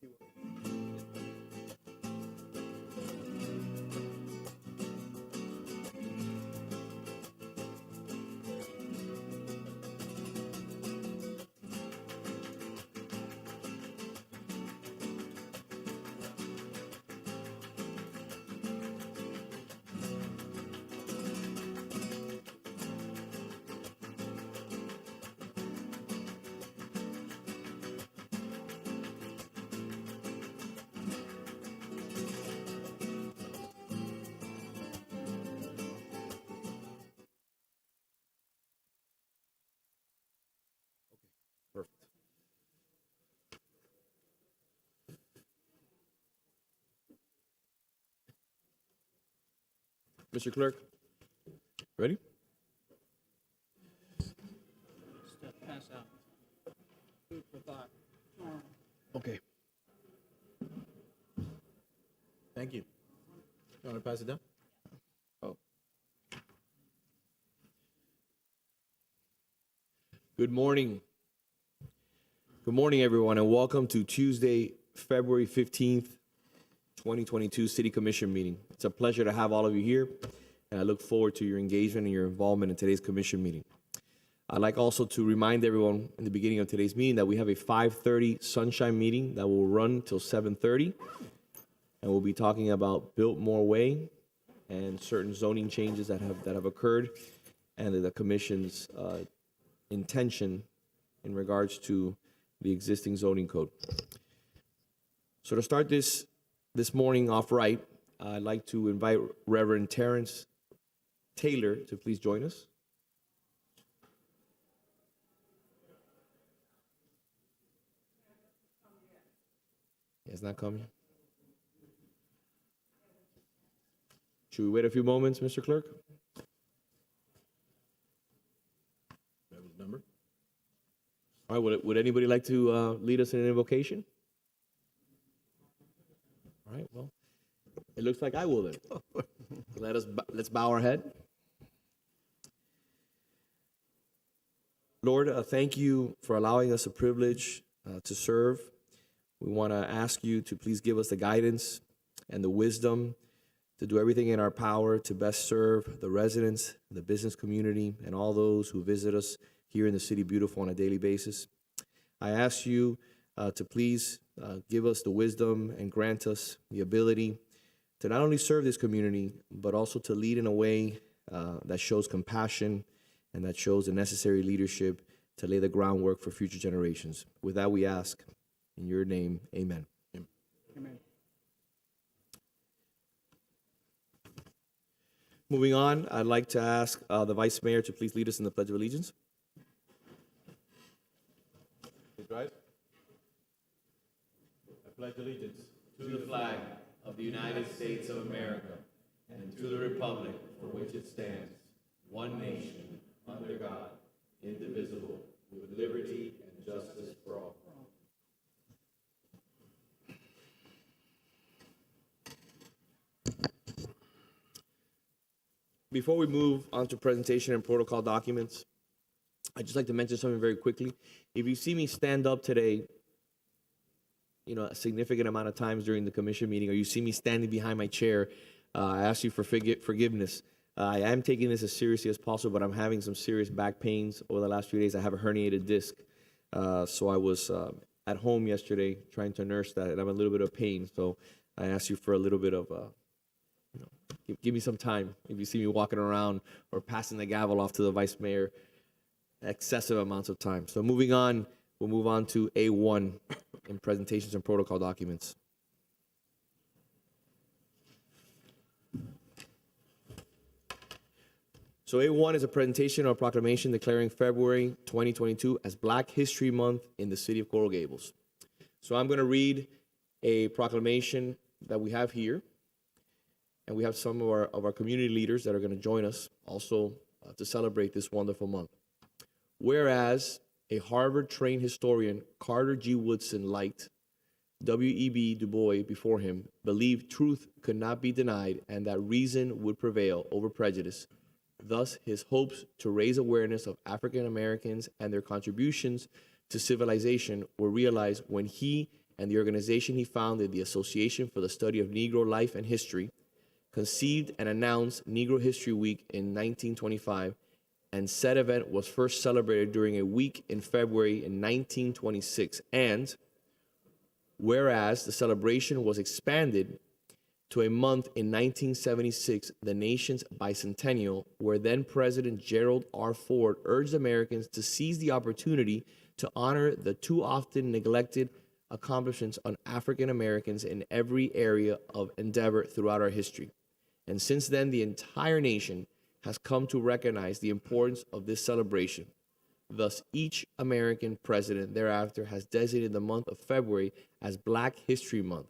Perfect. Mr. Clerk, ready? Pass out. Food for thought. Okay. Thank you. You want to pass it down? Oh. Good morning. Good morning, everyone, and welcome to Tuesday, February 15th, 2022 City Commission meeting. It's a pleasure to have all of you here, and I look forward to your engagement and your involvement in today's commission meeting. I'd like also to remind everyone in the beginning of today's meeting that we have a 5:30 sunshine meeting that will run till 7:30, and we'll be talking about Biltmore Way and certain zoning changes that have occurred, and the commission's intention in regards to the existing zoning code. So to start this morning off right, I'd like to invite Reverend Terrence Taylor to please join us. He has not come yet. Should we wait a few moments, Mr. Clerk? That was number. All right, would anybody like to lead us in an invocation? All right, well, it looks like I will then. Let's bow our head. Lord, thank you for allowing us a privilege to serve. We want to ask you to please give us the guidance and the wisdom to do everything in our power to best serve the residents, the business community, and all those who visit us here in the City Beautiful on a daily basis. I ask you to please give us the wisdom and grant us the ability to not only serve this community, but also to lead in a way that shows compassion and that shows the necessary leadership to lay the groundwork for future generations. With that, we ask in your name, amen. Amen. Moving on, I'd like to ask the Vice Mayor to please lead us in the Pledge of Allegiance. Please rise. I pledge allegiance to the flag of the United States of America and to the republic for which it stands, one nation, under God, indivisible, with liberty and justice for all. Before we move on to presentation and protocol documents, I'd just like to mention something very quickly. If you see me stand up today, a significant amount of times during the commission meeting, or you see me standing behind my chair, I ask you for forgiveness. I am taking this as seriously as possible, but I'm having some serious back pains over the last few days. I have a herniated disc. So I was at home yesterday trying to nurse that, and I'm a little bit of pain. So I ask you for a little bit of, give me some time. If you see me walking around or passing the gavel off to the vice mayor, excessive amounts of time. So moving on, we'll move on to A1 in presentations and protocol documents. So A1 is a presentation or proclamation declaring February 2022 as Black History Month in the city of Coral Gables. So I'm going to read a proclamation that we have here, and we have some of our community leaders that are going to join us also to celebrate this wonderful month. Whereas a Harvard-trained historian, Carter G. Woodson, liked W.E.B. Du Bois before him, believed truth could not be denied and that reason would prevail over prejudice. Thus, his hopes to raise awareness of African Americans and their contributions to civilization were realized when he and the organization he founded, the Association for the Study of Negro Life and History, conceived and announced Negro History Week in 1925, and said event was first celebrated during a week in February in 1926. And whereas the celebration was expanded to a month in 1976, the nation's bicentennial, where then President Gerald R. Ford urged Americans to seize the opportunity to honor the too often neglected accomplishments on African Americans in every area of endeavor throughout our history. And since then, the entire nation has come to recognize the importance of this celebration. Thus, each American president thereafter has designated the month of February as Black History Month.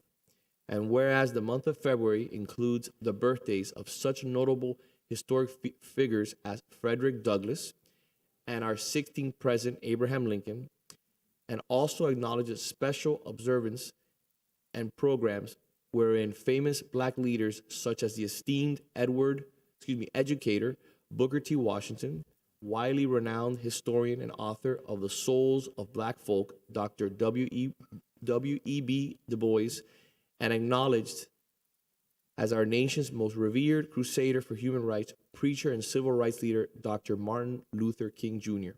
And whereas the month of February includes the birthdays of such notable historic figures as Frederick Douglass and our 16th President Abraham Lincoln, and also acknowledges special observance and programs wherein famous Black leaders such as the esteemed educator Booker T. Washington, widely renowned historian and author of The Souls of Black Folk, Dr. W.E.B. Du Bois, and acknowledged as our nation's most revered crusader for human rights, preacher and civil rights leader, Dr. Martin Luther King Jr.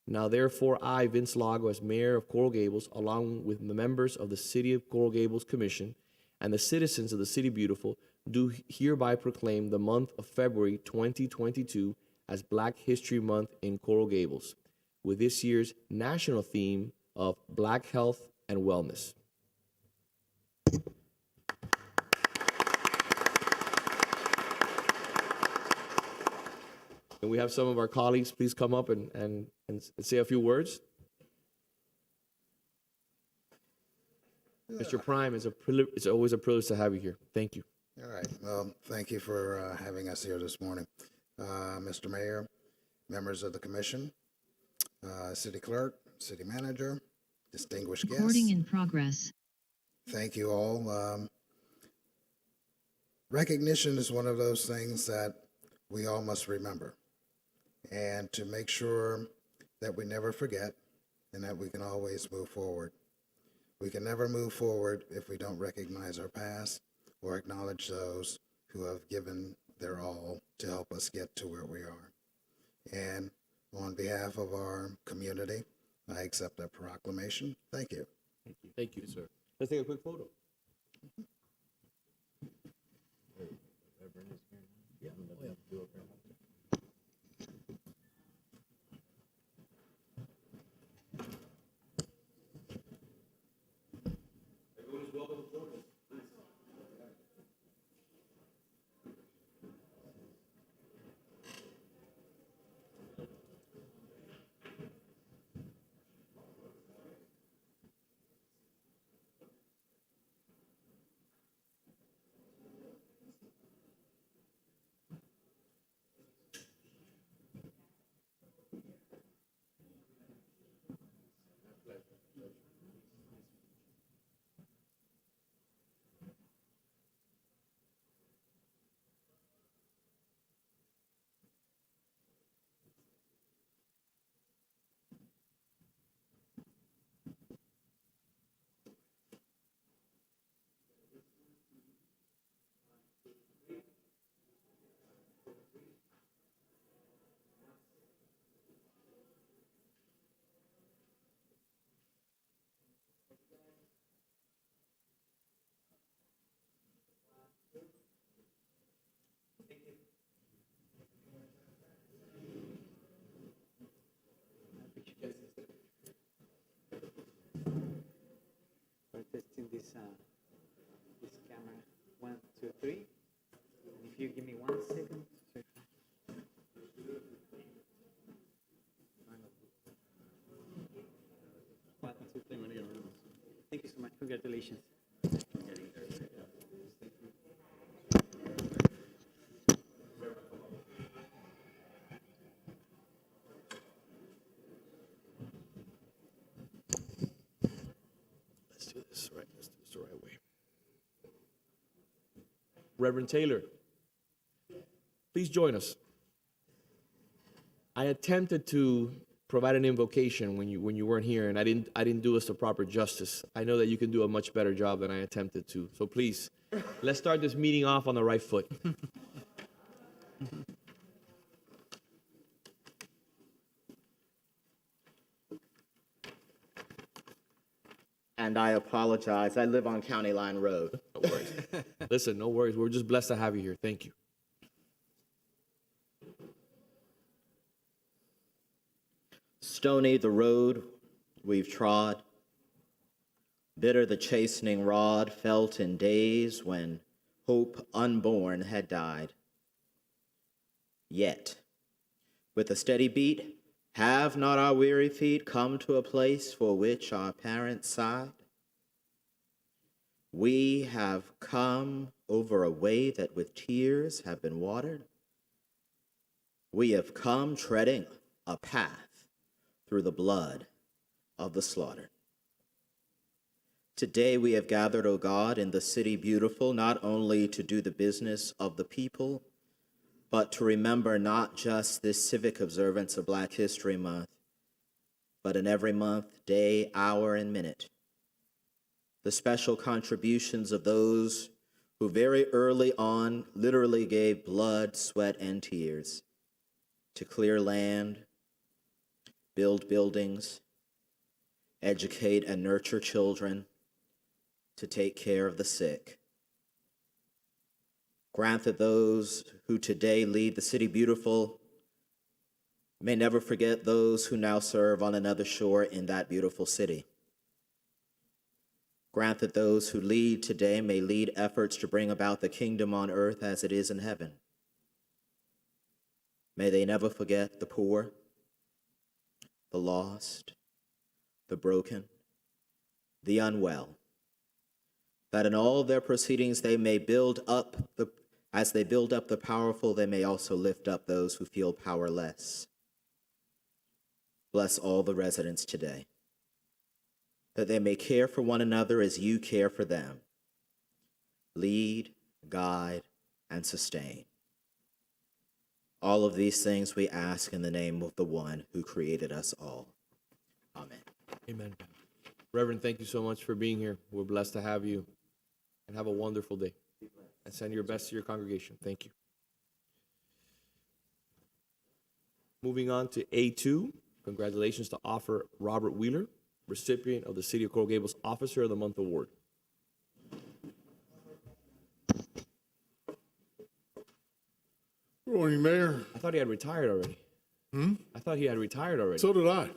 Now, therefore, I, Vince Lago, as mayor of Coral Gables, along with the members of the City of Coral Gables Commission and the citizens of the City Beautiful, do hereby proclaim the month of February 2022 as Black History Month in Coral Gables, with this year's national theme of Black Health and Wellness. Can we have some of our colleagues please come up and say a few words? Mr. Prime, it's always a privilege to have you here. Thank you. All right. Well, thank you for having us here this morning. Mr. Mayor, members of the commission, city clerk, city manager, distinguished guests. Recording in progress. Thank you all. Recognition is one of those things that we all must remember, and to make sure that we never forget and that we can always move forward. We can never move forward if we don't recognize our past or acknowledge those who have given their all to help us get to where we are. And on behalf of our community, I accept that proclamation. Thank you. Thank you. Thank you, sir. Let's take a quick photo. We're testing this camera. 1, 2, 3. And if you give me 1 second. One, two, three. Thank you so much. Congratulations. Let's do this right. Let's do this the right way. Reverend Taylor, please join us. I attempted to provide an invocation when you weren't here, and I didn't do us the proper justice. I know that you can do a much better job than I attempted to. So please, let's start this meeting off on the right foot. And I apologize. I live on County Line Road. No worries. Listen, no worries. We're just blessed to have you here. Thank you. Stony the road we've trod, bitter the chastening rod felt in days when hope unborn had died. Yet, with a steady beat, have not our weary feet come to a place for which our parents sighed? We have come over a way that with tears have been watered. We have come treading a path through the blood of the slaughtered. Today we have gathered, O God, in the city beautiful, not only to do the business of the people, but to remember not just this civic observance of Black History Month, but in every month, day, hour, and minute, the special contributions of those who very early on literally gave blood, sweat, and tears to clear land, build buildings, educate and nurture children, to take care of the sick. Grant that those who today lead the city beautiful may never forget those who now serve on another shore in that beautiful city. Grant that those who lead today may lead efforts to bring about the kingdom on earth as it is in heaven. May they never forget the poor, the lost, the broken, the unwell, that in all their proceedings they may as they build up the powerful, they may also lift up those who feel powerless. Bless all the residents today, that they may care for one another as you care for them. Lead, guide, and sustain. All of these things we ask in the name of the one who created us all. Amen. Amen. Reverend, thank you so much for being here. We're blessed to have you, and have a wonderful day. And send your best to your congregation. Thank you. Moving on to A2, congratulations to Officer Robert Wheeler, recipient of the City of Coral Gables Officer of the Month Award. Good morning, Mayor. I thought he had retired already. I thought he had retired already. So did I.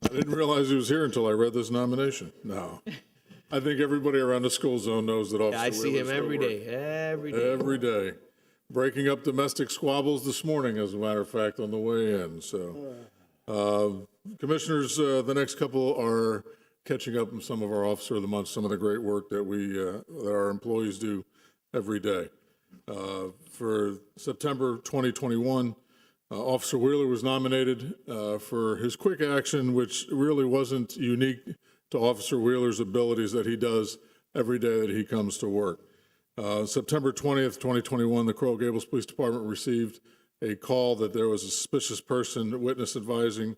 I didn't realize he was here until I read this nomination. No. I think everybody around the school zone knows that Officer I see him Wheeler's every still day. working. Every day. Breaking up domestic squabbles this morning, as a matter of fact, on the way in. So, Commissioners, the next couple are catching up on some of our Officer of the Month, some of the great work that that our employees do every day. For September 2021, Officer Wheeler was nominated for his quick action, which really wasn't unique to Officer Wheeler's abilities that he does every day that he comes to work. September 20th, 2021, the Coral Gables Police Department received a call that there was a suspicious person, witness advising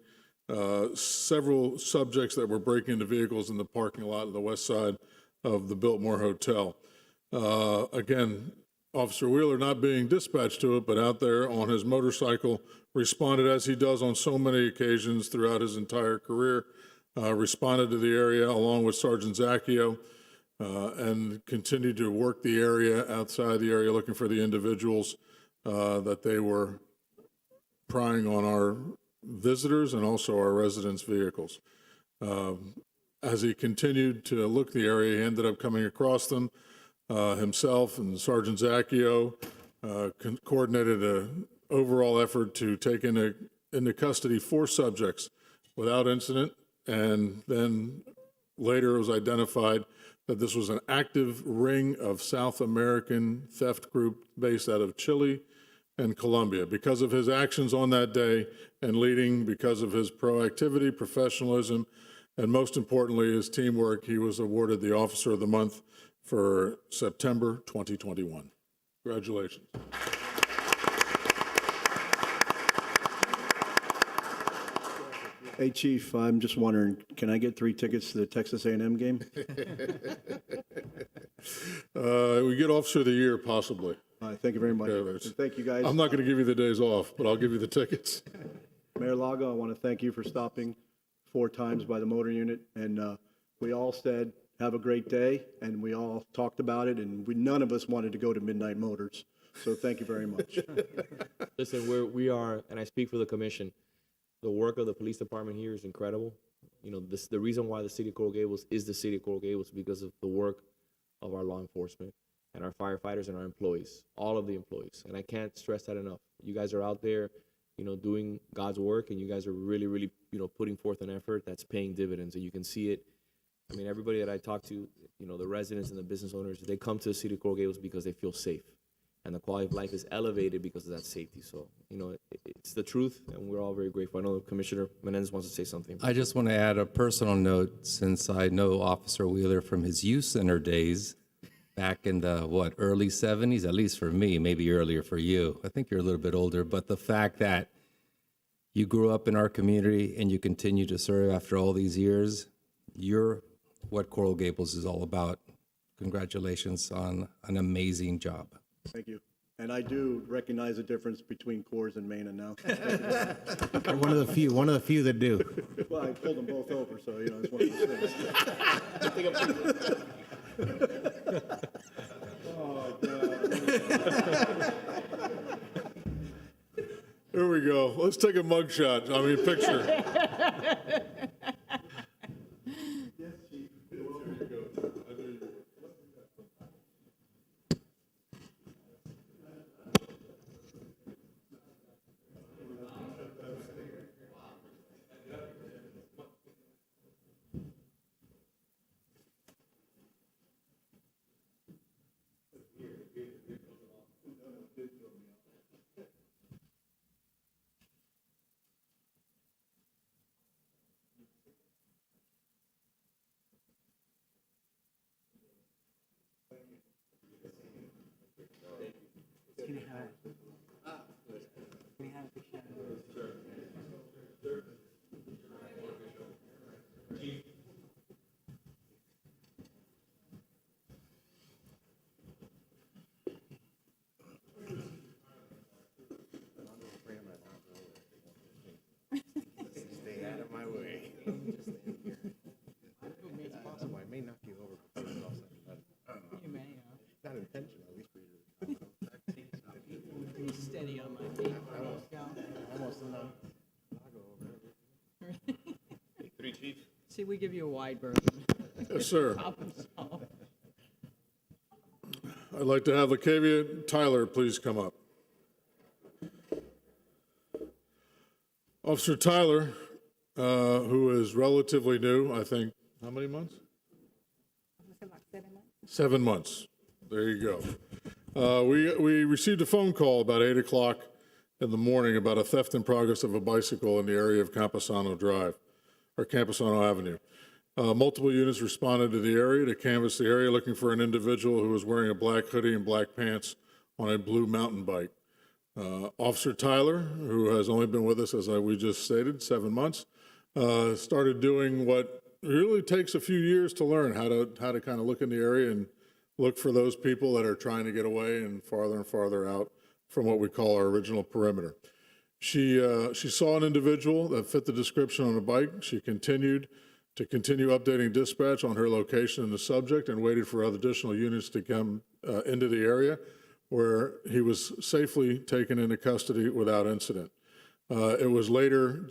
several subjects that were breaking into vehicles in the parking lot on the west side of the Biltmore Hotel. Again, Officer Wheeler, not being dispatched to it, but out there on his motorcycle, responded as he does on so many occasions throughout his entire career, responded to the area along with Sergeant Zacchio, and continued to work the area, outside the area, looking for the individuals that they were prying on our visitors and also our residents' vehicles. As he continued to look the area, he ended up coming across them. Himself and Sergeant Zacchio coordinated an overall effort to take into custody 4 subjects without incident, and then later it was identified that this was an active ring of South American theft group based out of Chile and Colombia. Because of his actions on that day and leading, because of his proactivity, professionalism, and most importantly, his teamwork, he was awarded the Officer of the Month for September 2021. Congratulations. Hey, Chief, I'm just wondering, can I get 3 tickets to the Texas A&M game? We get Officer of the Year, possibly. All right, thank you very much. Yeah, And thank you, guys. I'm not going to give you the days off, but I'll give you the tickets. Mayor Lago, I want to thank you for stopping 4 times by the motor unit. And we all said, have a great day, and we all talked about it, and none of us wanted to go to Midnight Motors. So thank you very much. Listen, we are, and I speak for the commission, the work of the police department here is incredible. You know, the reason why the city of Coral Gables is the city of Coral Gables is because of the work of our law enforcement and our firefighters and our employees, all of the employees. And I can't stress that enough. You guys are out there, you know, doing God's work, and you guys are really, really, you know, putting forth an effort that's paying dividends, and you can see it. I mean, everybody that I talk to, you know, the residents and the business owners, they come to the city of Coral Gables because they feel safe, and the quality of life is elevated because of that safety. So, you know, it's the truth, and we're all very grateful. I know Commissioner Menendez wants to say something. I just want to add a personal note, since I know Officer Wheeler from his youth center days back in the, early 70s, at least for me, maybe earlier for you. I think you're a little bit older, but the fact that you grew up in our community and you continue to serve after all these years, you're what Coral Gables is all about. Congratulations on an amazing job. Thank you. And I do recognize the difference between Coors and Mena now. You're one of the few that do. Well, I pulled them both over, so, you know, it's one of those things. Oh, God. Here we go. Let's take a mug shot. I mean, picture. Can we have a picture? Stay out of my way. It's possible I may knock you over before it's all said and done. You may, Not intentional, at least for you. be steady on my feet. Almost enough. See, we give you a wide berth. Yes, sir. Problem solved. I'd like to have LaCavia Tyler please come up. Officer Tyler, who is relatively new, I think, how many months? 7 months. There you go. We received a phone call about 8 o'clock in the morning about a theft in progress of a bicycle in the area of Camposano Drive, or Camposano Avenue. Multiple units responded to the area to canvass the area looking for an individual who was wearing a black hoodie and black pants on a blue mountain bike. Officer Tyler, who has only been with us, as we just stated, 7 months, started doing what really takes a few years to learn, how to kind of look in the area and look for those people that are trying to get away and farther out from what we call our original perimeter. She saw an individual that fit the description on a bike. She continued updating dispatch on her location and the subject and waited for other additional units to come into the area, where he was safely taken into custody without incident. It was later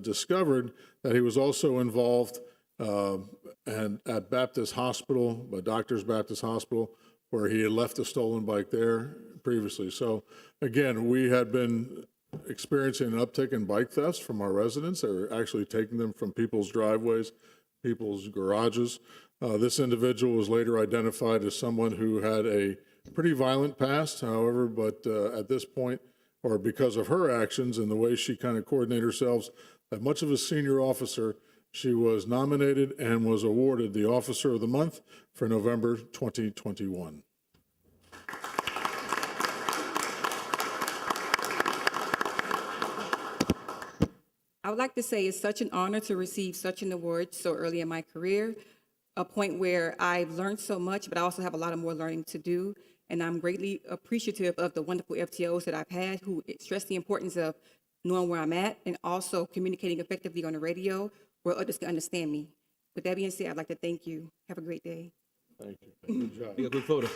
discovered that he was also involved at Baptist Hospital, by Doctors Baptist Hospital, where he had left a stolen bike there previously. So again, we had been experiencing an uptick in bike thefts from our residents. They were actually taking them from people's driveways, people's garages. This individual was later identified as someone who had a pretty violent past, however, but at this point, or because of her actions and the way she kind of coordinated herself, as much of a senior officer, she was nominated and was awarded the Officer of the Month for November 2021. I I would like to say it's such an honor to receive such an award so early in my career, a point where I've learned so much, but I also have a lot of more learning to do. And I'm greatly appreciative of the wonderful FTOs that I've had who stress the importance of knowing where I'm at and also communicating effectively on the radio where others can understand me. With that being said, I'd like to thank you. Have a great day. Thank you. Good job. Take a quick photo.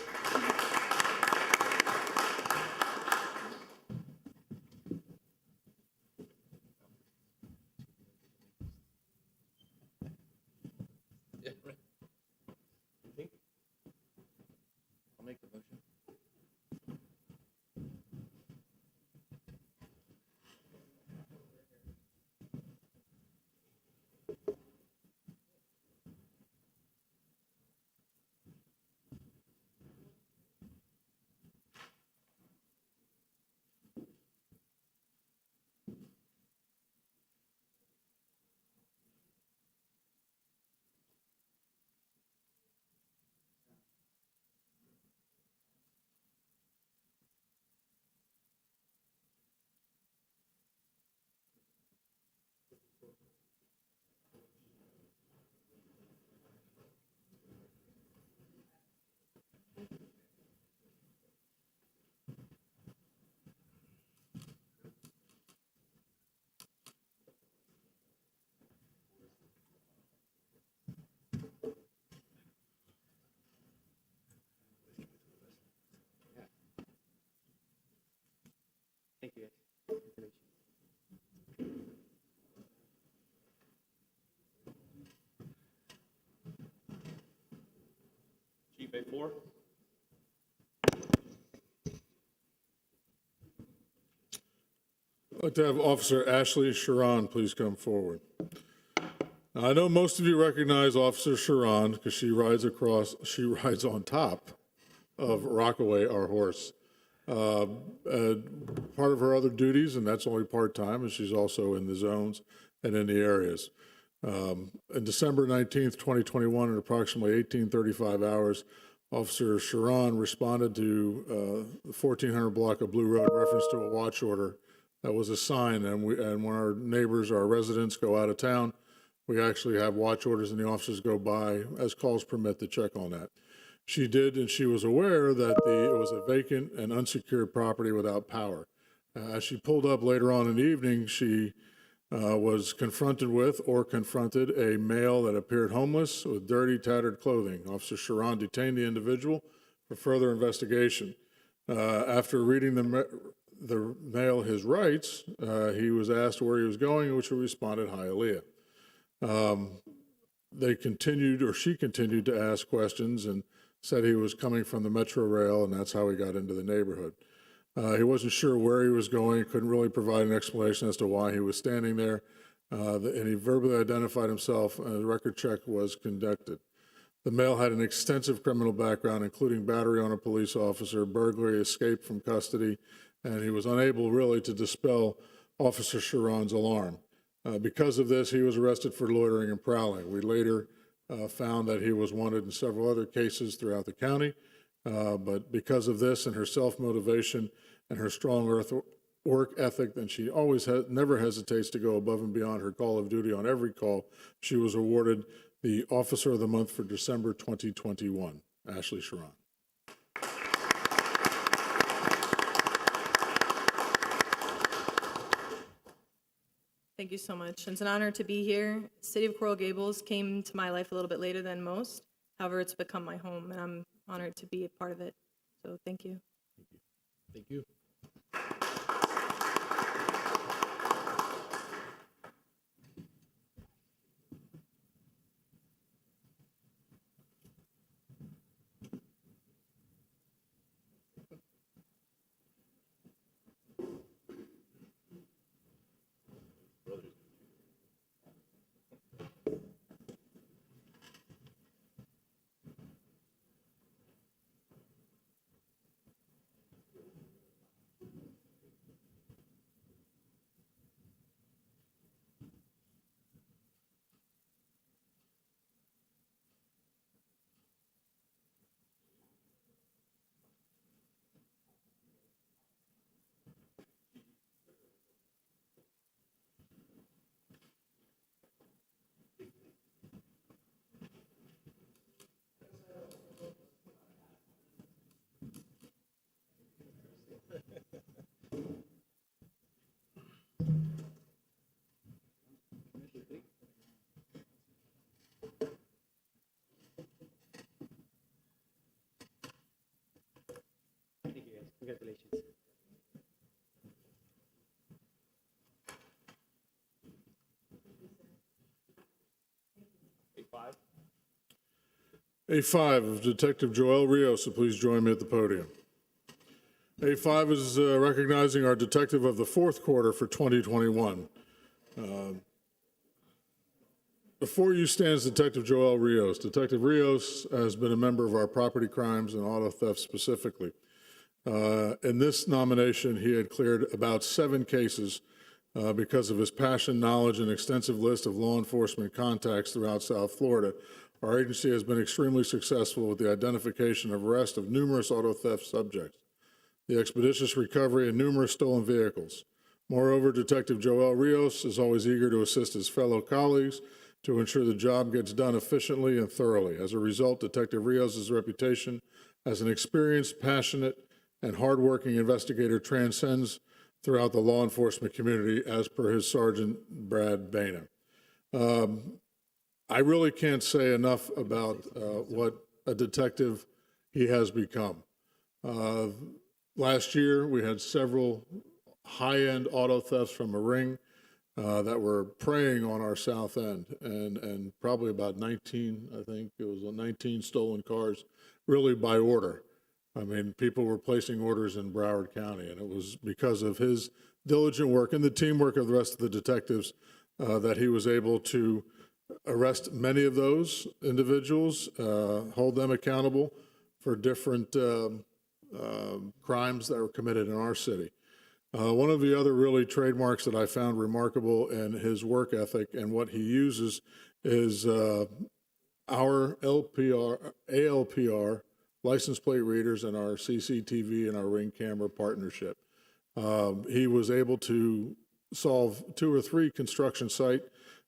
I'll make the motion. Thank you, guys. Chief A4. I'd like to have Officer Ashley Sharon please come forward. Now, I know most of you recognize Officer Sharon because she rides on top of Rockaway, our horse. Part of her other duties, and that's only part-time, is she's also in the zones and in the areas. In December 19th, 2021, at approximately 18:35 hours, Officer Sharon responded to the 1400 block of Blue Road reference to a watch order that was assigned. And when our neighbors, our residents go out of town, we actually have watch orders and the officers go by as calls permit to check on that. She did, and she was aware that it was a vacant and unsecured property without power. As she pulled up later on in the evening, she was confronted a male that appeared homeless with dirty, tattered clothing. Officer Sharon detained the individual for further investigation. After reading the male his rights, he was asked where he was going, which he responded, Hialeah. She continued to ask questions and said he was coming from the Metro Rail, and that's how he got into the neighborhood. He wasn't sure where he was going, couldn't really provide an explanation as to why he was standing there, and he verbally identified himself, and a record check was conducted. The male had an extensive criminal background, including battery on a police officer, burglary, escape from custody, and he was unable really to dispel Officer Sharon's alarm. Because of this, he was arrested for loitering and prowling. We later found that he was wanted in several other cases throughout the county, but because of this and her self-motivation and her strong work ethic, then she always never hesitates to go above and beyond her call of duty on every call. She was awarded the Officer of the Month for December 2021, Ashley Sharon. Thank you so much. It's an honor to be here. City of Coral Gables came to my life a little bit later than most. However, it's become my home, and I'm honored to be a part of it. So thank you. Thank you. Congratulations. A5 of Detective Joel Rios, so please join me at the podium. A5 is recognizing our detective of the fourth quarter for 2021. Before you stands Detective Joel Rios. Detective Rios has been a member of our property crimes and auto theft specifically. In this nomination, he had cleared about 7 cases because of his passion, knowledge, and extensive list of law enforcement contacts throughout South Florida. Our agency has been extremely successful with the identification and arrest of numerous auto theft subjects, the expeditious recovery of numerous stolen vehicles. Moreover, Detective Joel Rios is always eager to assist his fellow colleagues to ensure the job gets done efficiently and thoroughly. As a result, Detective Rios' reputation as an experienced, passionate, and hardworking investigator transcends throughout the law enforcement community, as per his Sergeant Brad Bana. I really can't say enough about what a detective he has become. Last year, we had several high-end auto thefts from a ring that were preying on our south end, and probably about 19, I think it was 19 stolen cars, really by order. I mean, people were placing orders in Broward County, and it was because of his diligent work and the teamwork of the rest of the detectives that he was able to arrest many of those individuals, hold them accountable for different crimes that were committed in our city. One of the other really trademarks that I found remarkable in his work ethic and what he uses is our ALPR license plate readers and our CCTV and our Ring camera partnership. He was able to solve 2 or 3 construction site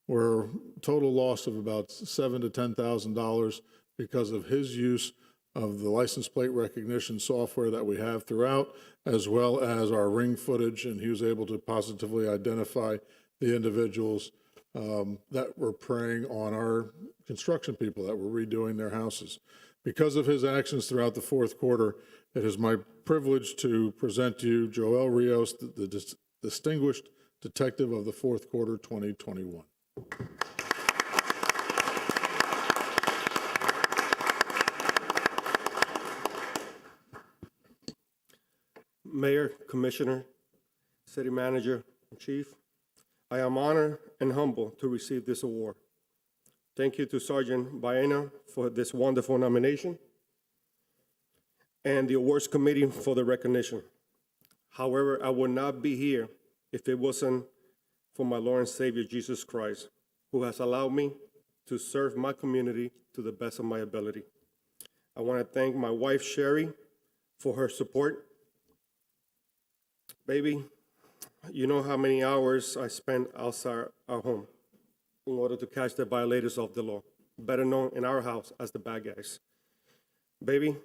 where total loss of about $7,000 to $10,000 because of his use of the license plate recognition software that we have throughout, as well as our Ring footage, and he was able to positively identify the individuals that were preying on our construction people that were redoing their houses. Because of his actions throughout the fourth quarter, it is my privilege to present to you Joel Rios, the Distinguished Detective of the Fourth Quarter 2021. Mayor, Commissioner, City Manager, and Chief, I am honored and humbled to receive this award. Thank you to Sergeant Baena for this wonderful nomination and the awards committee for the recognition. However, I would not be here if it wasn't for my Lord and Savior, Jesus Christ, who has allowed me to serve my community to the best of my ability. I want to thank my wife, Sherry, for her support. Baby, you know how many hours I spent outside our home in order to catch the violators of the law, better known in our house as the bad guys. Baby,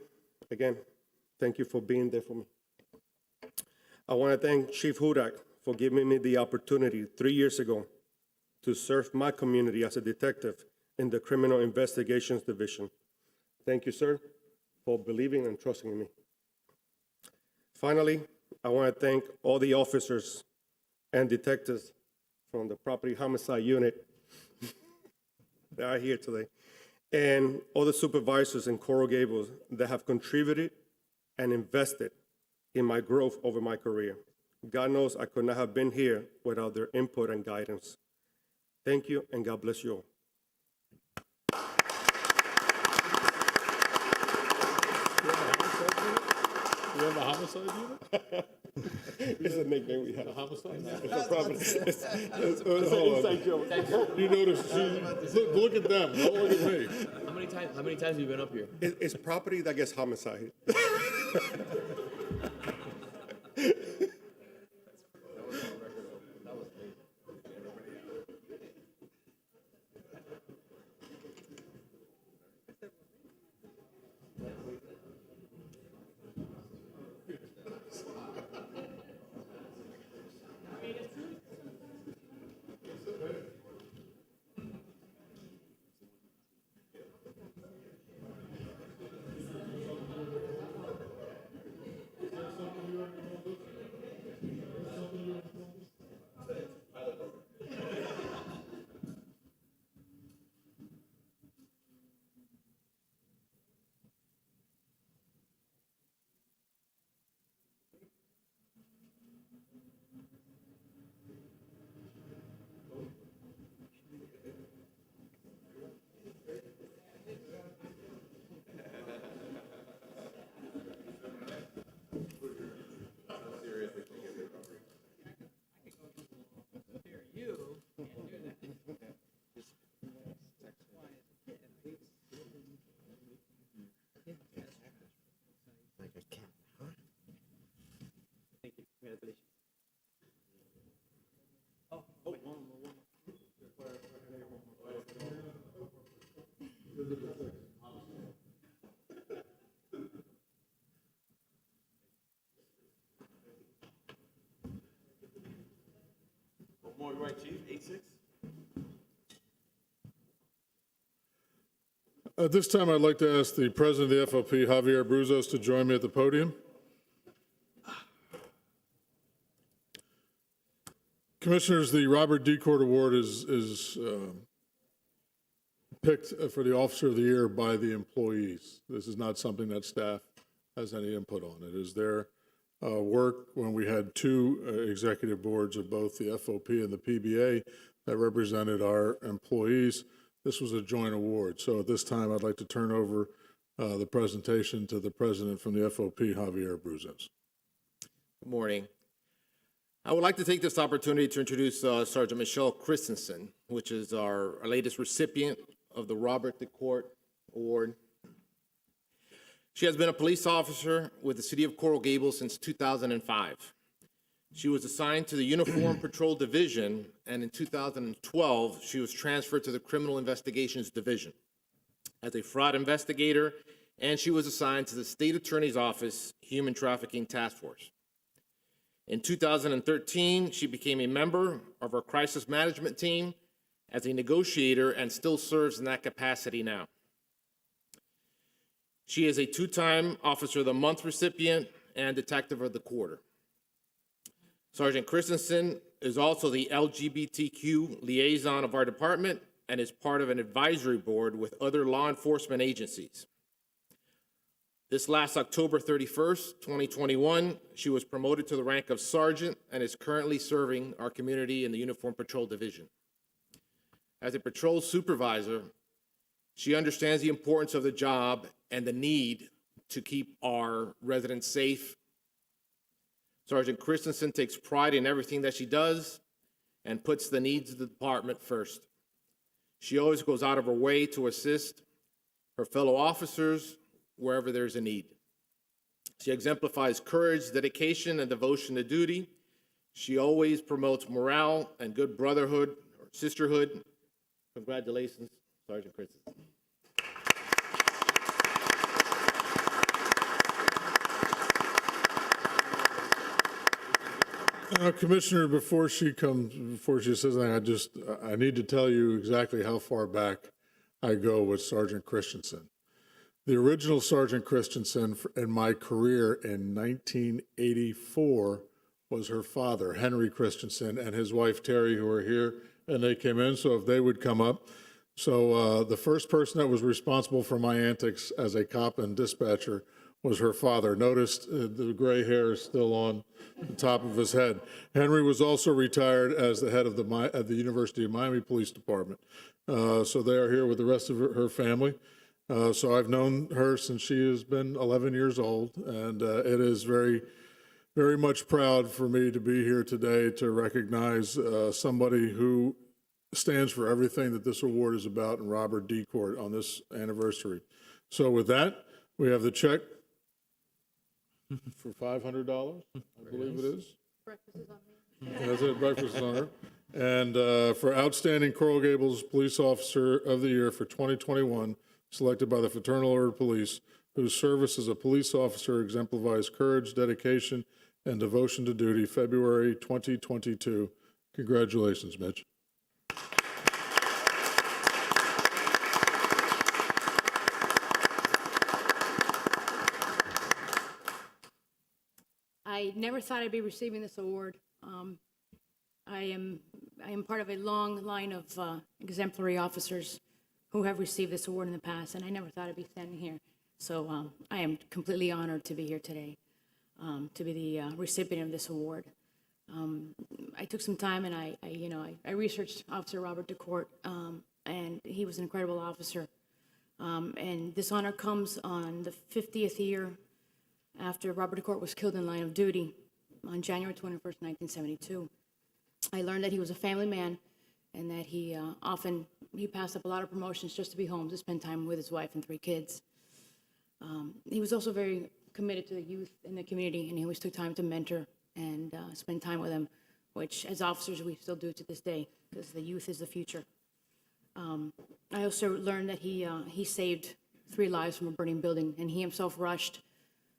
again, thank you for being there for me. I want to thank Chief Hudak for giving me the opportunity 3 years ago to serve my community as a detective in the Criminal Investigations Division. Thank you, sir, for believing and trusting in me. Finally, I want to thank all the officers and detectives from the Property Homicide Unit that are here today, and all the supervisors in Coral Gables that have contributed and invested in my growth over my career. God knows I could not have been here without their input and guidance. Thank you, and God bless you all. You have a homicide unit? It's a nickname we have. A homicide? It's a problem. It's an Hold on. inside joke. You notice, look at them, don't look at me. How many times have you been up here? It's property that gets homicide. Thank you. Congratulations. One more, right, Chief? 8-6? At this time, I'd like to ask the president of the FOP, Javier Bruzos, to join me at the podium. Commissioners, the Robert D. Court Award is picked for the Officer of the Year by the employees. This is not something that staff has any input on. It is their work when we had two executive boards of both the FOP and the PBA that represented our employees. This was a joint award. So at this time, I'd like to turn over the presentation to the president from the FOP, Javier Bruzos. Good morning. I would like to take this opportunity to introduce Sergeant Michelle Christensen, which is our latest recipient of the Robert D. Court Award. She has been a police officer with the City of Coral Gables since 2005. She was assigned to the Uniform Patrol Division, and in 2012, she was transferred to the Criminal Investigations Division as a fraud investigator, and she was assigned to the State Attorney's Office Human Trafficking Task Force. In 2013, she became a member of our crisis management team as a negotiator and still serves in that capacity now. She is a two-time Officer of the Month recipient and Detective of the Quarter. Sergeant Christensen is also the LGBTQ liaison of our department and is part of an advisory board with other law enforcement agencies. This last October 31st, 2021, she was promoted to the rank of sergeant and is currently serving our community in the Uniform Patrol Division. As a patrol supervisor, she understands the importance of the job and the need to keep our residents safe. Sergeant Christensen takes pride in everything that she does and puts the needs of the department first. She always goes out of her way to assist her fellow officers wherever there's a need. She exemplifies courage, dedication, and devotion to duty. She always promotes morale and good brotherhood or sisterhood. Congratulations, Sergeant Christensen. Commissioner, before she says anything, I need to tell you exactly how far back I go with Sergeant Christensen. The original Sergeant Christensen in my career in 1984 was her father, Henry Christensen, and his wife, Terry, who are here, and they came in, so if they would come up. So the first person that was responsible for my antics as a cop and dispatcher was her father. Notice the gray hair is still on the top of his head. Henry was also retired as the head of the University of Miami Police Department. So they are here with the rest of her family. So I've known her since she has been 11 years old, and it is very, very much proud for me to be here today to recognize somebody who stands for everything that this award is about in Robert D. Court on this anniversary. So with that, we have the check for $500, I believe it is. Breakfast is on me. That's it, breakfast is on her. And for Outstanding Coral Gables Police Officer of the Year for 2021, selected by the Fraternal Order of Police, whose service as a police officer exemplifies courage, dedication, and devotion to duty, February 2022. Congratulations, Mitch. I never thought I'd be receiving this award. I am part of a long line of exemplary officers who have received this award in the past, and I never thought I'd be standing here. So I am completely honored to be here today, to be the recipient of this award. I took some time and I researched Officer Robert DeCourt, and he was an incredible officer. And this honor comes on the 50th year after Robert DeCourt was killed in line of duty on January 21st, 1972. I learned that he was a family man and that he passed up a lot of promotions just to be home to spend time with his wife and 3 kids. He was also very committed to the youth in the community, and he always took time to mentor and spend time with them, which as officers we still do to this day, because the youth is the future. I also learned that he saved 3 lives from a burning building, and he himself rushed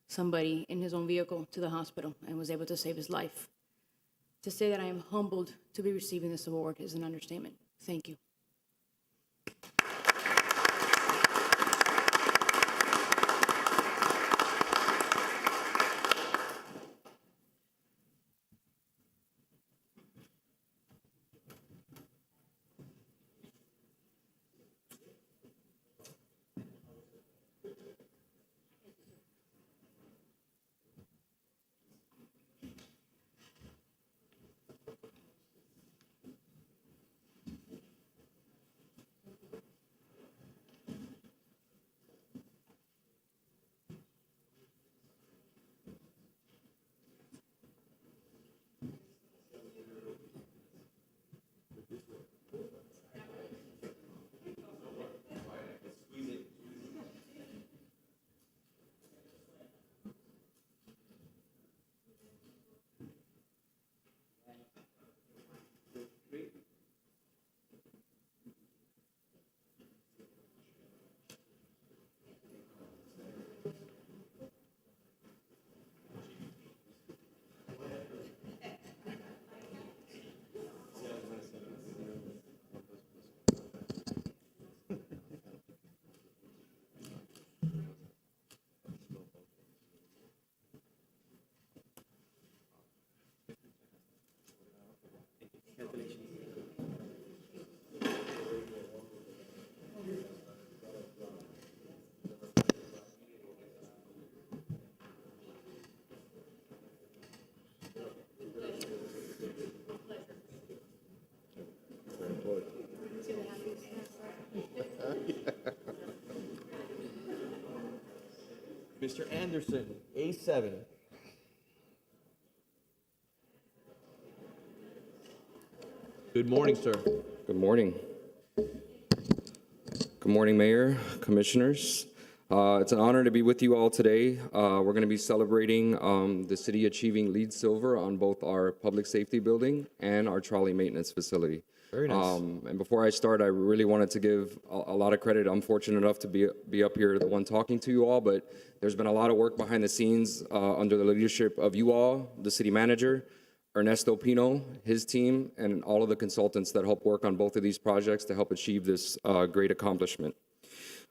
somebody in his own vehicle to the hospital and was able to save his life. To say that I am humbled to be receiving this award is an understatement. Thank you. Mr. Anderson, A7. Good morning, sir. Good morning. Good morning, Mayor, Commissioners. It's an honor to be with you all today. We're going to be celebrating the city achieving LEED Silver on both our public safety building and our trolley maintenance facility. Very nice. And before I start, I really wanted to give a lot of credit. I'm fortunate enough to be up here, the one talking to you all, but there's been a lot of work behind the scenes under the leadership of you all, the city manager, Ernesto Pino, his team, and all of the consultants that help work on both of these projects to help achieve this great accomplishment.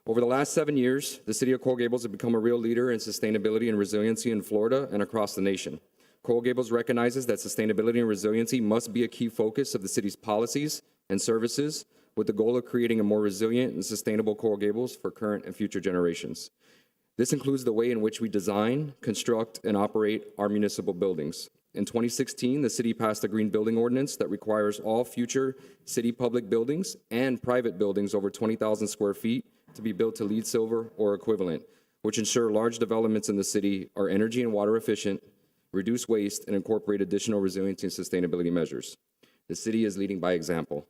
Over the last 7 years, the city of Coral Gables has become a real leader in sustainability and resiliency in Florida and across the nation. Coral Gables recognizes that sustainability and resiliency must be a key focus of the city's policies and services, with the goal of creating a more resilient and sustainable Coral Gables for current and future generations. This includes the way in which we design, construct, and operate our municipal buildings. In 2016, the city passed a green building ordinance that requires all future city public buildings and private buildings over 20,000 square feet to be built to LEED Silver or equivalent, which ensure large developments in the city are energy and water efficient, reduce waste, and incorporate additional resiliency and sustainability measures. The city is leading by example.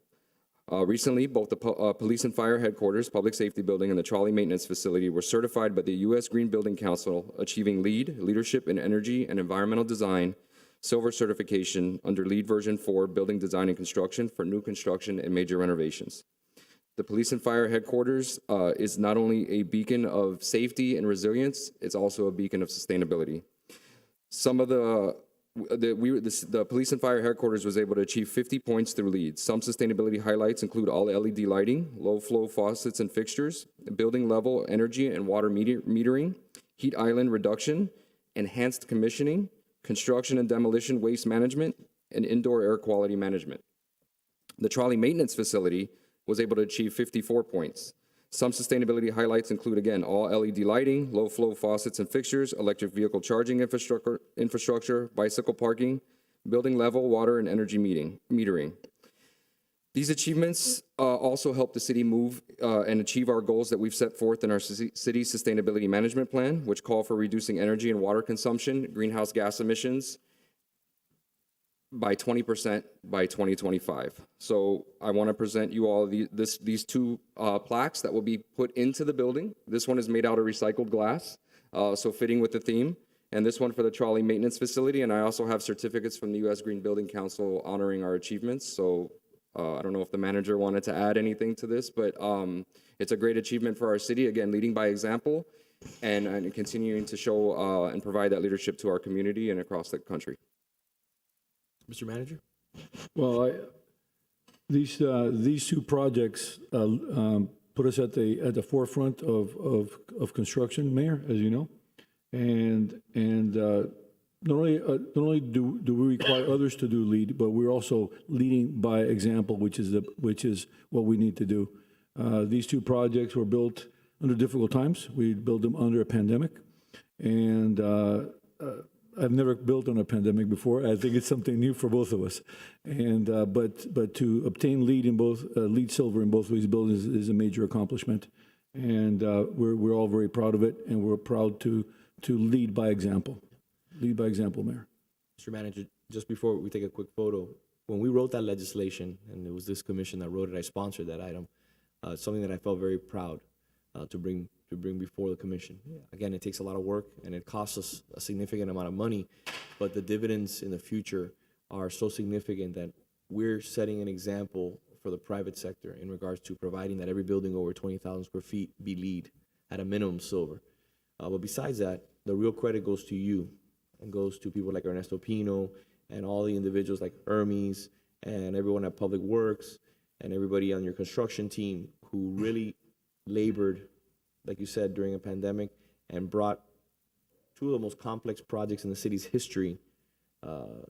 Recently, both the Police and Fire Headquarters, Public Safety Building, and the Trolley Maintenance Facility were certified by the U.S. Green Building Council, achieving LEED, Leadership in Energy and Environmental Design, Silver certification under LEED version 4, Building Design and Construction for new construction and major renovations. The Police and Fire Headquarters is not only a beacon of safety and resilience, it's also a beacon of sustainability. Some of the Police and Fire Headquarters was able to achieve 50 points through LEED. Some sustainability highlights include all LED lighting, low flow faucets and fixtures, building level energy and water metering, heat island reduction, enhanced commissioning, construction and demolition waste management, and indoor air quality management. The trolley maintenance facility was able to achieve 54 points. Some sustainability highlights include, again, all LED lighting, low flow faucets and fixtures, electric vehicle charging infrastructure, bicycle parking, building level, water, and energy metering. These achievements also help the city move and achieve our goals that we've set forth in our city sustainability management plan, which call for reducing energy and water consumption, greenhouse gas emissions by 20% by 2025. So I want to present you all these two plaques that will be put into the building. This one is made out of recycled glass, so fitting with the theme. And this one for the trolley maintenance facility. And I also have certificates from the U.S. Green Building Council honoring our achievements. So I don't know if the manager wanted to add anything to this, but it's a great achievement for our city. Again, leading by example and continuing to show and provide that leadership to our community and across the country. Mr. Manager? Well, these two projects put us at the forefront of construction, Mayor, as you know, and not only do we require others to do lead, but we're also leading by example, which is what we need to do. These two projects were built under difficult times. We built them under a pandemic, and I've never built on a pandemic before. I think it's something new for both of us. And but to obtain lead silver in both of these buildings is a major accomplishment, and we're all very proud of it, and we're proud to lead by example. Lead by example, Mayor. Mr. Manager, just before we take a quick photo, when we wrote that legislation, and it was this commission that wrote it, I sponsored that item, something that I felt very proud to bring before the commission. Again, it takes a lot of work, and it costs us a significant amount of money, but the dividends in the future are so significant that we're setting an example for the private sector in regards to providing that every building over 20,000 square feet be LEED at a minimum silver. But besides that, the real credit goes to you, and goes to people like Ernesto Pino and all the individuals like Hermes and everyone at Public Works and everybody on your construction team who really labored, like you said, during a pandemic and brought two of the most complex projects in the city's history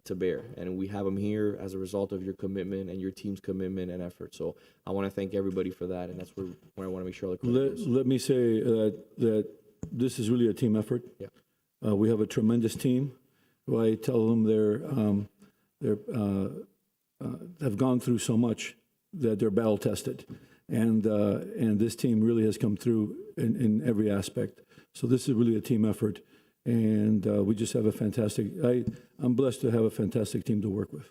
to bear. And we have them here as a result of your commitment and your team's commitment and effort. So I want to thank everybody for that, and that's where I want to make sure all the credit goes. Let me say that this is really a team effort. Yeah. We have a tremendous team who I tell them have gone through so much that they're battle tested, and this team really has come through in every aspect. So this is really a team effort, and we just have a fantastic. I'm blessed to have a fantastic team to work with.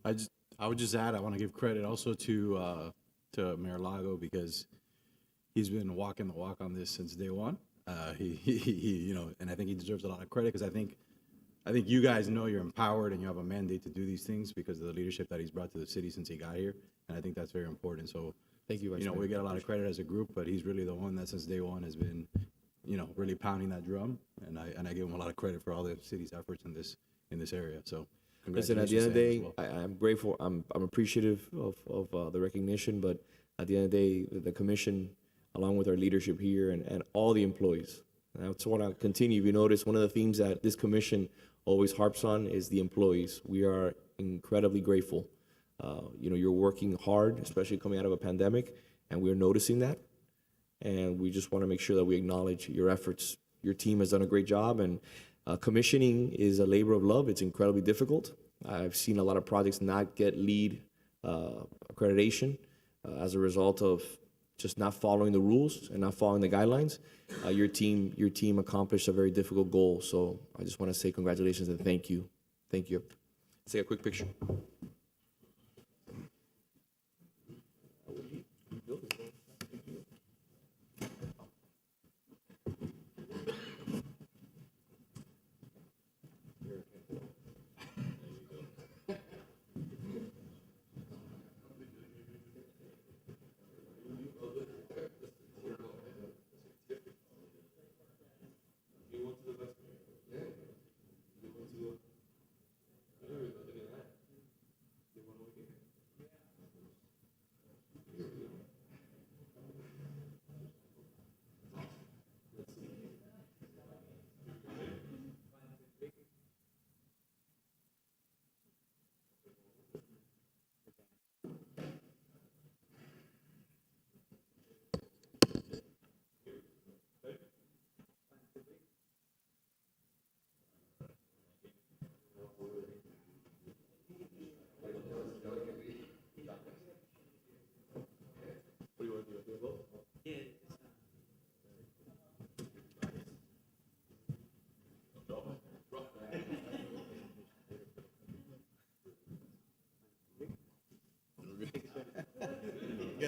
I would just add, I want to give credit also to Mayor Lago, because he's been walking the walk on this since day one. He and I think he deserves a lot of credit, because I think you guys know you're empowered and you have a mandate to do these things because of the leadership that he's brought to the city since he got here, and I think that's very important. So thank you, Vice Mayor. We get a lot of credit as a group, but he's really the one that since day one has been, really pounding that drum, and I give him a lot of credit for all the city's efforts in this area. So listen, at the end of the day, I'm grateful. I'm appreciative of the recognition, but at the end of the day, the commission, along with our leadership here and all the employees. And I just want to continue. If you notice, one of the themes that this commission always harps on is the employees. We are incredibly grateful. You're working hard, especially coming out of a pandemic, and we're noticing that. And we just want to make sure that we acknowledge your efforts. Your team has done a great job, and commissioning is a labor of love. It's incredibly difficult. I've seen a lot of projects not get LEED accreditation as a result of just not following the rules and not following the guidelines. Your team accomplished a very difficult goal. So I just want to say congratulations and thank you. Thank you. Let's take a quick picture.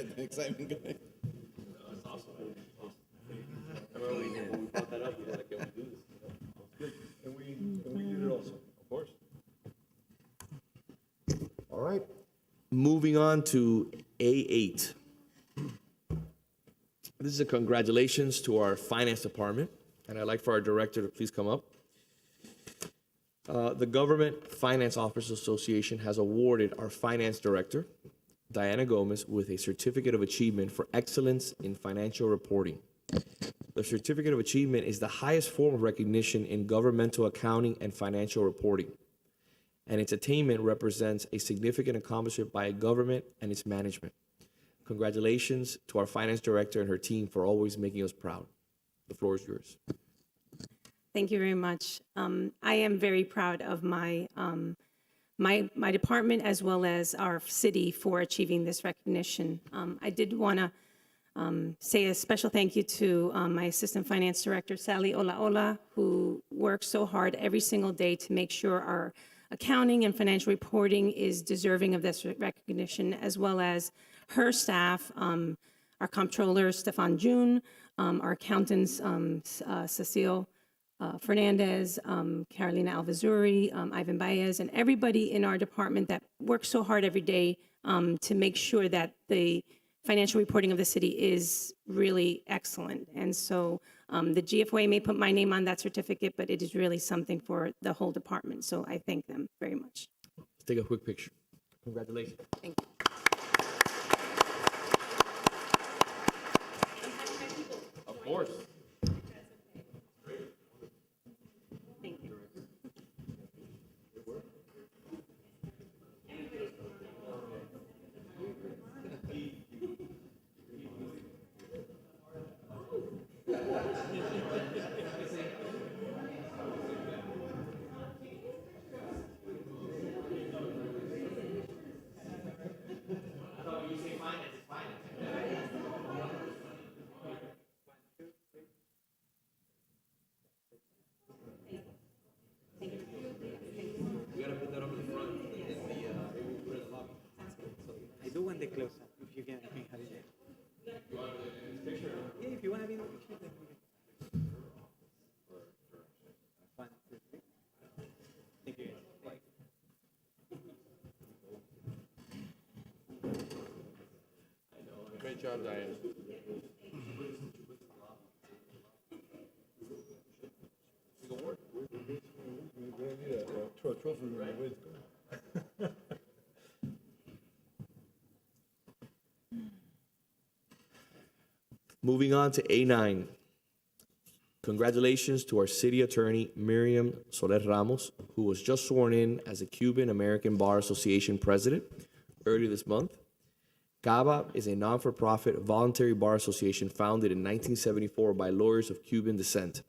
get the excitement going. That's awesome. I remember when we brought that up, we were like, yeah, we do this. And we did it also, of course. All right. Moving on to A8. This is a congratulations to our finance department, and I'd like for our director to please come up. The Government Finance Officers Association has awarded our finance director, Diana Gomez, with a Certificate of Achievement for Excellence in Financial Reporting. The Certificate of Achievement is the highest form of recognition in governmental accounting and financial reporting, and its attainment represents a significant accomplishment by a government and its management. Congratulations to our finance director and her team for always making us proud. The floor is yours. Thank you very much. I am very proud of my department as well as our city for achieving this recognition. I did want to say a special thank you to my assistant finance director, Sally Olaola, who works so hard every single day to make sure our accounting and financial reporting is deserving of this recognition, as well as her staff, our comptroller, Stefan June, our accountants, Cecile Fernandez, Carolina Alvazuri, Ivan Baez, and everybody in our department that works so hard every day to make sure that the financial reporting of the city is really excellent. And so the GFOA may put my name on that certificate, but it is really something for the whole department. So I thank them very much. Let's take a quick picture. Congratulations. Thank you. Of course. Thank you. I do want the close up if you can have it there. Yeah, if you want to be in the picture, then we can. 1, 2, 3. Thank you. Great job, Diane. Moving on to A9. Congratulations to our city attorney, Miriam Soler Ramos, who was just sworn in as a Cuban American Bar Association president earlier this month. CABA is a non-for-profit voluntary bar association founded in 1974 by lawyers of Cuban descent.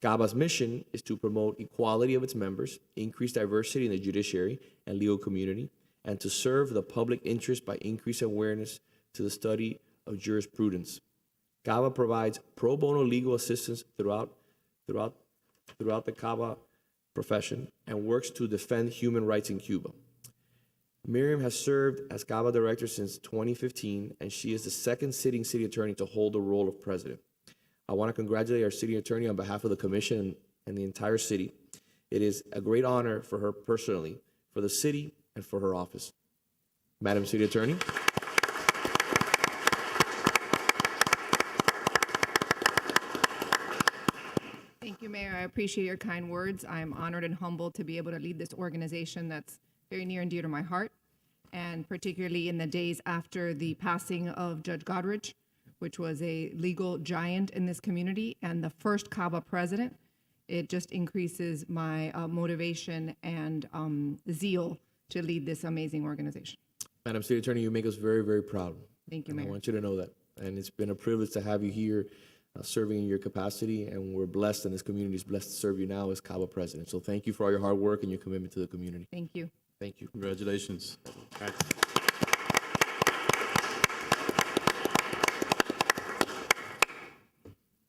CABA's mission is to promote equality of its members, increase diversity in the judiciary and legal community, and to serve the public interest by increasing awareness to the study of jurisprudence. CABA provides pro bono legal assistance throughout the CABA profession and works to defend human rights in Cuba. Miriam has served as CABA director since 2015, and she is the second sitting city attorney to hold the role of president. I want to congratulate our city attorney on behalf of the commission and the entire city. It is a great honor for her personally, for the city, and for her office. Madam City Attorney. Thank you, Mayor. I appreciate your kind words. I'm honored and humbled to be able to lead this organization that's very near and dear to my heart, and particularly in the days after the passing of Judge Godrich, which was a legal giant in this community and the first CABA president. It just increases my motivation and zeal to lead this amazing organization. Madam City Attorney, you make us very, very proud. Thank you, And Mayor. I want you to know that. And it's been a privilege to have you here serving in your capacity, and we're blessed, and this community is blessed to serve you now as CABA president. So thank you for all your hard work and your commitment to the community. Thank you. Thank you. Congratulations.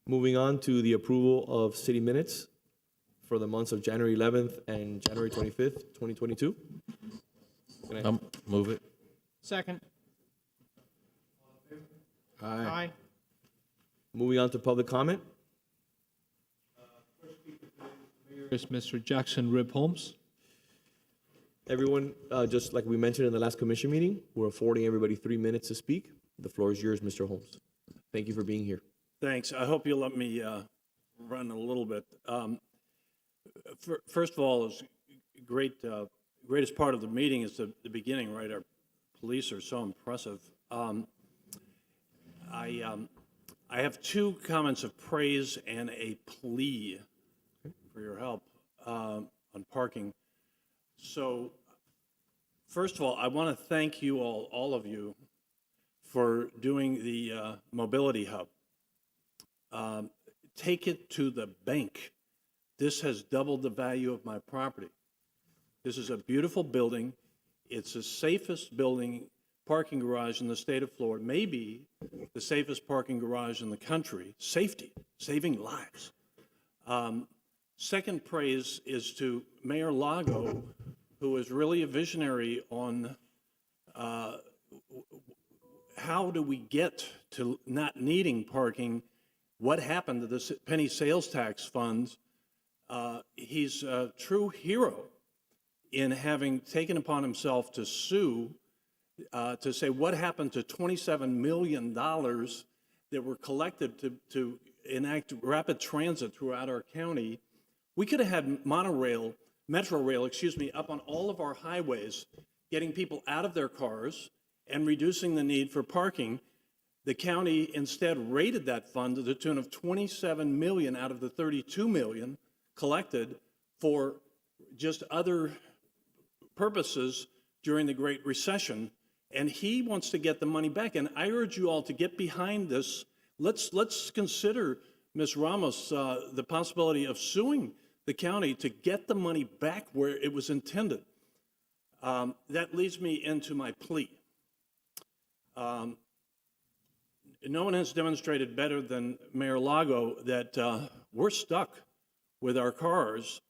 Moving on to the approval of city minutes for the months of January 11th and January 25th, 2022. Move it. Second. Aye. Moving on to public comment. Is Mr. Jackson Rib Holmes. Everyone, just like we mentioned in the last commission meeting, we're affording everybody 3 minutes to speak. The floor is yours, Mr. Holmes. Thank you for being here. Thanks. I hope you'll let me run a little bit. First of all, it's great. Greatest part of the meeting is the beginning, right? Our police are so impressive. I have two comments of praise and a plea for your help on parking. So, first of all, I want to thank you all of you, for doing the mobility hub. Take it to the bank. This has doubled the value of my property. This is a beautiful building. It's the safest parking garage in the state of Florida, maybe the safest parking garage in the country. Safety, saving lives. Second praise is to Mayor Lago, who is really a visionary on how do we get to not needing parking. What happened to the penny sales tax funds? He's a true hero in having taken upon himself to sue, to say what happened to $27 million that were collected to enact rapid transit throughout our county. We could have had Metro rail, up on all of our highways, getting people out of their cars and reducing the need for parking. The county instead raided that fund to the tune of $27 million out of the $32 million collected for just other purposes during the Great Recession. And he wants to get the money back. And I urge you all to get behind this. Let's consider, Ms. Ramos, the possibility of suing the county to get the money back where it was intended. That leads me into my plea. No one has demonstrated better than Mayor Lago that we're stuck with our cars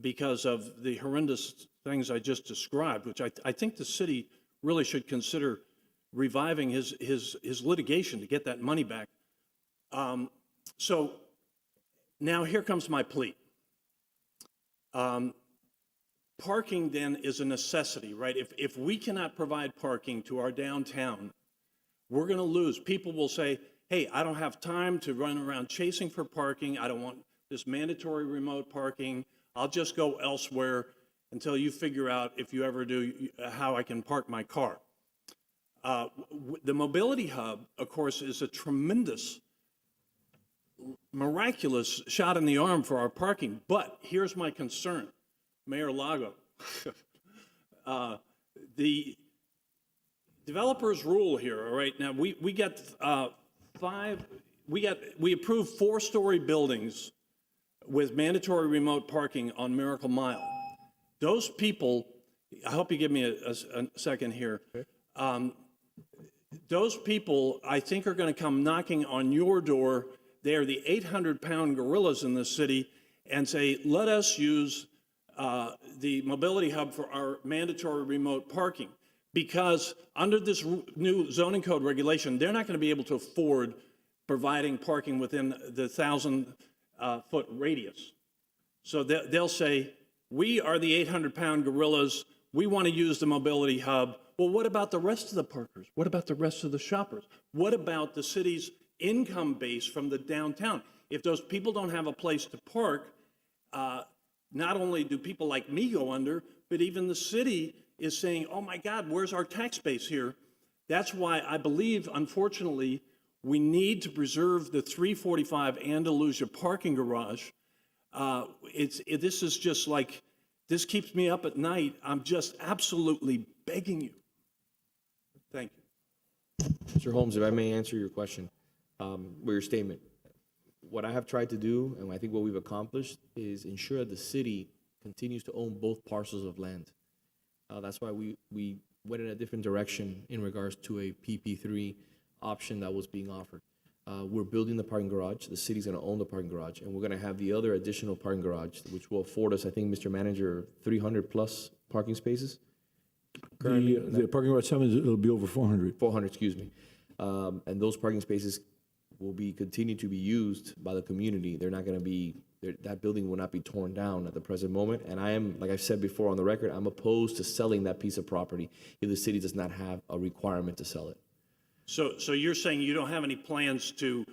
because of the horrendous things I just described, which I think the city really should consider reviving his litigation to get that money back. So now here comes my plea. Parking then is a necessity, right? If we cannot provide parking to our downtown, we're going to lose. People will say, hey, I don't have time to run around chasing for parking. I don't want this mandatory remote parking. I'll just go elsewhere until you figure out, if you ever do, how I can park my car. The mobility hub, of course, is a tremendous, miraculous shot in the arm for our parking. But here's my concern, Mayor Lago. The developers rule here, all right? Now, we approved 4-story buildings with mandatory remote parking on Miracle Mile. Those people, I hope you give me a second here. Those people, I think, are going to come knocking on your door. They are the 800-pound gorillas in this city and say, let us use the mobility hub for our mandatory remote parking. Because under this new zoning code regulation, they're not going to be able to afford providing parking within the 1,000-foot radius. So they'll say, we are the 800-pound gorillas. We want to use the mobility hub. Well, what about the rest of the parkers? What about the rest of the shoppers? What about the city's income base from the downtown? If those people don't have a place to park, not only do people like me go under, but even the city is saying, oh my God, where's our tax base here? That's why I believe, unfortunately, we need to preserve the 345 Andalusia parking garage. This is just like, this keeps me up at night. I'm just absolutely begging you. Thank you. Mr. Holmes, if I may answer your question, with your statement. What I have tried to do, and I think what we've accomplished, is ensure that the city continues to own both parcels of land. That's why we went in a different direction in regards to a PP3 option that was being offered. We're building the parking garage. The city's going to own the parking garage, and we're going to have the other additional parking garage, which will afford us, I think, Mr. Manager, 300 plus parking spaces. The parking garage 7, it'll be over 400. 400, excuse me. And those parking spaces will be continue to be used by the community. They're not going to be, that building will not be torn down at the present moment. And I am, like I've said before on the record, I'm opposed to selling that piece of property if the city does not have a requirement to sell it. So you're saying you don't have any plans to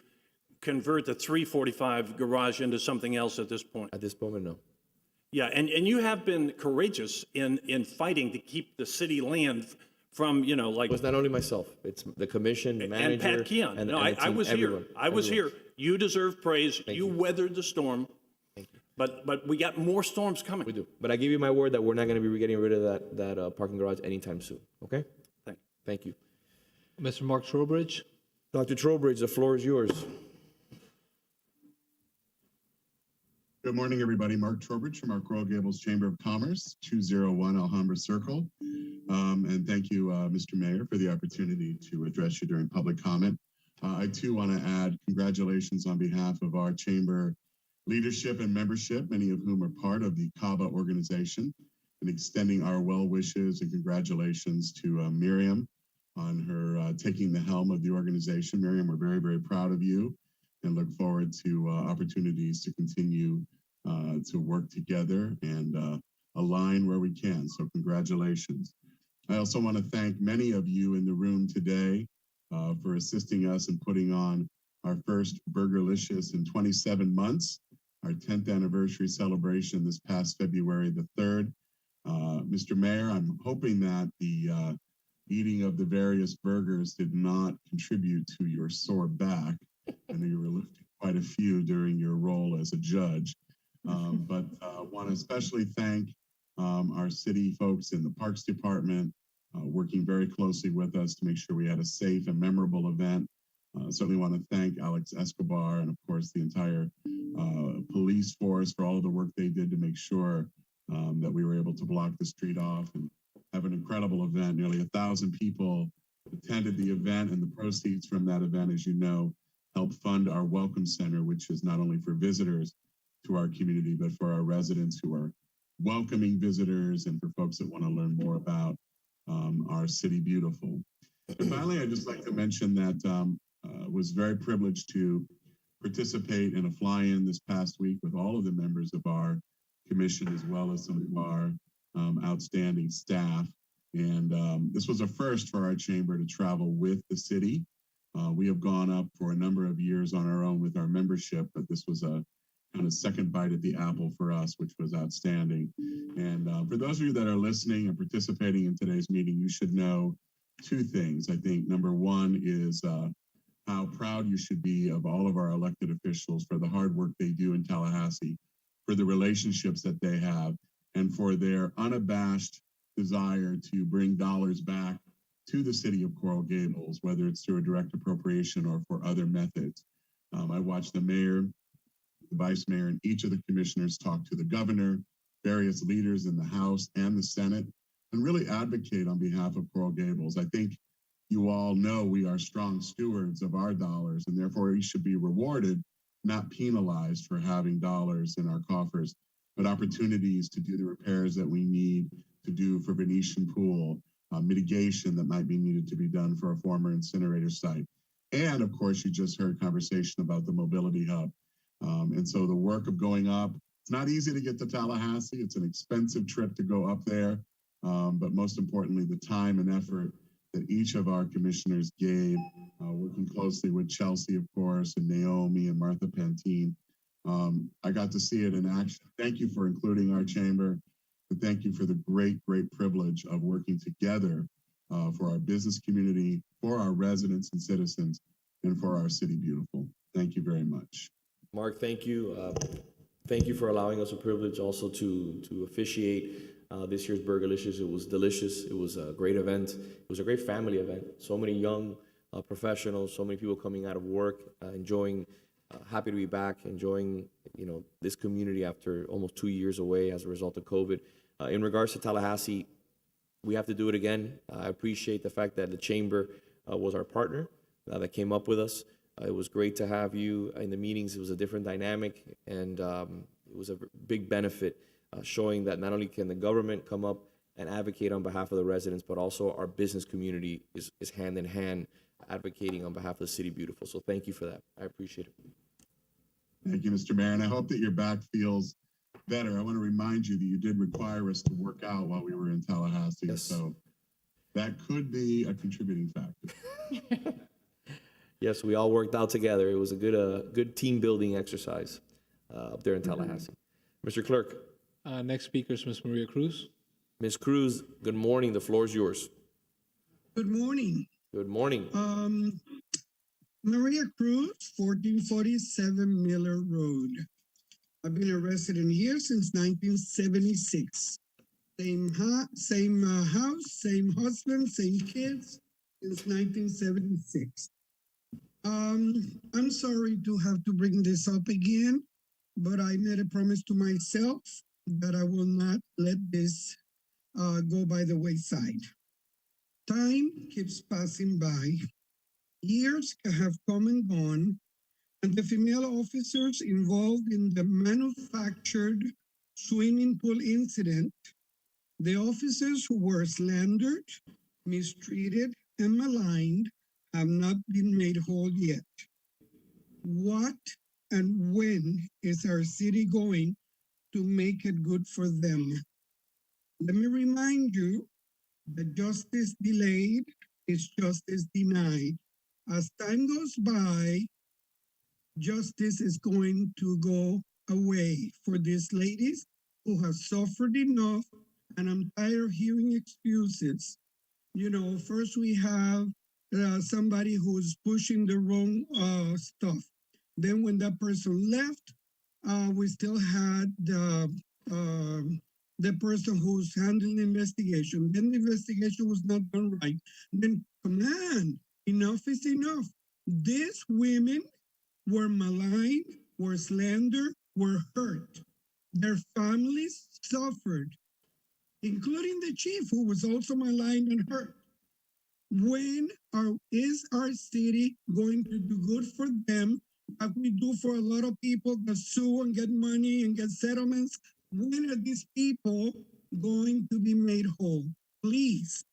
convert the 345 garage into something else at this point? At this moment, no. Yeah, and you have been courageous in fighting to keep the city land from, like. Well, it's not only myself, it's the commission, the manager. And Pat Keon. And, No, and the I team, was everyone, here. I was here. You deserve praise. Thank you weathered the storm. Thank you. But we got more storms coming. We do. But I give you my word that we're not going to be getting rid of that parking garage anytime soon, okay? Thank you. Mr. Mark Trowbridge. Dr. Trowbridge, the floor is yours. Good morning, everybody. Mark Trowbridge from our Coral Gables Chamber of Commerce, 201 Alhambra Circle. And thank you, Mr. Mayor, for the opportunity to address you during public comment. I too want to add congratulations on behalf of our chamber leadership and membership, many of whom are part of the CABA organization, and extending our well wishes and congratulations to Miriam on her taking the helm of the organization. Miriam, we're very, very proud of you and look forward to opportunities to continue to work together and align where we can. So congratulations. I also want to thank many of you in the room today for assisting us in putting on our first Burgerlicious in 27 months, our 10th anniversary celebration this past February the 3rd. Mr. Mayor, I'm hoping that the eating of the various burgers did not contribute to your sore back. I know you were lifting quite a few during your role as a judge. But want to especially thank our city folks in the Parks Department, working very closely with us to make sure we had a safe and memorable event. Certainly want to thank Alex Escobar and, of course, the entire police force for all of the work they did to make sure that we were able to block the street off and have an incredible event. Nearly 1,000 people attended the event, and the proceeds from that event, as you know, help fund our Welcome Center, which is not only for visitors to our community, but for our residents who are welcoming visitors and for folks that want to learn more about our city beautiful. And finally, I'd just like to mention that was very privileged to participate in a fly-in this past week with all of the members of our commission, as well as some of our outstanding staff. And this was a first for our chamber to travel with the city. We have gone up for a number of years on our own with our membership, but this was a kind of second bite at the apple for us, which was outstanding. And for those of you that are listening and participating in today's meeting, you should know two things. I think number one is how proud you should be of all of our elected officials for the hard work they do in Tallahassee, for the relationships that they have, and for their unabashed desire to bring dollars back to the city of Coral Gables, whether it's through a direct appropriation or for other methods. I watched the mayor, the vice mayor, and each of the commissioners talk to the governor, various leaders in the House and the Senate, and really advocate on behalf of Coral Gables. I think you all know we are strong stewards of our dollars, and therefore we should be rewarded, not penalized for having dollars in our coffers, but opportunities to do the repairs that we need to do for Venetian Pool, mitigation that might be needed to be done for a former incinerator site. And of course, you just heard conversation about the mobility hub. And so the work of going up, it's not easy to get to Tallahassee. It's an expensive trip to go up there. But most importantly, the time and effort that each of our commissioners gave, working closely with Chelsea, of course, and Naomi and Martha Pantine. I got to see it in action. Thank you for including our chamber. And thank you for the great, great privilege of working together for our business community, for our residents and citizens, and for our city beautiful. Thank you very much. Mark, thank you. Thank you for allowing us a privilege also to officiate this year's Burgerlicious. It was delicious. It was a great event. It was a great family event. So many young professionals, so many people coming out of work, enjoying, happy to be back, enjoying, this community after almost 2 years away as a result of COVID. In regards to Tallahassee, we have to do it again. I appreciate the fact that the chamber was our partner that came up with us. It was great to have you in the meetings. It was a different dynamic, and it was a big benefit, showing that not only can the government come up and advocate on behalf of the residents, but also our business community is hand in hand advocating on behalf of the City Beautiful. So thank you for that. I appreciate it. Thank you, Mr. Mayor, and I hope that your back feels better. I want to remind you that you did require us to work out while we were in Tallahassee, so that could be a contributing factor. Yes, we all worked out together. It was a good team building exercise up there in Tallahassee. Mr. Clerk. Next speaker is Ms. Maria Cruz. Ms. Cruz, good morning. The floor is yours. Good morning. Good morning. Maria Cruz, 1447 Miller Road. I've been a resident here since 1976. Same house, same husband, same kids since 1976. I'm sorry to have to bring this up again, but I made a promise to myself that I will not let this go by the wayside. Time keeps passing by. Years have come and gone, and the female officers involved in the manufactured swimming pool incident, the officers who were slandered, mistreated, and maligned have not been made whole yet. What and when is our city going to make it good for them? Let me remind you that justice delayed is justice denied. As time goes by, justice is going to go away for these ladies who have suffered enough, and I'm tired of hearing excuses. You know, first we have somebody who's pushing the wrong stuff. Then when that person left, we still had the person who's handling the investigation. Then the investigation was not done right. Then, come on, enough is enough. These women were maligned, were slandered, were hurt. Their families suffered, including the chief, who was also maligned and hurt. When is our city going to do good for them, like we do for a lot of people that sue and get money and get settlements? When are these people going to be made whole? Please.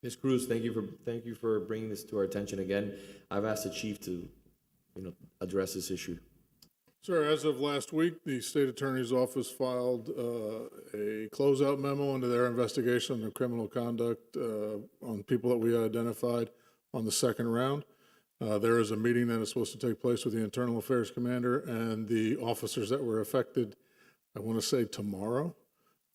Ms. Cruz, thank you for bringing this to our attention again. I've asked the chief to, address this issue. Sir, as of last week, the state attorney's office filed a closeout memo into their investigation of criminal conduct on people that we identified on the second round. There is a meeting that is supposed to take place with the internal affairs commander and the officers that were affected, I want to say tomorrow.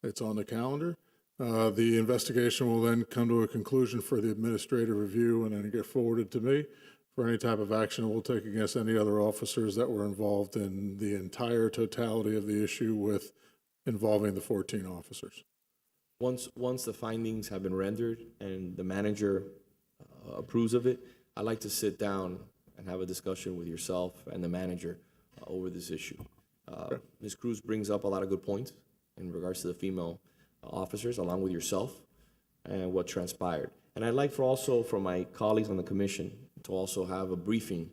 It's on the calendar. The investigation will then come to a conclusion for the administrative review and then get forwarded to me for any type of action we'll take against any other officers that were involved in the entire totality of the issue with involving the 14 officers. Once the findings have been rendered and the manager approves of it, I'd like to sit down and have a discussion with yourself and the manager over this issue. Ms. Cruz brings up a lot of good points in regards to the female officers, along with yourself and what transpired. And I'd like for my colleagues on the commission to also have a briefing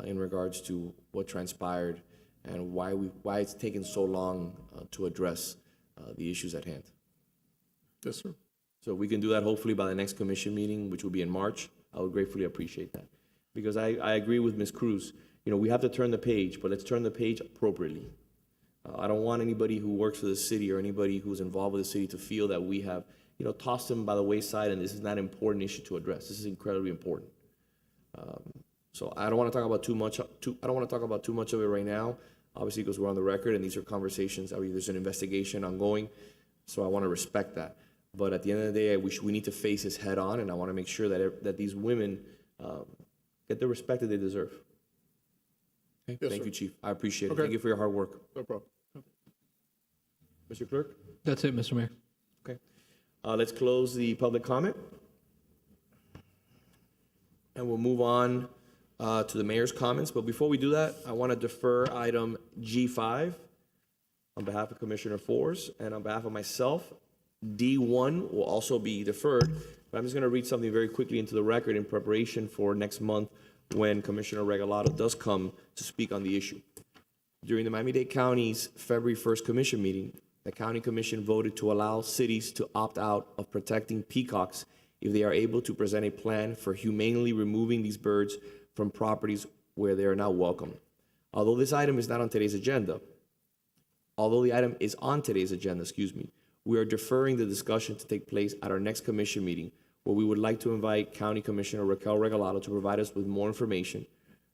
in regards to what transpired and why it's taken so long to address the issues at hand. Yes, sir. So we can do that hopefully by the next commission meeting, which will be in March. I would gratefully appreciate that. Because I agree with Ms. Cruz. We have to turn the page, but let's turn the page appropriately. I don't want anybody who works for the city or anybody who's involved with the city to feel that we have, tossed them by the wayside and this is not an important issue to address. This is incredibly important. So I don't want to talk about too much. I don't want to talk about too much of it right now, obviously because we're on the record and these are conversations. There's an investigation ongoing, so I want to respect that. But at the end of the day, we need to face this head on, and I want to make sure that these women get the respect that they deserve. Okay? Yes, Thank sir. you, Chief. I appreciate it. Okay. Thank you for your hard work. No problem. Mr. Clerk? That's it, Mr. Mayor. Okay. Let's close the public comment. And we'll move on to the mayor's comments. But before we do that, I want to defer item G5 on behalf of Commissioner Force and on behalf of myself. D1 will also be deferred, but I'm just going to read something very quickly into the record in preparation for next month when Commissioner Regalado does come to speak on the issue. During the Miami-Dade County's February 1st commission meeting, the County Commission voted to allow cities to opt out of protecting peacocks if they are able to present a plan for humanely removing these birds from properties where they are not welcome. Although the item is on today's agenda, we are deferring the discussion to take place at our next commission meeting, where we would like to invite County Commissioner Raquel Regalado to provide us with more information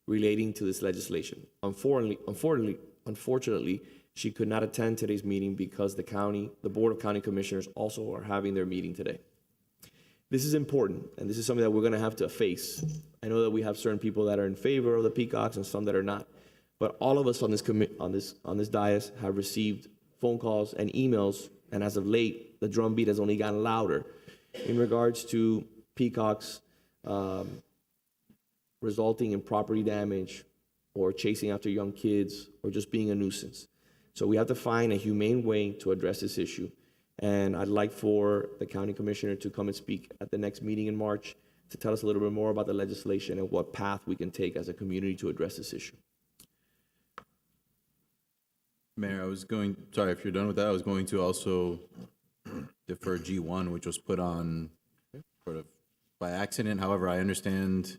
relating to this legislation. Unfortunately, she could not attend today's meeting because the Board of County Commissioners also are having their meeting today. This is important, and this is something that we're going to have to face. I know that we have certain people that are in favor of the peacocks and some that are not, but all of us on this dais have received phone calls and emails, and as of late, the drumbeat has only gotten louder in regards to peacocks resulting in property damage or chasing after young kids or just being a nuisance. So we have to find a humane way to address this issue. And I'd like for the county commissioner to come and speak at the next meeting in March to tell us a little bit more about the legislation and what path we can take as a community to address this issue. Mayor, sorry, if you're done with that, I was going to also defer G1, which was put on sort of by accident. However, I understand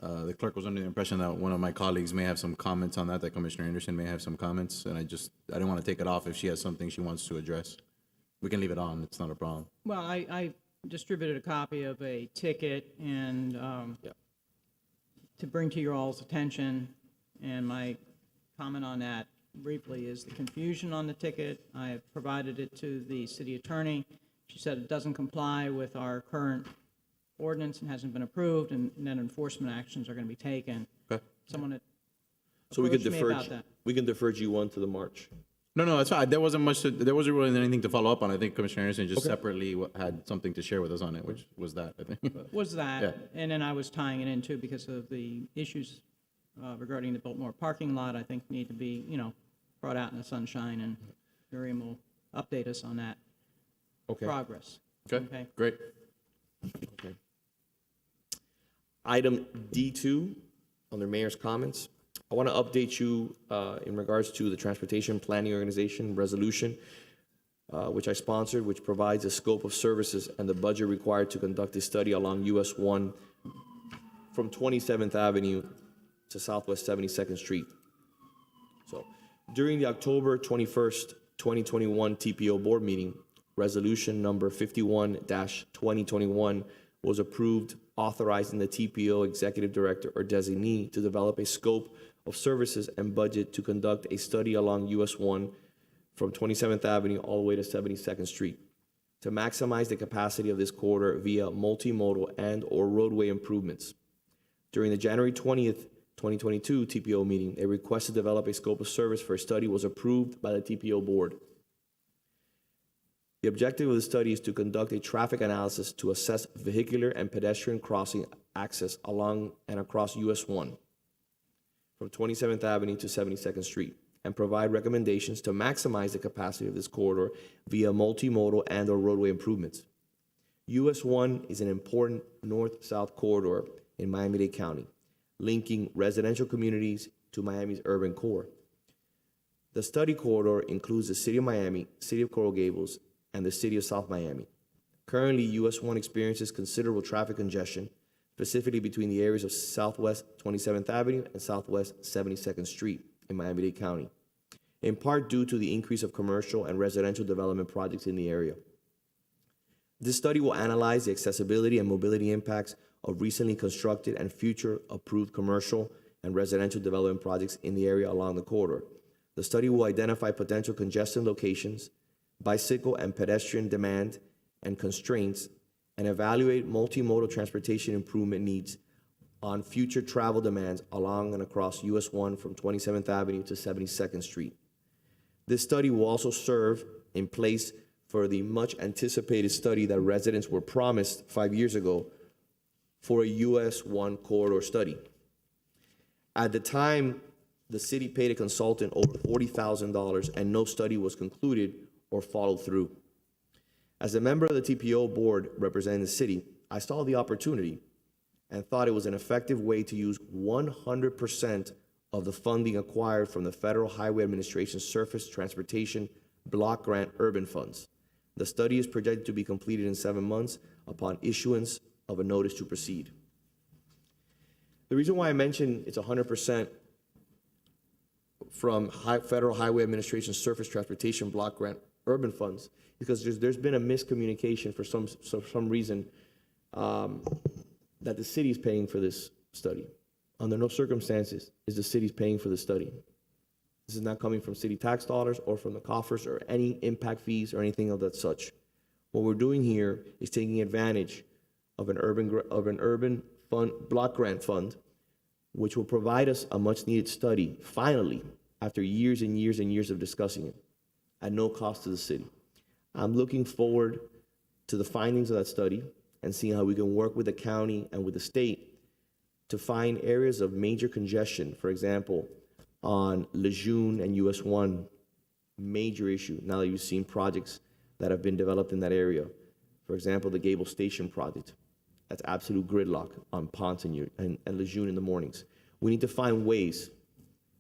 the clerk was under the impression that one of my colleagues may have some comments on that Commissioner Anderson may have some comments, and I didn't want to take it off if she has something she wants to address. We can leave it on, it's not a problem. Well, I distributed a copy of a ticket and to bring to your all's attention, and my comment on that briefly is the confusion on the ticket. I have provided it to the city attorney. She said it doesn't comply with our current ordinance and hasn't been approved, and then enforcement actions are going to be taken. Okay. Someone had So we could approached me defer. about that. We can defer G1 to the March. No, that's fine. There wasn't really anything to follow up on. I think Commissioner Anderson just separately had something to share with us on it, which was that, I think. Was that, Yeah. and then I was tying it in too because of the issues regarding the Biltmore parking lot, I think need to be, brought out in the sunshine, and Miriam will update us on that progress. Okay, great. Okay. Item D2, under mayor's comments. I want to update you in regards to the Transportation Planning Organization resolution, which I sponsored, which provides a scope of services and the budget required to conduct a study along US 1 from 27th Avenue to Southwest 72nd Street. So, during the October 21st, 2021 TPO board meeting, resolution number 51-2021 was approved, authorizing the TPO executive director or designee to develop a scope of services and budget to conduct a study along US 1 from 27th Avenue all the way to 72nd Street to maximize the capacity of this corridor via multimodal and or roadway improvements. During the January 20th, 2022 TPO meeting, a request to develop a scope of service for a study was approved by the TPO board. The objective of the study is to conduct a traffic analysis to assess vehicular and pedestrian crossing access along and across US 1 from 27th Avenue to 72nd Street and provide recommendations to maximize the capacity of this corridor via multimodal and or roadway improvements. US 1 is an important north-south corridor in Miami-Dade County, linking residential communities to Miami's urban core. The study corridor includes the City of Miami, City of Coral Gables, and the City of South Miami. Currently, US 1 experiences considerable traffic congestion, specifically between the areas of Southwest 27th Avenue and Southwest 72nd Street in Miami-Dade County, in part due to the increase of commercial and residential development projects in the area. This study will analyze the accessibility and mobility impacts of recently constructed and future approved commercial and residential development projects in the area along the corridor. The study will identify potential congestion locations, bicycle and pedestrian demand and constraints, and evaluate multimodal transportation improvement needs on future travel demands along and across US 1 from 27th Avenue to 72nd Street. This study will also serve in place for the much anticipated study that residents were promised 5 years ago for a US 1 corridor study. At the time, the city paid a consultant over $40,000 and no study was concluded or followed through. As a member of the TPO board representing the city, I saw the opportunity and thought it was an effective way to use 100% of the funding acquired from the Federal Highway Administration Surface Transportation Block Grant Urban Funds. The study is projected to be completed in 7 months, upon issuance of a notice to proceed. The reason why I mentioned it's 100% from Federal Highway Administration Surface Transportation Block Grant urban funds is because there's been a miscommunication for some reason that the city is paying for this study. Under no circumstances is the city paying for the study. This is not coming from city tax dollars or from the coffers or any impact fees or anything of that such. What we're doing here is taking advantage of an urban fund, block grant fund, which will provide us a much needed study, finally, after years and years and years of discussing it, at no cost to the city. I'm looking forward to the findings of that study and seeing how we can work with the county and with the state to find areas of major congestion, for example, on Lejeune and US 1, major issue now that you've seen projects that have been developed in that area. For example, the Gables Station project. That's absolute gridlock on Ponce and Lejeune in the mornings. We need to find ways,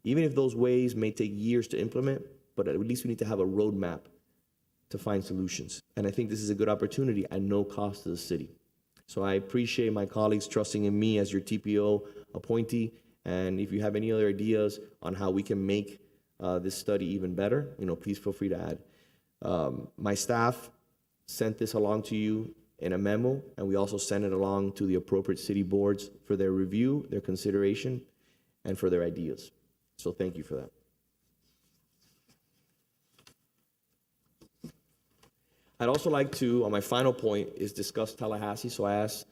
even if those ways may take years to implement, but at least we need to have a roadmap to find solutions. And I think this is a good opportunity at no cost to the city. So I appreciate my colleagues trusting in me as your TPO appointee. And if you have any other ideas on how we can make this study even better, please feel free to add. My staff sent this along to you in a memo, and we also sent it along to the appropriate city boards for their review, their consideration, and for their ideas. So thank you for that. I'd also like to, on my final point, is discuss Tallahassee. So I asked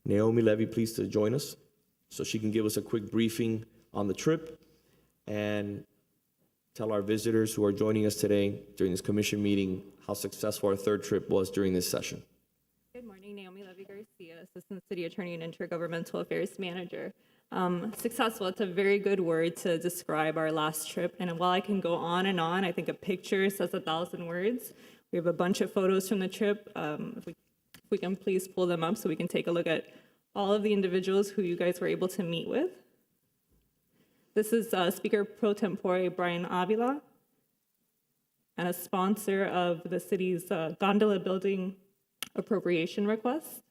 Naomi Levy, please, to join us so she can give us a quick briefing on the trip and tell our visitors who are joining us today during this commission meeting how successful our third trip was during this session. Good morning, Naomi Levy Garcia, Assistant City Attorney and Intergovernmental Affairs Manager. Successful, it's a very good word to describe our last trip. And while I can go on and on, I think a picture says 1,000 words. We have a bunch of photos from the trip. If we can please pull them up so we can take a look at all of the individuals who you guys were able to meet with. This is Speaker Pro Tempore Brian Avila, and a sponsor of the city's gondola building appropriation request.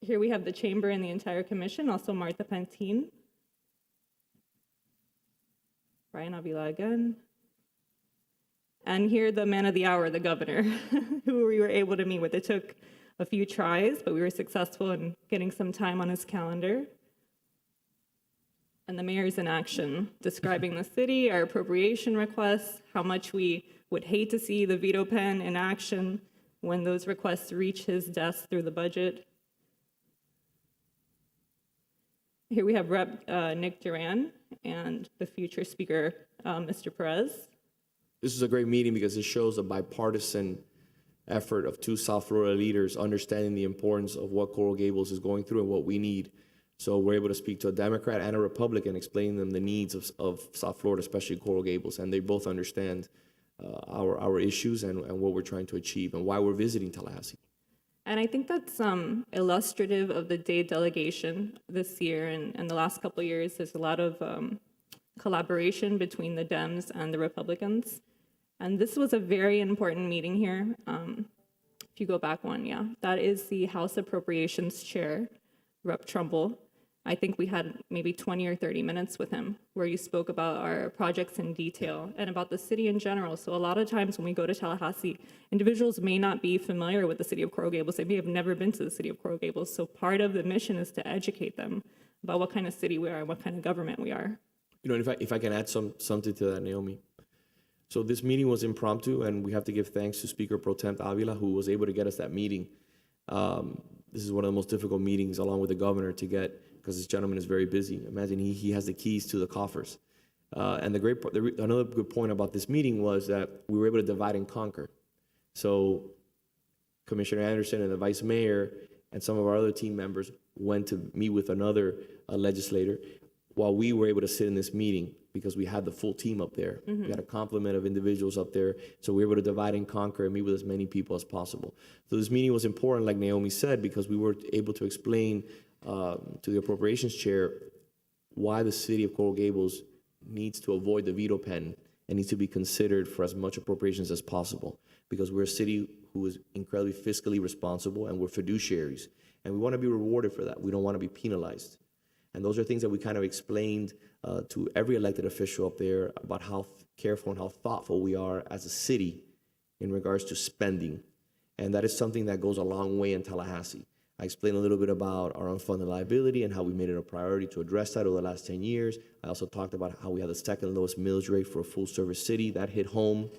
Here we have the chamber and the entire commission, also Martha Pantine. Brian Avila again. And here the man of the hour, the governor, who we were able to meet with. It took a few tries, but we were successful in getting some time on his calendar. And the mayor's in action, describing the city, our appropriation requests, how much we would hate to see the veto pen in action when those requests reach his desk through the budget. Here we have Rep. Nick Duran and the future speaker, Mr. Perez. This is a great meeting because it shows a bipartisan effort of two South Florida leaders understanding the importance of what Coral Gables is going through and what we need. So we're able to speak to a Democrat and a Republican, explaining them the needs of South Florida, especially Coral Gables, and they both understand our issues and what we're trying to achieve and why we're visiting Tallahassee. And I think that's illustrative of the day delegation this year and the last couple of years. There's a lot of collaboration between the Dems and the Republicans. And this was a very important meeting here. If you go back one, yeah, that is the House Appropriations Chair, Rep. Trumbull. I think we had maybe 20 or 30 minutes with him where you spoke about our projects in detail and about the city in general. So a lot of times when we go to Tallahassee, individuals may not be familiar with the city of Coral Gables. They may have never been to the city of Coral Gables. So part of the mission is to educate them about what kind of city we are and what kind of government we are. If I can add something to that, Naomi. So this meeting was impromptu, and we have to give thanks to Speaker Pro Tem Avila, who was able to get us that meeting. This is one of the most difficult meetings, along with the governor, to get, because this gentleman is very busy. Imagine he has the keys to the coffers. And another good point about this meeting was that we were able to divide and conquer. So Commissioner Anderson and the Vice Mayor and some of our other team members went to meet with another legislator, while we were able to sit in this meeting because we had the full team up there. We had a complement of individuals up there. So we were able to divide and conquer and meet with as many people as possible. So this meeting was important, like Naomi said, because we were able to explain to the appropriations chair why the city of Coral Gables needs to avoid the veto pen and needs to be considered for as much appropriations as possible, because we're a city who is incredibly fiscally responsible, and we're fiduciaries. And we want to be rewarded for that. We don't want to be penalized. And those are things that we kind of explained to every elected official up there about how careful and how thoughtful we are as a city in regards to spending. And that is something that goes a long way in Tallahassee. I explained a little bit about our unfunded liability and how we made it a priority to address that over the last 10 years. I also talked about how we have the second lowest millage rate for a full-service city. That hit home.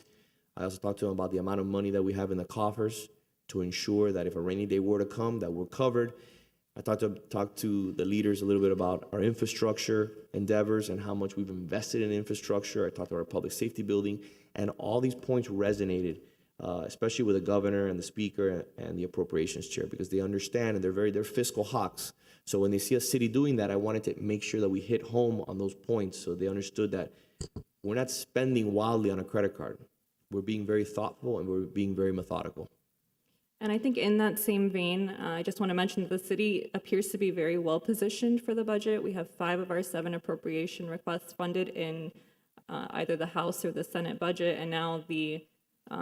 I also talked to them about the amount of money that we have in the coffers to ensure that if a rainy day were to come, that we're covered. I talked to the leaders a little bit about our infrastructure endeavors and how much we've invested in infrastructure. I talked about our public safety building, and all these points resonated, especially with the governor and the speaker and the appropriations chair, because they understand and they're fiscal hawks. So when they see a city doing that, I wanted to make sure that we hit home on those points so they understood that we're not spending wildly on a credit card. We're being very thoughtful and we're being very methodical. And I think in that same vein, I just want to mention that the city appears to be very well positioned for the budget. We have 5 of our 7 appropriation requests funded in either the House or the Senate budget, and now the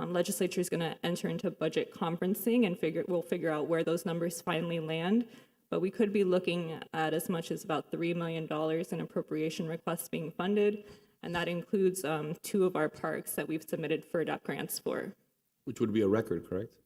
legislature is going to enter into budget conferencing and we'll figure out where those numbers finally land. But we could be looking at as much as about $3 million in appropriation requests being funded, and that includes 2 of our parks that we've submitted for FERDAP grants for. Which would be a record, correct?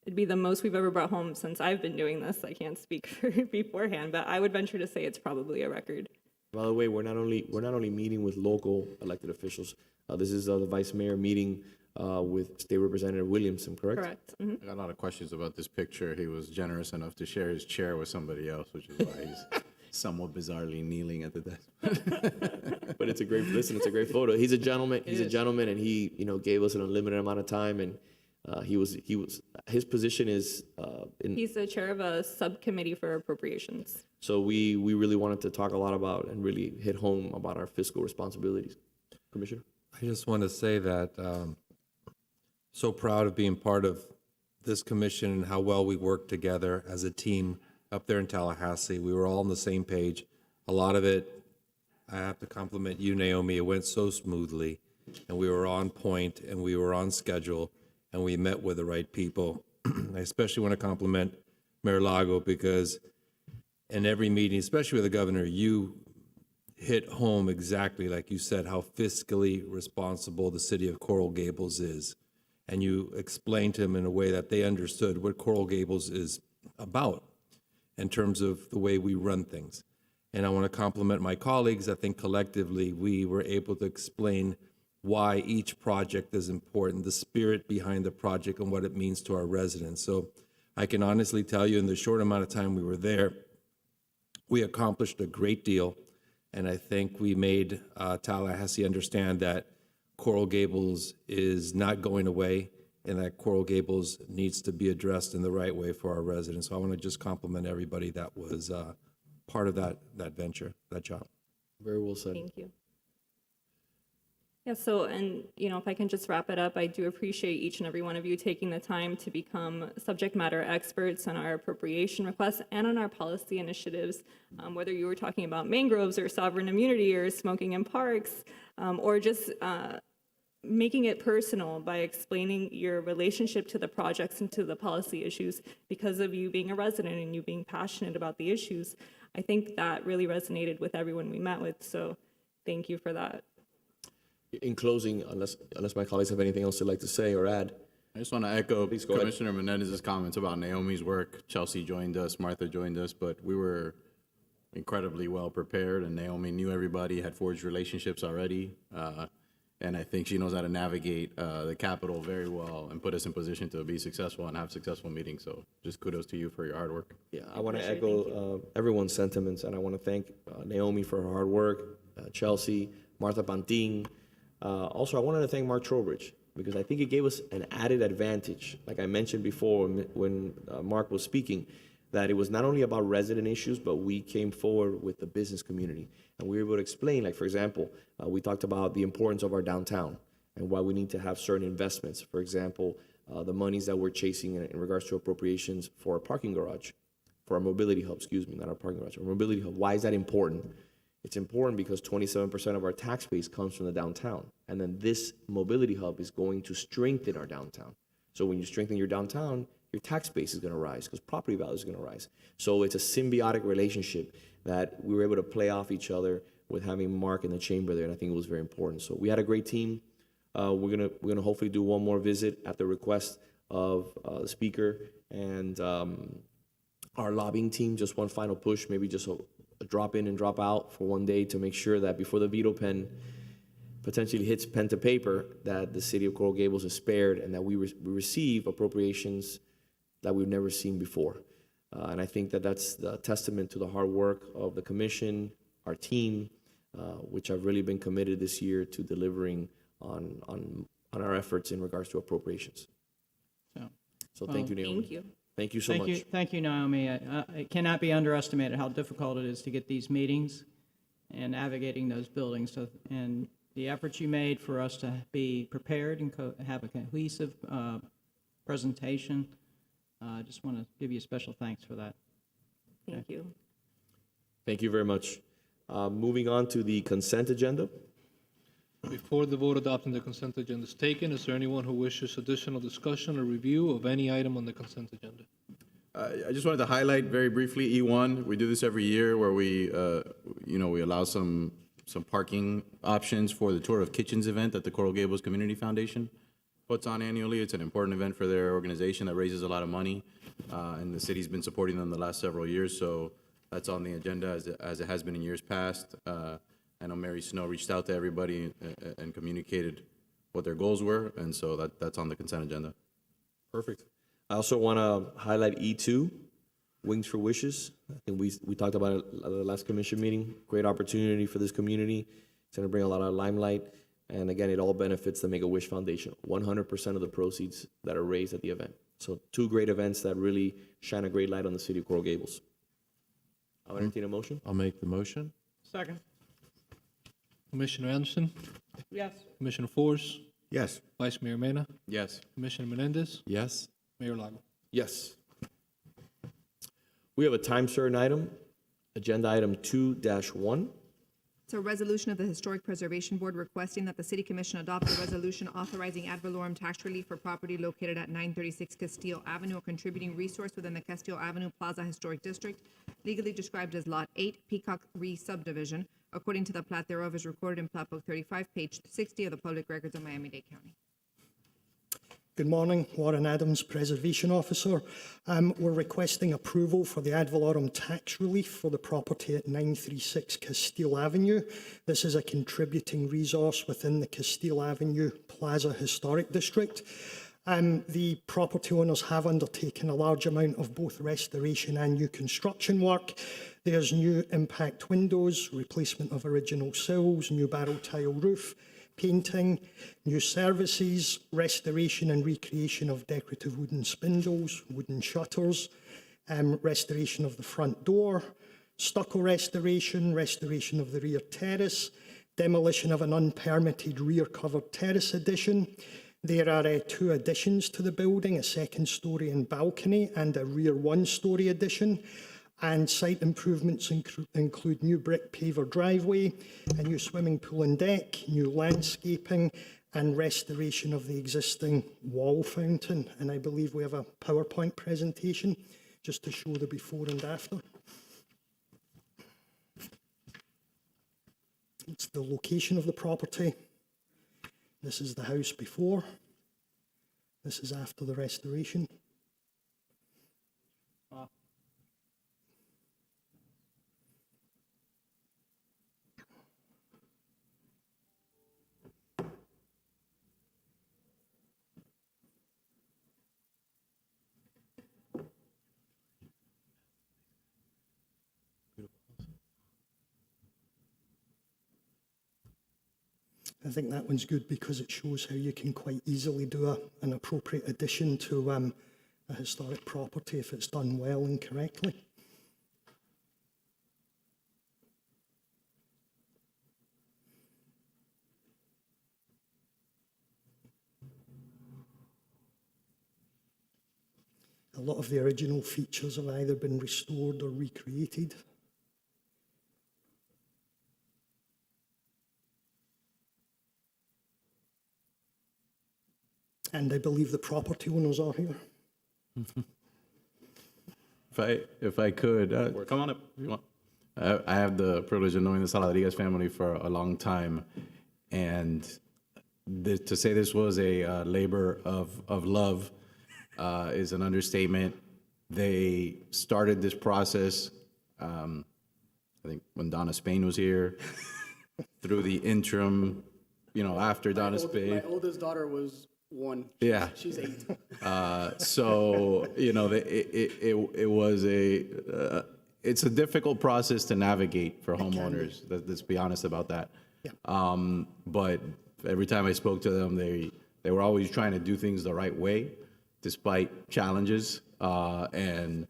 It'd be the most we've ever brought home since I've been doing this. I can't speak for beforehand, but I would venture to say it's probably a record. By the way, we're not only meeting with local elected officials. This is the vice mayor meeting with State Representative Williamson, correct? Correct. I got a lot of questions about this picture. He was generous enough to share his chair with somebody else, which is why he's somewhat bizarrely kneeling at the desk. But it's a great photo. He's a gentleman. He's a gentleman, and he gave us an unlimited amount of time, and his position is He's the chair of a subcommittee for appropriations. So we really wanted to talk a lot about and really hit home about our fiscal responsibilities. Commissioner? I just want to say that so proud of being part of this commission and how well we work together as a team up there in Tallahassee. We were all on the same page. A lot of it, I have to compliment you, Naomi. It went so smoothly, and we were on point, and we were on schedule, and we met with the right people. I especially want to compliment Mayor Lago, because in every meeting, especially with the governor, you hit home exactly like you said, how fiscally responsible the city of Coral Gables is. And you explained to them in a way that they understood what Coral Gables is about in terms of the way we run things. And I want to compliment my colleagues. I think collectively we were able to explain why each project is important, the spirit behind the project and what it means to our residents. So I can honestly tell you, in the short amount of time we were there, we accomplished a great deal. And I think we made Tallahassee understand that Coral Gables is not going away and that Coral Gables needs to be addressed in the right way for our residents. So I want to just compliment everybody that was part of that venture, that job. Very well said. Thank you. Yeah, so, and, if I can just wrap it up, I do appreciate each and every one of you taking the time to become subject matter experts on our appropriation requests and on our policy initiatives, whether you were talking about mangroves or sovereign immunity or smoking in parks, or just making it personal by explaining your relationship to the projects and to the policy issues because of you being a resident and you being passionate about the issues. I think that really resonated with everyone we met with, so thank you for that. In closing, unless my colleagues have anything else they'd like to say or add. I just want to echo Please go ahead. Commissioner Menendez's comments about Naomi's work. Chelsea joined us, Martha joined us, but we were incredibly well prepared, and Naomi knew everybody, had forged relationships already, and I think she knows how to navigate the Capitol very well and put us in position to be successful and have successful meetings. So just kudos to you for your hard work. Yeah, I want to echo everyone's sentiments, and I want to thank Naomi for her hard work, Chelsea, Martha Pantin. Also, I wanted to thank Mark Trowbridge, because I think it gave us an added advantage. Like I mentioned before when Mark was speaking, that it was not only about resident issues, but we came forward with the business community. And we were able to explain, like, for example, we talked about the importance of our downtown and why we need to have certain investments. For example, the monies that we're chasing in regards to appropriations for a parking garage, for our mobility hub, not our parking garage, our mobility hub. Why is that important? It's important because 27% of our tax base comes from the downtown. And then this mobility hub is going to strengthen our downtown. So when you strengthen your downtown, your tax base is going to rise because property value is going to rise. So it's a symbiotic relationship that we were able to play off each other with having Mark in the chamber there, and I think it was very important. So we had a great team. We're gonna hopefully do one more visit at the request of the speaker and our lobbying team. Just one final push, maybe just a drop in and drop out for one day to make sure that before the veto pen potentially hits pen to paper, that the city of Coral Gables is spared and that we receive appropriations that we've never seen before. And I think that that's the testament to the hard work of the commission, our team, which have really been committed this year to delivering on our efforts in regards to appropriations. So thank you, Naomi. Thank you. Thank you so much. Thank you, Naomi. It cannot be underestimated how difficult it is to get these meetings and navigating those buildings. So, and the efforts you made for us to be prepared and have a cohesive presentation. I just want to give you a special thanks for that. Thank you. Thank you very much. Moving on to the consent agenda. Before the vote adopting the consent agenda is taken, is there anyone who wishes additional discussion or review of any item on the consent agenda? I just wanted to highlight very briefly E1. We do this every year where we allow some parking options for the Tour of Kitchens event that the Coral Gables Community Foundation puts on annually. It's an important event for their organization that raises a lot of money, and the city's been supporting them the last several years, so that's on the agenda as it has been in years past. I know Mary Snow reached out to everybody and communicated what their goals were, and so that's on the consent agenda. Perfect. I also want to highlight E2, Wings for Wishes. I think we talked about it at the last commission meeting. Great opportunity for this community. It's going to bring a lot of limelight. And again, it all benefits the Make-A-Wish Foundation. 100% of the proceeds that are raised at the event. So 2 great events that really shine a great light on the city of Coral Gables. I'll entertain a motion. I'll make the motion. Second. Commissioner Anderson? Yes. Commissioner Force? Yes. Vice Mayor Mena? Yes. Commissioner Menendez? Yes. Mayor Lago? Yes. We have a time-certain item, agenda item 2-1. It's a resolution of the Historic Preservation Board requesting that the City Commission adopt a resolution authorizing ad valorem tax relief for property located at 936 Castile Avenue, a contributing resource within the Castile Avenue Plaza Historic District, legally described as Lot 8, Peacock Re-Subdivision, according to the plat thereof is recorded in Plat Book 35, page 60 of the Public Records of Miami-Dade County. Good morning, Warren Adams, Preservation Officer. We're requesting approval for the ad valorem tax relief for the property at 936 Castile Avenue. This is a contributing resource within the Castile Avenue Plaza Historic District. The property owners have undertaken a large amount of both restoration and new construction work. There's new impact windows, replacement of original sills, new barrel tile roof, painting, new services, restoration and recreation of decorative wooden spindles, wooden shutters, restoration of the front door, stucco restoration, restoration of the rear terrace, demolition of an unpermitted rear covered terrace addition. There are 2 additions to the building, a second story and balcony and a rear 1-story addition. And site improvements include new brick paver driveway, a new swimming pool and deck, new landscaping, and restoration of the existing wall fountain. And I believe we have a PowerPoint presentation just to show the before and after. It's the location of the property. This is the house before. This is after the restoration. I think that one's good because it shows how you can quite easily do an appropriate addition to a historic property if it's done well and correctly. A lot of the original features have either been restored or recreated. and I believe the property owners are here. If I could, come on up if you want. I have the privilege of knowing the Saladrigas family for a long time, and to say this was a labor of love is an understatement. They started this process, I think when Donna Spain was here, through the interim, after Donna Spain. My oldest daughter was 1. Yeah. She's 8. So, it was it's a difficult process to navigate for homeowners. Let's be honest about that. But every time I spoke to them, they were always trying to do things the right way, despite challenges. And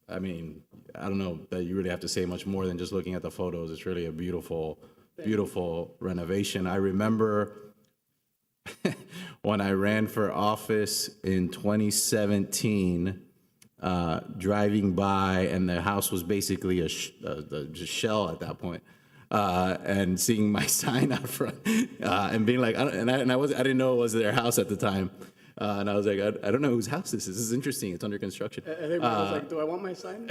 I mean, I don't know that you really have to say much more than just looking at the photos. It's really a beautiful, beautiful renovation. I remember when I ran for office in 2017, driving by, and the house was basically a shell at that point, and seeing my sign out front, and being like, I didn't know it was their house at the time, and I was like, I don't know whose house this is. This is interesting. It's under construction. I think I was like, do I want my sign?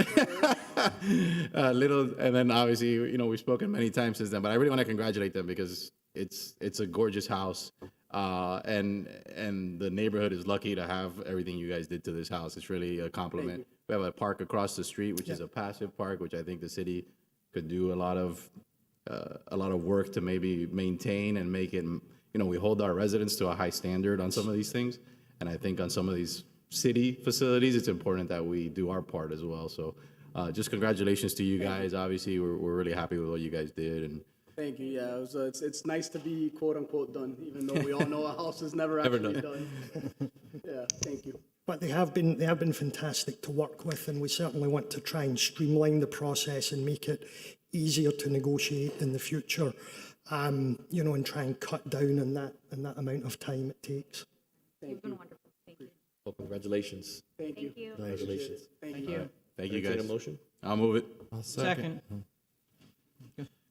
And then obviously, we've spoken many times since then, but I really want to congratulate them because it's a gorgeous house. And the neighborhood is lucky to have everything you guys did to this house. It's really a compliment. We have a park across the street, which is a passive park, which I think the city could do a lot of work to maybe maintain and make it. We hold our residents to a high standard on some of these things, and I think on some of these city facilities, it's important that we do our part as well. So, just congratulations to you guys. Obviously, we're really happy with what you guys did, and. Thank you. Yeah, it's nice to be quote unquote done, even though we all know a house is never actually done. Yeah, thank you. But they have been fantastic to work with, and we certainly want to try and streamline the process and make it easier to negotiate in the future. And try and cut down on that amount of time it takes. Thank you. Wonderful. Thank you. Well, congratulations. Thank you. Congratulations. Thank you. Thank you, Entertain guys. a motion? I'll move it. Second.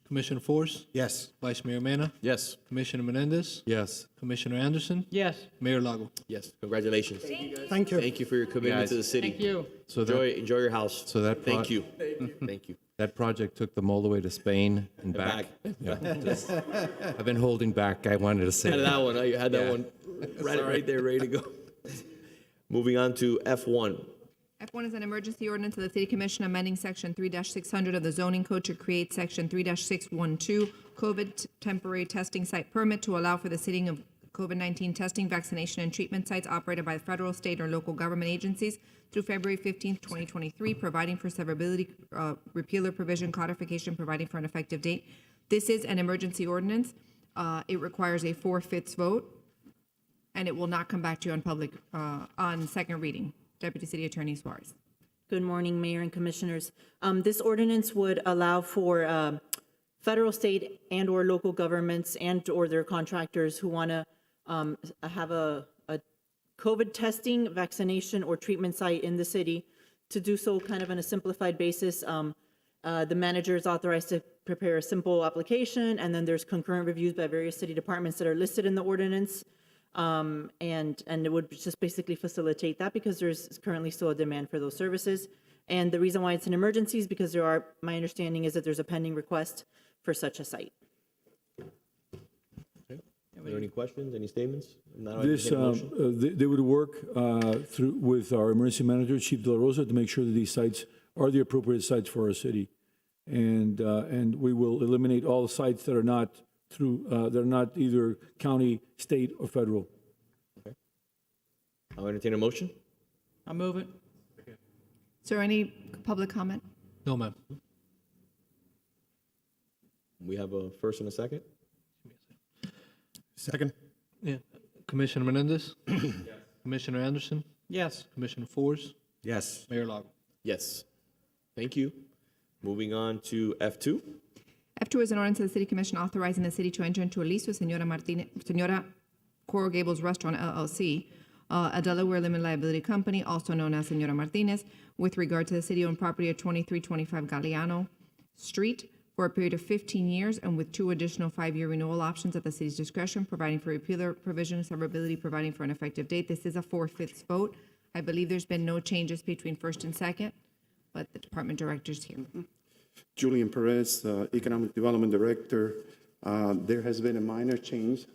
Commissioner Force? Yes. Vice Mayor Mena? Yes. Commissioner Menendez? Yes. Commissioner Anderson? Yes. Mayor Lago? Yes. Congratulations. Thank you. Thank you for your commitment Guys. to the city. Thank you. So Enjoy your house. So that Thank you. Thank you. That project took them all the way to Spain and back. Yeah, I've been holding back. I wanted to say Had that one. You had that Yeah. one right there, ready to go. Moving on to F1. F1 is an emergency ordinance of the City Commission amending Section 3-600 of the zoning code to create Section 3-612 COVID temporary testing site permit to allow for the sitting of COVID-19 testing, vaccination, and treatment sites operated by federal, state, or local government agencies through February 15th, 2023, providing for severability, repealer provision, codification, providing for an effective date. This is an emergency ordinance. It requires a 4/5 vote, and it will not come back to you on second reading. Deputy City Attorney Suarez. Good morning, Mayor and Commissioners. This ordinance would allow for federal, state, and/or local governments and/or their contractors who want to have a COVID testing, vaccination, or treatment site in the city to do so kind of on a simplified basis. The manager is authorized to prepare a simple application, and then there's concurrent reviews by various city departments that are listed in the ordinance. And it would just basically facilitate that because there's currently still a demand for those services. And the reason why it's an emergency is because my understanding is that there's a pending request for such a site. Are there any questions, any statements? Not This, they would work with our emergency manager, Chief De La Rosa, to make sure that these sites are the appropriate sites for our city. And we will eliminate all sites that are not they're not either county, state, or federal. Okay. I'll entertain a motion. I'll move it. Is there any public comment? No, ma'am. We have a first and a second. Second. Yeah. Commissioner Menendez? Yes. Commissioner Anderson? Yes. Commissioner Force? Yes. Mayor Lago? Yes. Thank you. Moving on to F2. F2 is an ordinance of the City Commission authorizing the city to enter into a lease with Senora Coral Gables Restaurant LLC, a Delaware limited liability company, also known as Senora Martinez, with regard to the city-owned property of 2325 Galeano Street, for a period of 15 years and with 2 additional 5-year renewal options at the city's discretion, providing for repealer provision, severability, providing for an effective date. This is a 4/5 vote. I believe there's been no changes between first and second, but the department director's here. Julian Perez, Economic Development Director. There has been a minor change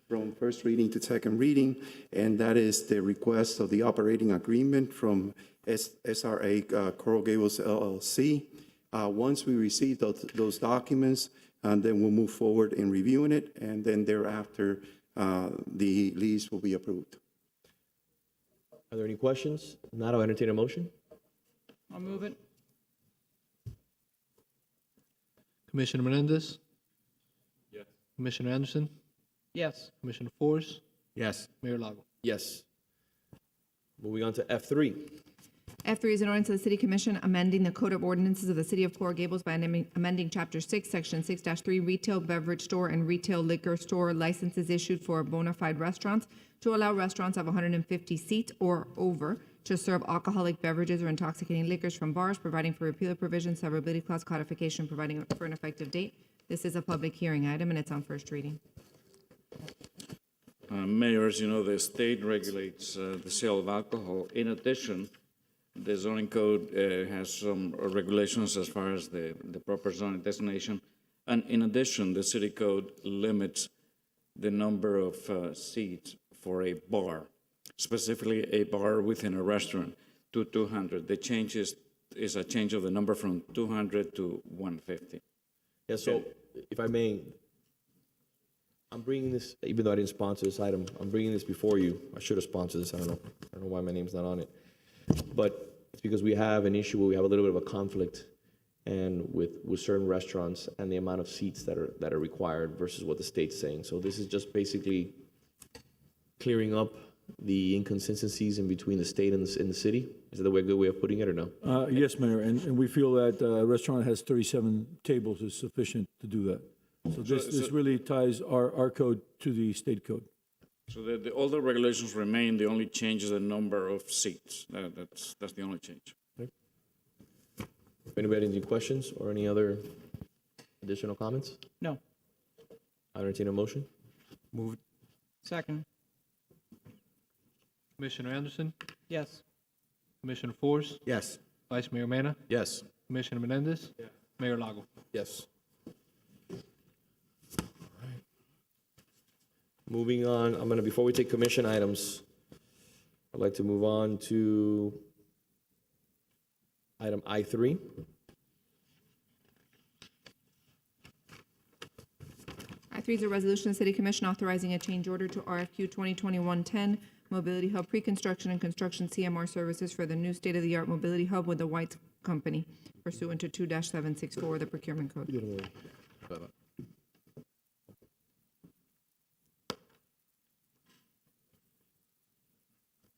from first reading to second reading, and that is the request of the operating agreement from SRA Coral Gables LLC. Once we receive those documents, then we'll move forward in reviewing it, and then thereafter, the lease will be approved. Are there any questions? Not, I'll entertain a motion. I'll move it. Commissioner Menendez? Yes. Commissioner Anderson? Yes. Commissioner Forrest? Yes. Mayor Lago? Yes. Moving on to F3. F3 is an ordinance of the City Commission amending the Code of Ordinances of the City of Coral Gables by amending Chapter 6, Section 6-3, Retail Beverage Store and Retail Liquor Store licenses issued for bona fide restaurants to allow restaurants of 150 seats or over to serve alcoholic beverages or intoxicating liquors from bars, providing for repeal of provisions, severability clause codification, providing for an effective date. This is a public hearing item, and it's on first reading. Mayor, as you know, the state regulates the sale of alcohol. In addition, the zoning code has some regulations as far as the proper zoning designation. And in addition, the city code limits the number of seats for a bar, specifically a bar within a restaurant, to 200. The change is a change of the number from 200 to 150. Yeah, so if I may, I'm bringing this, even though I didn't sponsor this item, I'm bringing this before you. I should have sponsored this, I don't know why my name's not on it. But it's because we have an issue where we have a little bit of a conflict and with certain restaurants and the amount of seats that are required versus what the state's saying. So this is just basically clearing up the inconsistencies in between the state and the city. Is that good way of putting it or no? Yes, Mayor, and we feel that a restaurant has 37 tables is sufficient to do that. So this really ties our code to the state code. So all the regulations remain. The only change is the number of seats. That's the only change. Okay. If anybody has any questions or any other additional comments? No. I entertain a motion. Move it. Second. Commissioner Anderson? Yes. Commissioner Forrest? Yes. Vice Mayor Mena? Yes. Commissioner Menendez? Yes. Mayor Lago? Yes. Moving on, before we take commission items, I'd like to move on to item I3. I3 is a resolution of the City Commission authorizing a change order to RFQ 2021-10 Mobility Hub Pre-Construction and Construction CMR Services for the new state-of-the-art Mobility Hub with the White Company pursuant to 2-764 of the Procurement Code.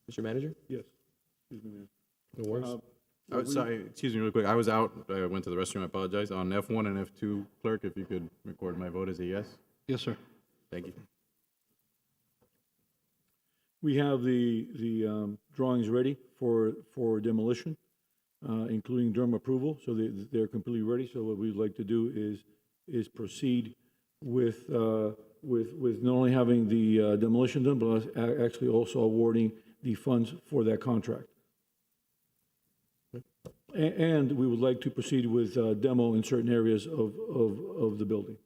Mr. Manager? Yes. Excuse me, Mayor. No worries. Sorry, excuse me real quick. I was out. I went to the restroom. I apologize. On F1 and F2, clerk, if you could record my vote as a yes. Yes, sir. Thank you. We have the drawings ready for demolition, including DERM approval, so they're completely ready. So what we'd like to do is proceed with not only having the demolition done, but actually also awarding the funds for that contract. And we would like to proceed with demo in certain areas of the building.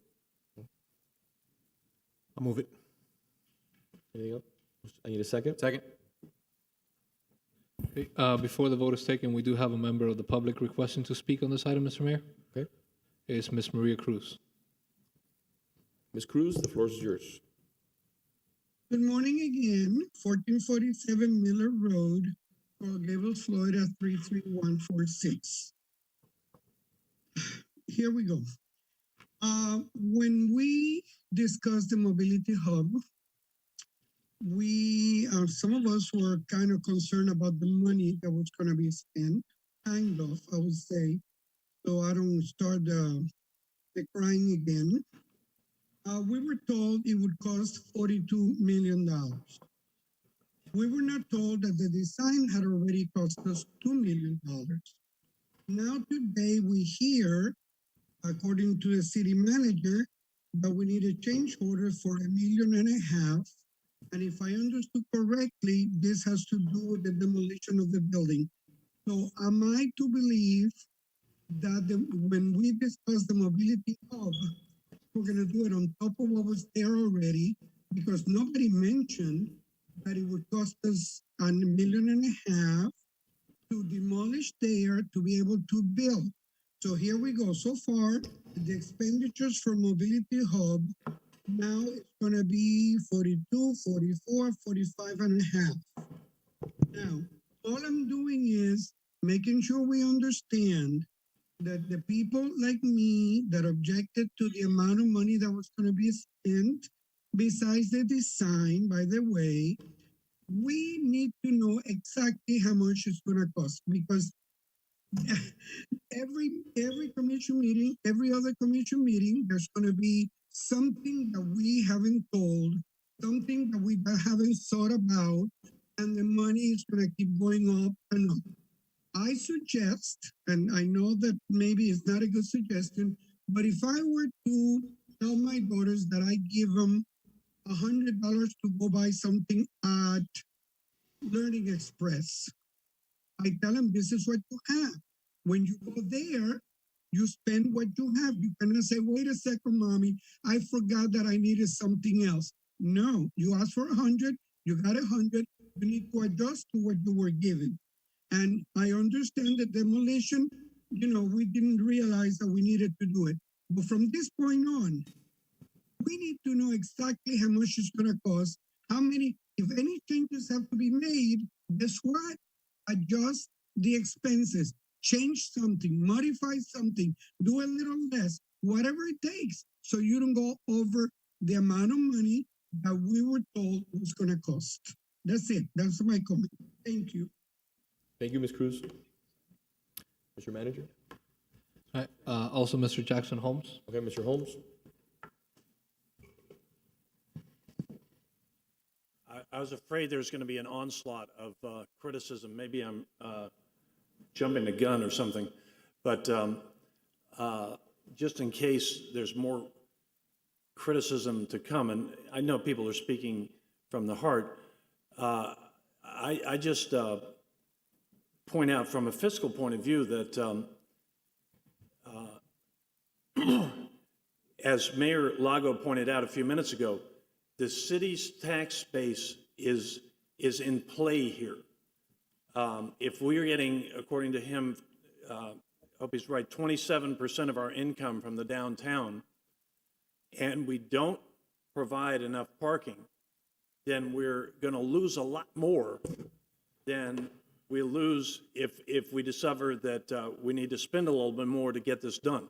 I'll move it. Anything else? I need a second. Second. Okay, before the vote is taken, we do have a member of the public requesting to speak on this item, Mr. Mayor. Okay. It's Ms. Maria Cruz. Ms. Cruz, the floor is yours. Good morning again. 1447 Miller Road, Coral Gables, Florida 33146. Here we go. When we discussed the mobility hub, some of us were kind of concerned about the money that was going to be spent, kind of, I would say, so I don't start the crying again. We were told it would cost $42 million. We were not told that the design had already cost us $2 million. Now today we hear according to the city manager, that we need a change order for $1.5 million. And if I understood correctly, this has to do with the demolition of the building. So am I to believe that when we discuss the mobility hub, we're gonna do it on top of what was there already? Because nobody mentioned that it would cost us $1.5 million to demolish there to be able to build. So here we go. So far, the expenditures for mobility hub, now it's gonna be 42, 44, 45 and a half. Now, all I'm doing is making sure we understand that the people like me that objected to the amount of money that was gonna be spent, besides the design, by the way, we need to know exactly how much it's gonna cost, because every commission meeting, every other commission meeting, there's gonna be something that we haven't told, something that we haven't thought about, and the money is gonna keep going up and up. I suggest, and I know that maybe it's not a good suggestion, but if I were to tell my daughters that I give them $100 to go buy something at Learning Express, I tell them this is what you have. When you go there, you spend what you have. You cannot say, wait a second, mommy, I forgot that I needed something else. No, you asked for 100, you got 100, you need to adjust to what you were given. And I understand the demolition, we didn't realize that we needed to do it. But from this point on, we need to know exactly how much it's gonna cost, how many, if any changes have to be made, guess what? Adjust the expenses, change something, modify something, do a little less, whatever it takes, so you don't go over the amount of money that we were told it was gonna cost. That's it, that's my comment. Thank you. Thank you, Ms. Cruz. Mr. Manager? All right, also Mr. Jackson Holmes. Okay, Mr. Holmes? I was afraid there was going to be an onslaught of criticism. Maybe I'm jumping the gun or something, but just in case there's more criticism to come, and I know people are speaking from the heart, I just point out from a fiscal point of view that as Mayor Lago pointed out a few minutes ago, the city's tax base is in play here. If we're getting, according to him, I hope he's right, 27% of our income from the downtown, and we don't provide enough parking, then we're going to lose a lot more than we lose if we discover that we need to spend a little bit more to get this done.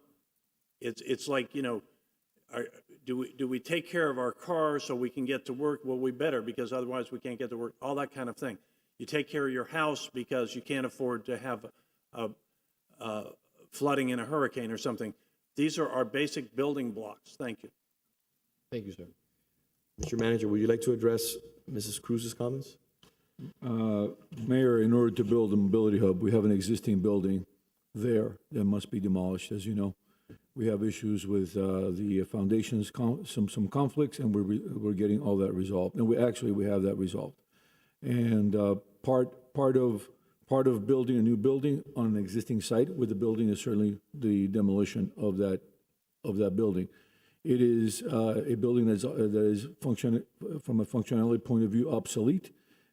It's like, do we take care of our car so we can get to work? Well, we better, because otherwise we can't get to work, all that kind of thing. You take care of your house because you can't afford to have flooding in a hurricane or something. These are our basic building blocks. Thank you. Thank you, sir. Mr. Manager, would you like to address Mrs. Cruz's comments? Mayor, in order to build a mobility hub, we have an existing building there that must be demolished, as you know. We have issues with the foundations, some conflicts, and we're getting all that resolved. And we have that resolved. And part of building a new building on an existing site with the building is certainly the demolition of that building. It is a building that is from a functionality point of view obsolete,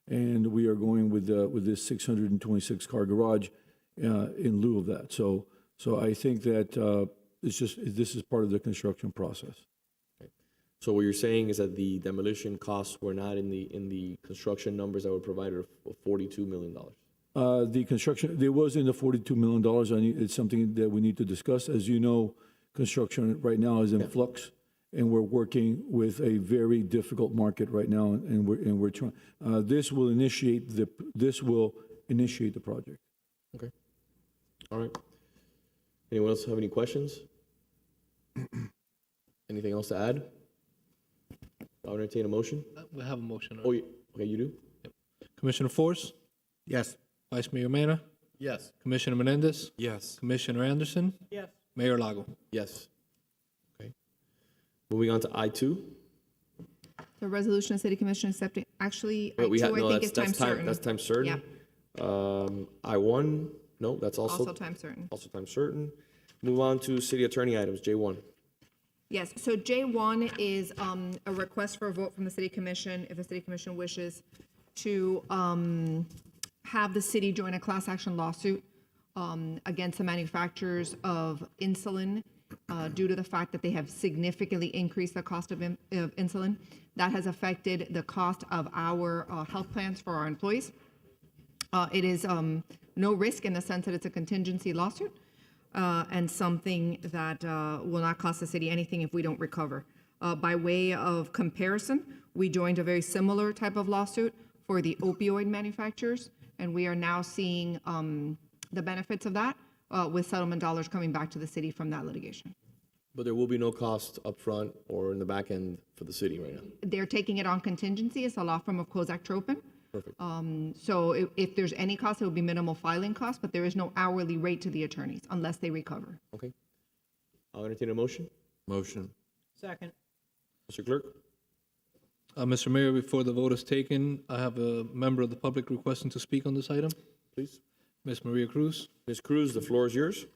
and we are going with this 626 car garage in lieu of that. So I think that this is part of the construction process. Okay. So what you're saying is that the demolition costs were not in the construction numbers that were provided of $42 million. The construction, there was in the $42 million. It's something that we need to discuss. As you know, construction right now is in flux, and we're working with a very difficult market right now, and we're trying. This will initiate the project. Okay. All right. Anyone else have any questions? Anything else to add? I'll entertain a motion. We have a motion. Oh, okay, you do? Yep. Commissioner Force? Yes. Vice Mayor Mena? Yes. Commissioner Menendez? Yes. Commissioner Anderson? Yes. Mayor Lago. Yes. Okay. Moving on to I2. The resolution of City Commission accepting, actually, I We two, have, I no, think is time certain. That's time certain. Yeah. I1, no, that's Also time certain. Also time certain. Move on to city attorney items, J1. Yes, so J1 is a request for a vote from the City Commission, if the City Commission wishes to have the city join a class action lawsuit against the manufacturers of insulin due to the fact that they have significantly increased the cost of insulin. That has affected the cost of our health plans for our employees. It is no risk in the sense that it's a contingency lawsuit. And something that will not cost the city anything if we don't recover. By way of comparison, we joined a very similar type of lawsuit for the opioid manufacturers, and we are now seeing the benefits of that with settlement dollars coming back to the city from that litigation. But there will be no cost upfront or in the back end for the city right now. They're taking it on contingency. It's a law firm of Kozak-Tropin. Perfect. So if there's any cost, it will be minimal filing cost, but there is no hourly rate to the attorneys unless they recover. Okay. I'll entertain a motion. Motion. Second. Mr. Clerk? Mr. Mayor, before the vote is taken, I have a member of the public requesting to speak on this item. Please. Ms. Maria Cruz. Ms. Cruz, the floor is yours.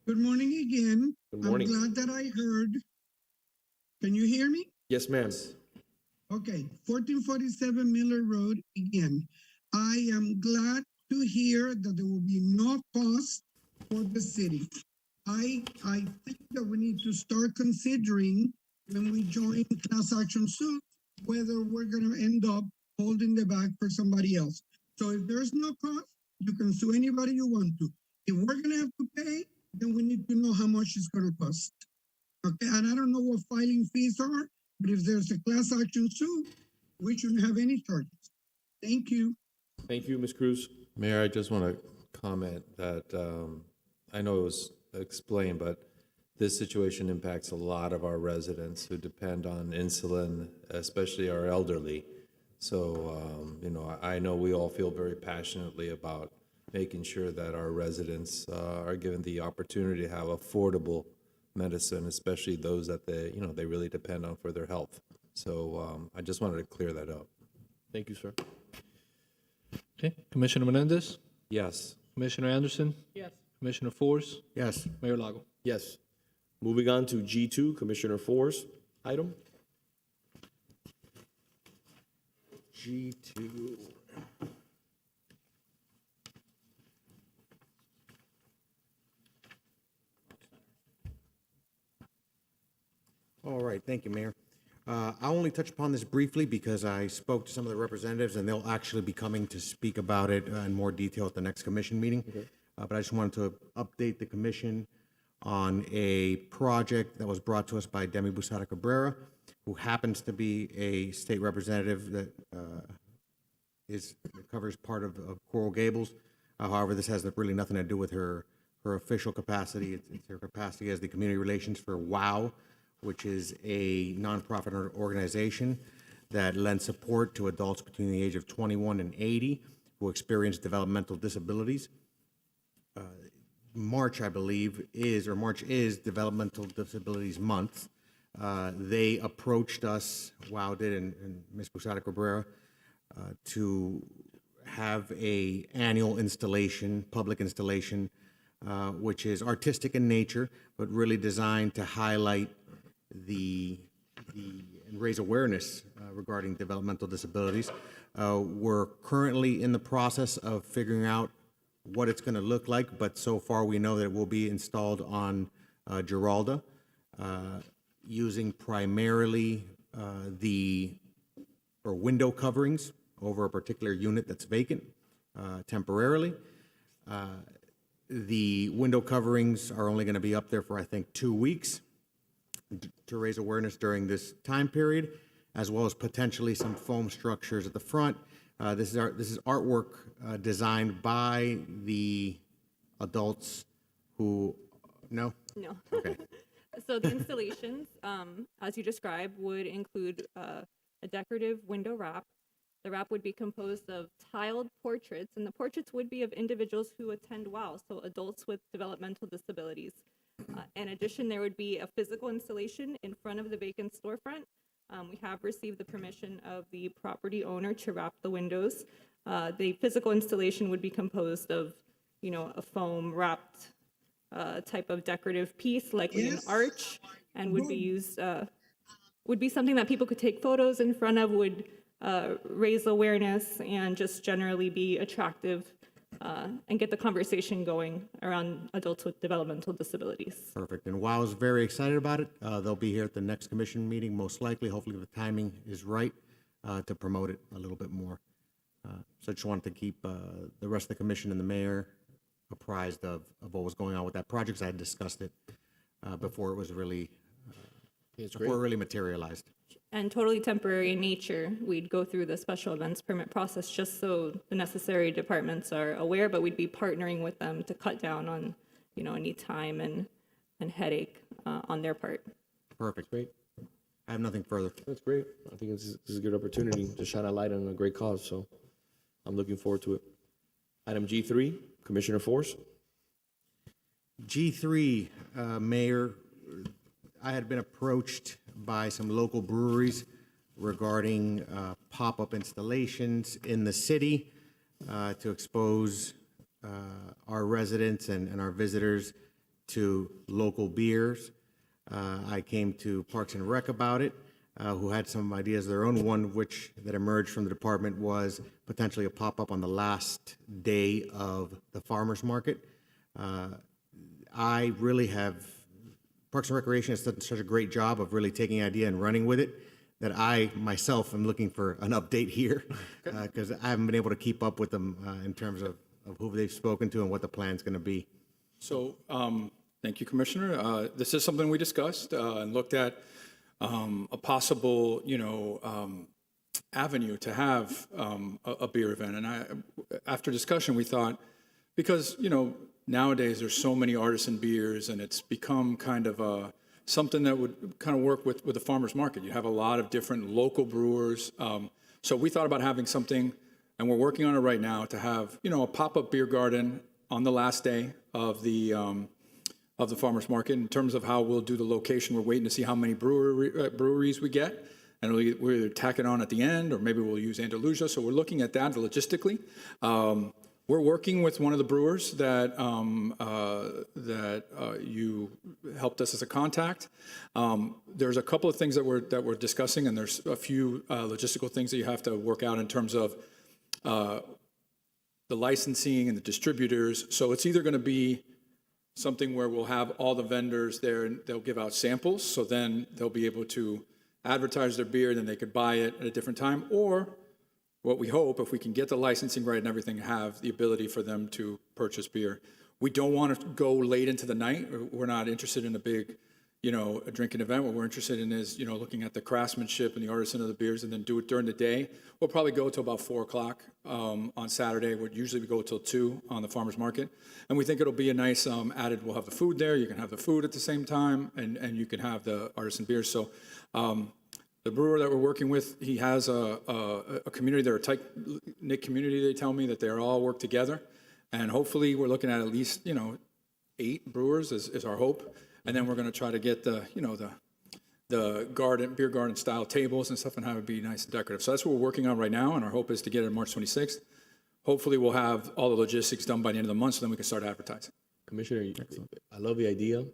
Good morning again. Good morning. I'm glad that I heard. Can you hear me? Yes, ma'am. Okay, 1447 Miller Road again. I am glad to hear that there will be no cost for the city. I think that we need to start considering when we join class action suit, whether we're gonna end up holding the bag for somebody else. So if there's no cost, you can sue anybody you want to. If we're gonna have to pay, then we need to know how much it's gonna cost. Okay, and I don't know what filing fees are, but if there's a class action suit, we shouldn't have any charges. Thank you. Thank you, Ms. Cruz. Mayor, I just want to comment that I know it was explained, but this situation impacts a lot of our residents who depend on insulin, especially our elderly. So, I know we all feel very passionately about making sure that our residents are given the opportunity to have affordable medicine, especially those that they really depend on for their health. So I just wanted to clear that up. Thank you, sir. Okay. Commissioner Menendez. Yes. Commissioner Anderson. Yes. Commissioner Force. Yes. Mayor Lago. Yes. Moving on to G2, Commissioner Force item. G2. All right, thank you, Mayor. I'll only touch upon this briefly because I spoke to some of the representatives and they'll actually be coming to speak about it in more detail at the next commission meeting. Okay. But I just wanted to update the commission on a project that was brought to us by Demi Busada Cabrera, who happens to be a state representative that covers part of Coral Gables. However, this has really nothing to do with her official capacity. It's her capacity as the community relations for WOW, which is a nonprofit organization that lends support to adults between the age of 21 and 80 who experience developmental disabilities. March is Developmental Disabilities Month. They approached us, WOW did, and Ms. Busada Cabrera, to have a annual installation, public installation, which is artistic in nature, but really designed to highlight and raise awareness regarding developmental disabilities. We're currently in the process of figuring out what it's going to look like, but so far we know that it will be installed on Giralda, using primarily window coverings over a particular unit that's vacant temporarily. The window coverings are only going to be up there for, I think, 2 weeks to raise awareness during this time period, as well as potentially some foam structures at the front. This is artwork designed by the adults who, no? No. Okay. So the installations, as you described, would include a decorative window wrap The wrap would be composed of tiled portraits, and the portraits would be of individuals who attend WOW, so adults with developmental disabilities. In addition, there would be a physical installation in front of the vacant storefront. We have received the permission of the property owner to wrap the windows. The physical installation would be composed of, a foam wrapped type of decorative piece, likely an arch, and would be used, would be something that people could take photos in front of, would raise awareness, and just generally be attractive and get the conversation going around adults with developmental disabilities. Perfect. And WOW is very excited about it. They'll be here at the next commission meeting, most likely. Hopefully the timing is right to promote it a little bit more. So I just wanted to keep the rest of the commission and the mayor apprised of what was going on with that project, 'cause I had discussed it before it was really, before it really materialized. And totally temporary in nature. We'd go through the special events permit process just so the necessary departments are aware, but we'd be partnering with them to cut down on, any time and headache on their part. Perfect. Great. I have nothing further. That's great. I think this is a good opportunity to shine a light on a great cause, so I'm looking forward to it. Item G3, Commissioner Force. G3, Mayor, I had been approached by some local breweries regarding pop-up installations in the city to expose our residents and our visitors to local beers. I came to Parks and Rec about it, who had some ideas of their own. One which that emerged from the department was potentially a pop-up on the last day of the farmers market. I really have, Parks and Recreation has done such a great job of really taking an idea and running with it that I myself am looking for an update here because I haven't been able to keep up with them in terms of who they've spoken to and what the plan's going to be. So, thank you, Commissioner. This is something we discussed and looked at a possible, avenue to have a beer event. And after discussion, we thought, because, nowadays there's so many artisan beers and it's become kind of something that would kind of work with the farmer's market. You have a lot of different local brewers. So we thought about having something, and we're working on it right now, to have, a pop-up beer garden on the last day of the farmer's market. In terms of how we'll do the location, we're waiting to see how many breweries we get. And we'll either tack it on at the end, or maybe we'll use Andalusia. So we're looking at that logistically. We're working with one of the brewers that you helped us as a contact. There's a couple of things that we're discussing, and there's a few logistical things that you have to work out in terms of the licensing and the distributors. So it's either going to be something where we'll have all the vendors there and they'll give out samples. So then they'll be able to advertise their beer, and then they could buy it at a different time. Or what we hope, if we can get the licensing right and everything, have the ability for them to purchase beer. We don't want to go late into the night. We're not interested in a big, a drinking event. What we're interested in is, looking at the craftsmanship and the artisan of the beers, and then do it during the day. We'll probably go till about 4 o'clock on Saturday. Usually we go till 2 on the farmer's market. And we think it'll be a nice added, we'll have the food there. You can have the food at the same time, and you can have the artisan beers. So the brewer that we're working with, he has a community. They're a tight-knit community, they tell me, that they all work together. And hopefully we're looking at least, 8 brewers is our hope. And then we're going to try to get the beer garden style tables and stuff, and have it be nice and decorative. So that's what we're working on right now, and our hope is to get it on March 26th. Hopefully we'll have all the logistics done by the end of the month, so then we can start advertising. Commissioner, I love the idea,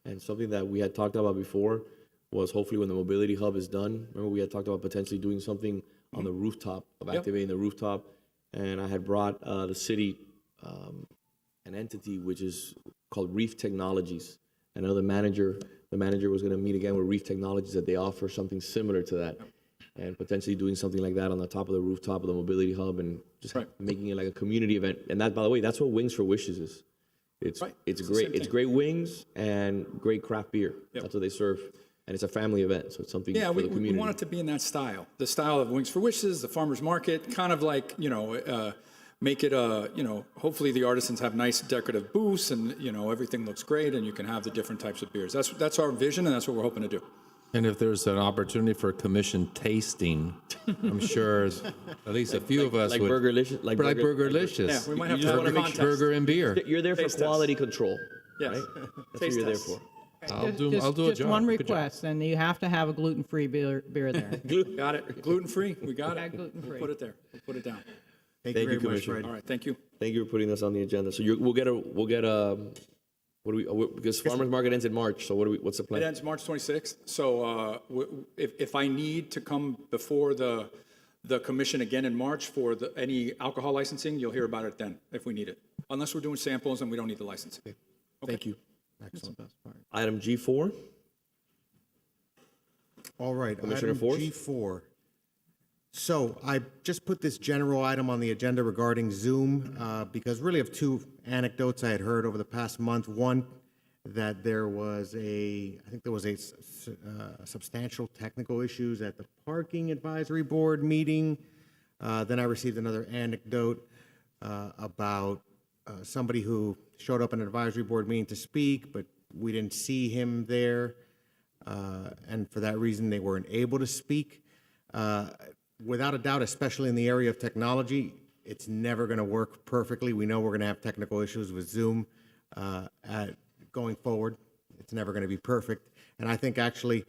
and something that we had talked about before was hopefully when the mobility hub is done. Remember, we had talked about potentially doing something on the rooftop, of activating the rooftop, and I had brought the city an entity which is called Reef Technologies. I know the manager was going to meet again with Reef Technologies, that they offer something similar to that, and potentially doing something like that on the top of the rooftop of the mobility hub, and just making it like a community event. And that, by the way, that's what Wings for Wishes is. It's great. It's great wings and great craft beer. That's what they serve. And it's a family event, so it's something for the community. We want it to be in that style. The style of Wings for Wishes, the farmer's market, kind of like, make it hopefully the artisans have nice decorative booths, and, everything looks great, and you can have the different types of beers. That's our vision, and that's what we're hoping to do. And if there's an opportunity for commission tasting, I'm sure at least a few of us like would. Burgerlicious, like Burgerlicious. Yeah, we might have You just to wanna have a make sure- contest. Burger and beer. You're there for Taste test. quality control, Yes. right? That's what Taste you're there test. for. I'll do a Just job. one Good job. request, and you have to have a gluten-free beer there. Got it. Gluten-free, we got Yeah, it. gluten-free. We'll put it there. We'll put it down. Thank Thank you you, very much, Commissioner. Fred. All right, thank you. Thank you for putting this on the agenda. So we'll get what do we, because farmer's market ends in March, so what's the It plan? ends March 26th, so if I need to come before the commission again in March for any alcohol licensing, you'll hear about it then, if we need it. Unless we're doing samples and we don't need the licensing. Thank you. Excellent. Item G4, All right, Commissioner item Force? G4. So I just put this general item on the agenda regarding Zoom because really of two anecdotes I had heard over the past month. One, that there was a substantial technical issues at the Parking Advisory Board meeting. Then I received another anecdote about somebody who showed up in an advisory board meeting to speak, but we didn't see him there. And for that reason, they weren't able to speak. Without a doubt, especially in the area of technology, it's never going to work perfectly. We know we're going to have technical issues with Zoom going forward. It's never going to be perfect. And I think actually,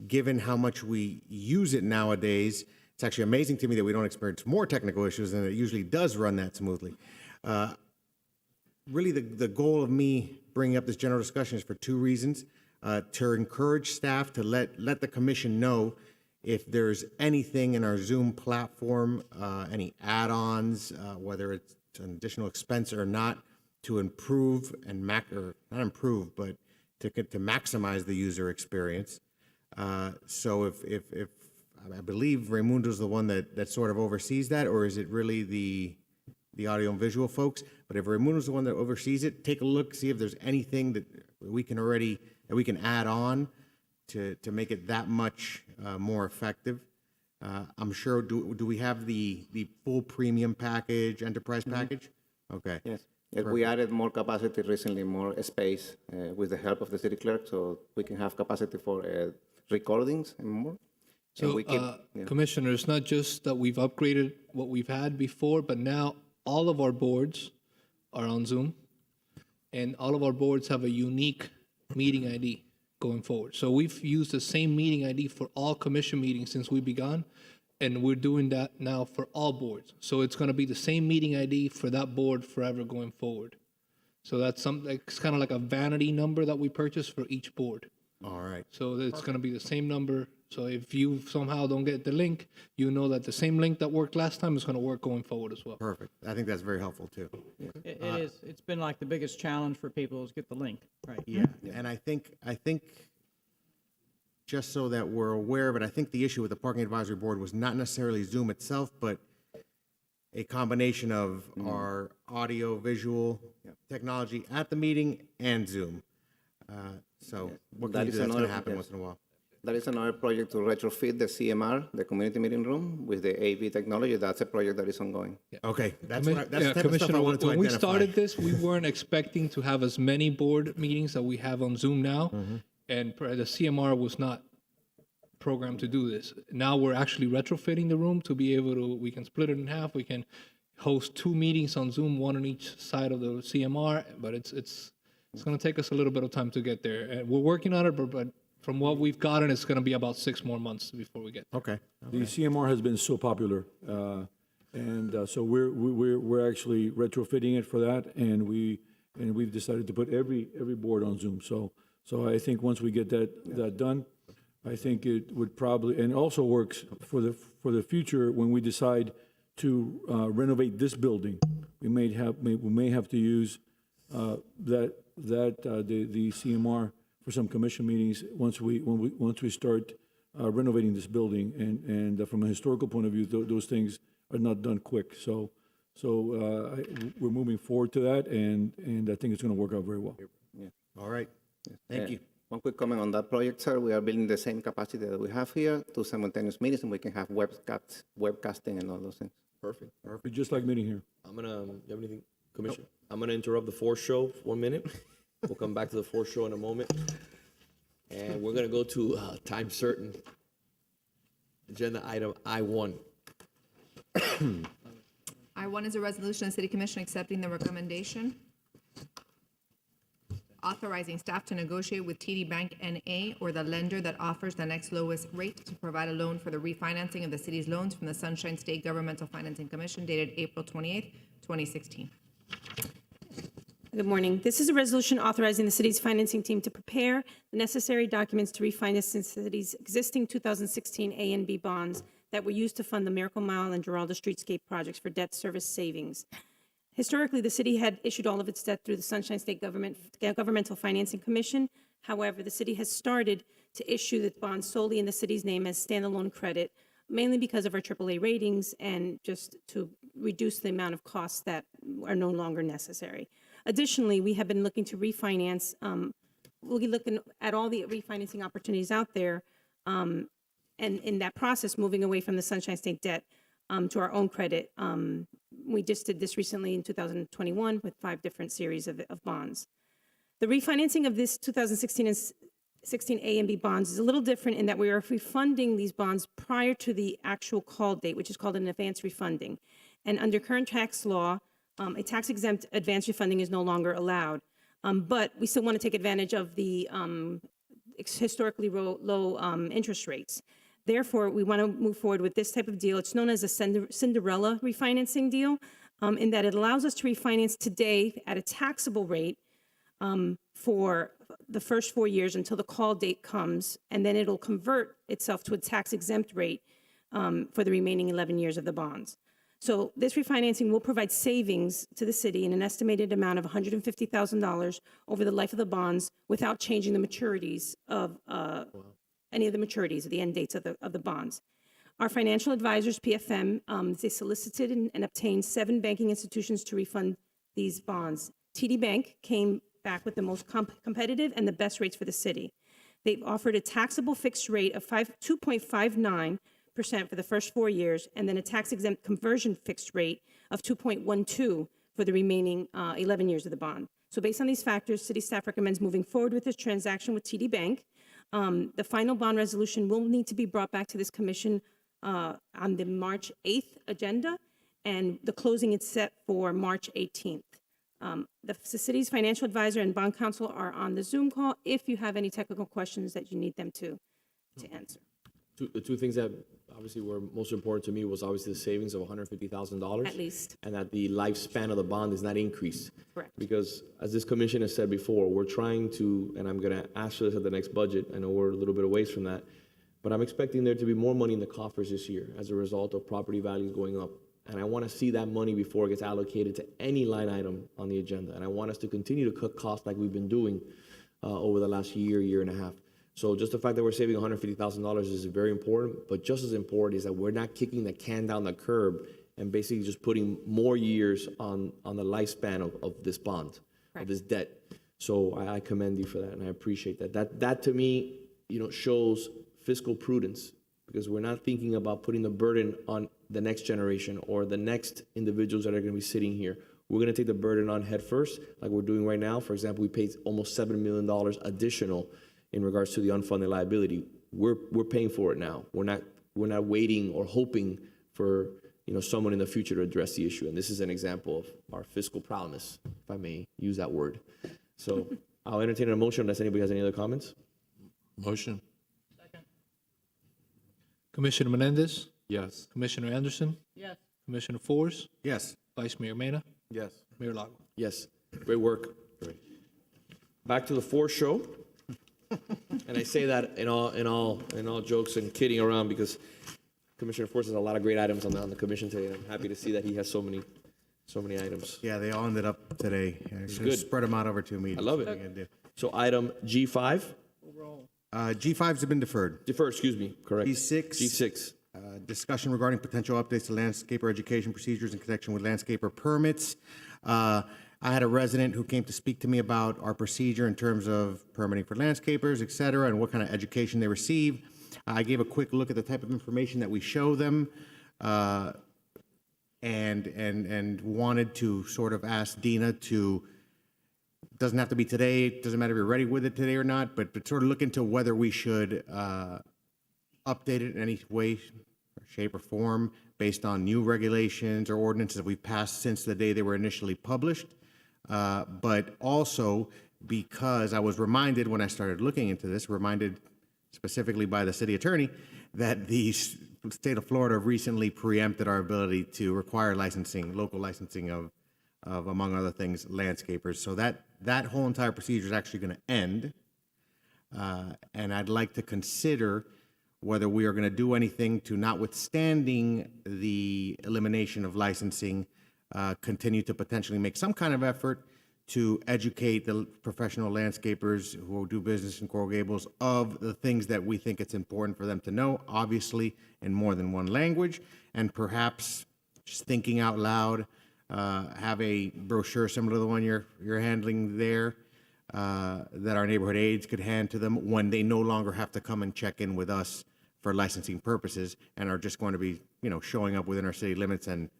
given how much we use it nowadays, it's actually amazing to me that we don't experience more technical issues, and it usually does run that smoothly. Really, the goal of me bringing up this general discussion is for two reasons. To encourage staff to let the commission know if there's anything in our Zoom platform, any add-ons, whether it's an additional expense or not, to improve and not improve, but to maximize the user experience. So if I believe Raimundo's the one that sort of oversees that, or is it really the audio and visual folks? But if Raimundo's the one that oversees it, take a look, see if there's anything that we can add on to make it that much more effective. I'm sure, do we have the full premium package, enterprise package? Okay. Yes. We added more capacity recently, more space with the help of the city clerk, so we can have capacity for recordings and more. So, we keep, Commissioner, it's not just that we've upgraded what we've had before, but now all of our boards are on Zoom, and all of our boards have a unique meeting ID going forward. So we've used the same meeting ID for all commission meetings since we began, and we're doing that now for all boards. So it's going to be the same meeting ID for that board forever going forward. So that's something, it's kind of like a vanity number that we purchase for each board. All right. So it's going to be the same number. So if you somehow don't get the link, you know that the same link that worked last time is going to work going forward as well. Perfect. I think that's very helpful too. It is, it's been like the biggest challenge for people is get the link, right? Yeah, and I think just so that we're aware of it, I think the issue with the Parking Advisory Board was not necessarily Zoom itself, but a combination of our audio visual technology at the meeting and Zoom. So what can you do? That's going to happen once in a while. That is another project to retrofit the CMR, the community meeting room, with the AV technology. That's a project that is ongoing. Okay, that's the type of stuff Commissioner, I wanted to when we identify. started this, we weren't expecting to have as many board meetings that we have on Zoom now, and the CMR was not programmed to do this. Now we're actually retrofitting the room to be able to, we can split it in half, we can host 2 meetings on Zoom, 1 on each side of the CMR, but it's going to take us a little bit of time to get there. And we're working on it, but from what we've gotten, it's going to be about 6 more months before we get there. Okay. The CMR has been so popular, and so we're actually retrofitting it for that, and we've decided to put every board on Zoom. So I think once we get that done, I think it would probably, and it also works for the future when we decide to renovate this building. We may have to use the CMR for some commission meetings once we start renovating this building, and from a historical point of view, those things are not done quick. So we're moving forward to that, and I think it's going to work out very well. Yeah. All right. Thank you. One quick comment on that project, sir. We are building the same capacity that we have here, 2 simultaneous meetings, and we can have webcasting and all those things. Perfect. Just like meeting here. You have anything, Commissioner? I'm gonna interrupt the Force Show for 1 minute. We'll come back to the Force Show in a moment. And we're going to go to time certain. Agenda item I-1. I-1 is a resolution of the City Commission accepting the recommendation, authorizing staff to negotiate with TD Bank N.A. or the lender that offers the next lowest rate to provide a loan for the refinancing of the city's loans from the Sunshine State Governmental Financing Commission dated April 28th, 2016. Good morning. This is a resolution authorizing the city's financing team to prepare the necessary documents to refinance the city's existing 2016 A and B bonds that were used to fund the Miracle Mile and Giralda Streetscape projects for debt service savings. Historically, the city had issued all of its debt through the Sunshine State Governmental Financing Commission. However, the city has started to issue the bonds solely in the city's name as standalone credit, mainly because of our AAA ratings and just to reduce the amount of costs that are no longer necessary. Additionally, we have been looking to refinance, we'll be looking at all the refinancing opportunities out there, and in that process, moving away from the Sunshine State debt to our own credit. We just did this recently in 2021 with 5 different series of bonds. The refinancing of this 2016 and 16 A and B bonds is a little different in that we are refunding these bonds prior to the actual call date, which is called an advance refunding. And under current tax law, a tax-exempt advance refunding is no longer allowed. But we still want to take advantage of the historically low interest rates. Therefore, we want to move forward with this type of deal. It's known as a Cinderella refinancing deal, in that it allows us to refinance today at a taxable rate for the first 4 years until the call date comes, and then it'll convert itself to a tax-exempt rate for the remaining 11 years of the bonds. So this refinancing will provide savings to the city in an estimated amount of $150,000 over the life of the bonds without changing the maturities of any of the maturities of the end dates of the bonds. Our financial advisors, PFM, they solicited and obtained 7 banking institutions to refund these bonds. TD Bank came back with the most competitive and the best rates for the city. They've offered a taxable fixed rate of 2.59% for the first 4 years, and then a tax-exempt conversion fixed rate of 2.12 for the remaining 11 years of the bond. So based on these factors, city staff recommends moving forward with this transaction with TD Bank. The final bond resolution will need to be brought back to this commission on the March 8th agenda, and the closing is set for March 18th. The city's financial advisor and bond counsel are on the Zoom call if you have any technical questions that you need them to answer. The 2 things that obviously were most important to me was obviously the savings of $150,000. At least. And that the lifespan of the bond is not increased. Correct. Because as this commission has said before, we're trying to, and I'm going to ask for this at the next budget, I know we're a little bit away from that, but I'm expecting there to be more money in the coffers this year as a result of property values going up. And I want to see that money before it gets allocated to any line item on the agenda. And I want us to continue to cut costs like we've been doing over the last year and a half. So just the fact that we're saving $150,000 is very important, but just as important is that we're not kicking the can down the curb and basically just putting more years on the lifespan of this bond, of this debt. So I commend you for that, and I appreciate that. That to me, shows fiscal prudence, because we're not thinking about putting the burden on the next generation or the next individuals that are going to be sitting here. We're going to take the burden on head first, like we're doing right now. For example, we paid almost $7 million additional in regards to the unfunded liability. We're paying for it now. We're not waiting or hoping for someone in the future to address the issue. And this is an example of our fiscal prowess, if I may use that word. So I'll entertain a motion unless anybody has any other comments. Motion. Commissioner Menendez? Yes. Commissioner Anderson? Yes. Commissioner Forrest? Yes. Vice Mayor Mena? Yes. Mayor Lago? Yes. Great work. Back to the Force show. And I say that in all jokes and kidding around because Commissioner Force has a lot of great items on the commission today, and I'm happy to see that he has so many items. Yeah, they all ended up today. I should have spread them out over 2 meetings. I love it. So item G5. G5s have been deferred. Excuse me. Correct. G6. Discussion regarding potential updates to landscaper education procedures in connection with landscaper permits. I had a resident who came to speak to me about our procedure in terms of permitting for landscapers, et cetera, and what kind of education they receive. I gave a quick look at the type of information that we show them, and wanted to sort of ask Dina to Doesn't have to be today, doesn't matter if you're ready with it today or not, but sort of look into whether we should update it in any way, shape, or form based on new regulations or ordinances that we've passed since the day they were initially published. But also because I was reminded when I started looking into this, reminded specifically by the city attorney, that the state of Florida recently preempted our ability to require licensing, local licensing of among other things, landscapers. So that whole entire procedure is actually going to end. And I'd like to consider whether we are going to do anything to, notwithstanding the elimination of licensing, continue to potentially make some kind of effort to educate the professional landscapers who do business in Coral Gables of the things that we think it's important for them to know, obviously in more than one language, and perhaps just thinking out loud, have a brochure similar to the one you're handling there, that our neighborhood aides could hand to them when they no longer have to come and check in with us for licensing purposes and are just going to be, showing up within our city limits and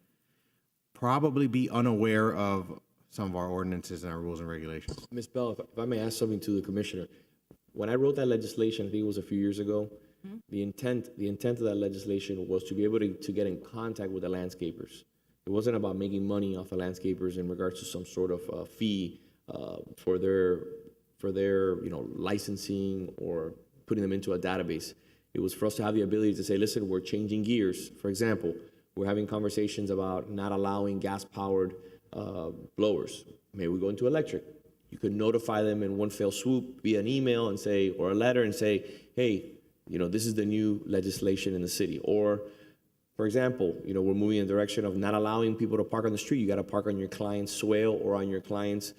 probably be unaware of some of our ordinances and our rules and regulations. Ms. Bell, if I may ask something to the commissioner. When I wrote that legislation, I think it was a few years ago, the intent of that legislation was to be able to get in contact with the landscapers. It wasn't about making money off the landscapers in regards to some sort of fee for their licensing or putting them into a database. It was for us to have the ability to say, listen, we're changing gears. For example, we're having conversations about not allowing gas-powered blowers. Maybe we go into electric. You could notify them in one fell swoop via an email and say, or a letter and say, hey, this is the new legislation in the city. Or, for example, we're moving in the direction of not allowing people to park on the street. You got to park on your client's swale or on your client's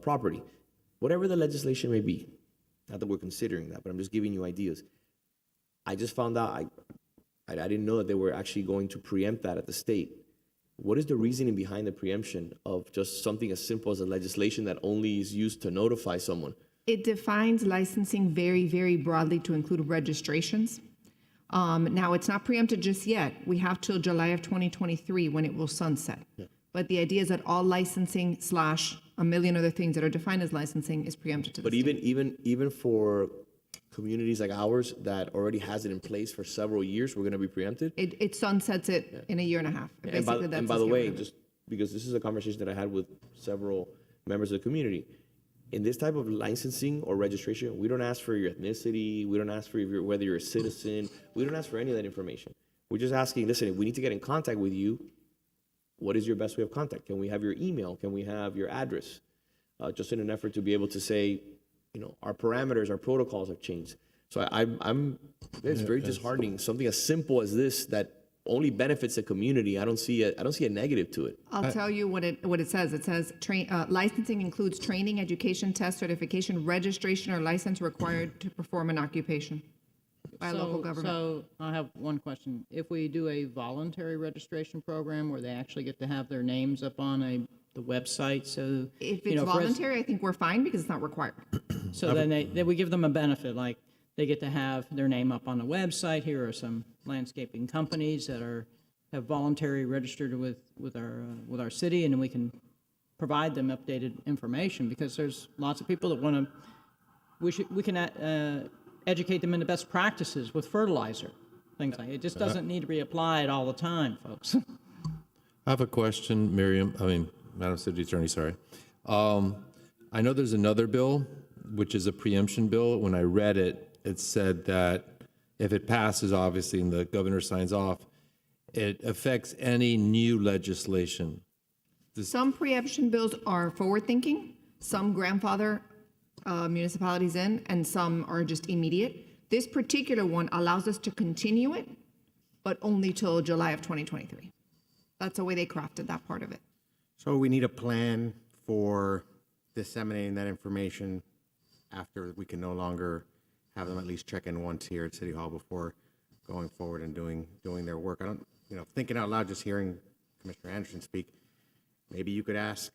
property. Whatever the legislation may be. Not that we're considering that, but I'm just giving you ideas. I just found out, I didn't know that they were actually going to preempt that at the state. What is the reasoning behind the preemption of just something as simple as a legislation that only is used to notify someone? It defines licensing very, very broadly to include registrations. Now, it's not preempted just yet. We have till July of 2023 when it will sunset. Yeah. But the idea is that all licensing / a million other things that are defined as licensing is preempted to the state. But even for communities like ours that already has it in place for several years, we're going to be preempted? It sunsets it in a year and a half. And by the way, just because this is a conversation that I had with several members of the community, in this type of licensing or registration, we don't ask for your ethnicity, we don't ask for whether you're a citizen, we don't ask for any of that information. We're just asking, listen, if we need to get in contact with you, what is your best way of contact? Can we have your email? Can we have your address? Just in an effort to be able to say, our parameters, our protocols have changed. So it's very disheartening. Something as simple as this that only benefits the community. I don't see a negative to it. I'll tell you what it says. It says licensing includes training, education, test, certification, registration, or license required to perform an occupation by a local government. So I have one question. If we do a voluntary registration program where they actually get to have their names up on the website, so if it's voluntary, I think we're fine because it's not required. So then we give them a benefit, like they get to have their name up on the website. Here are some landscaping companies that have voluntarily registered with our city, and then we can provide them updated information because there's lots of people that want to. We can educate them in the best practices with fertilizer, things like it. Just doesn't need to be applied all the time, folks. I have a question, Madam City Attorney, sorry. I know there's another bill, which is a preemption bill. When I read it, it said that if it passes, obviously, and the governor signs off, it affects any new legislation. Some preemption bills are forward-thinking, some grandfather municipalities in, and some are just immediate. This particular one allows us to continue it, but only till July of 2023. That's the way they crafted that part of it. So we need a plan for disseminating that information after we can no longer have them at least check in once here at City Hall before going forward and doing their work. I don't, thinking out loud, just hearing Commissioner Anderson speak, maybe you could ask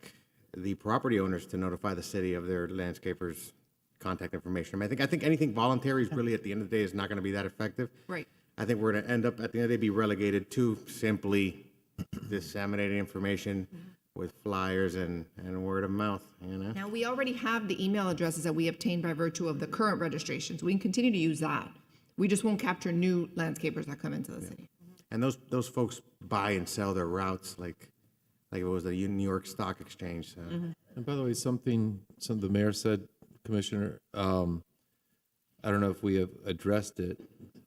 the property owners to notify the city of their landscapers' contact information. I think anything voluntary is really, at the end of the day, is not going to be that effective. Right. I think we're going to end up, at the end of the day, be relegated to simply disseminating information with flyers and word of mouth, you know? Now, we already have the email addresses that we obtained by virtue of the current registrations. We can continue to use that. We just won't capture new landscapers that come into the city. And those folks buy and sell their routes like it was the New York Stock Exchange. So. And by the way, something the mayor said, Commissioner, I don't know if we have addressed it,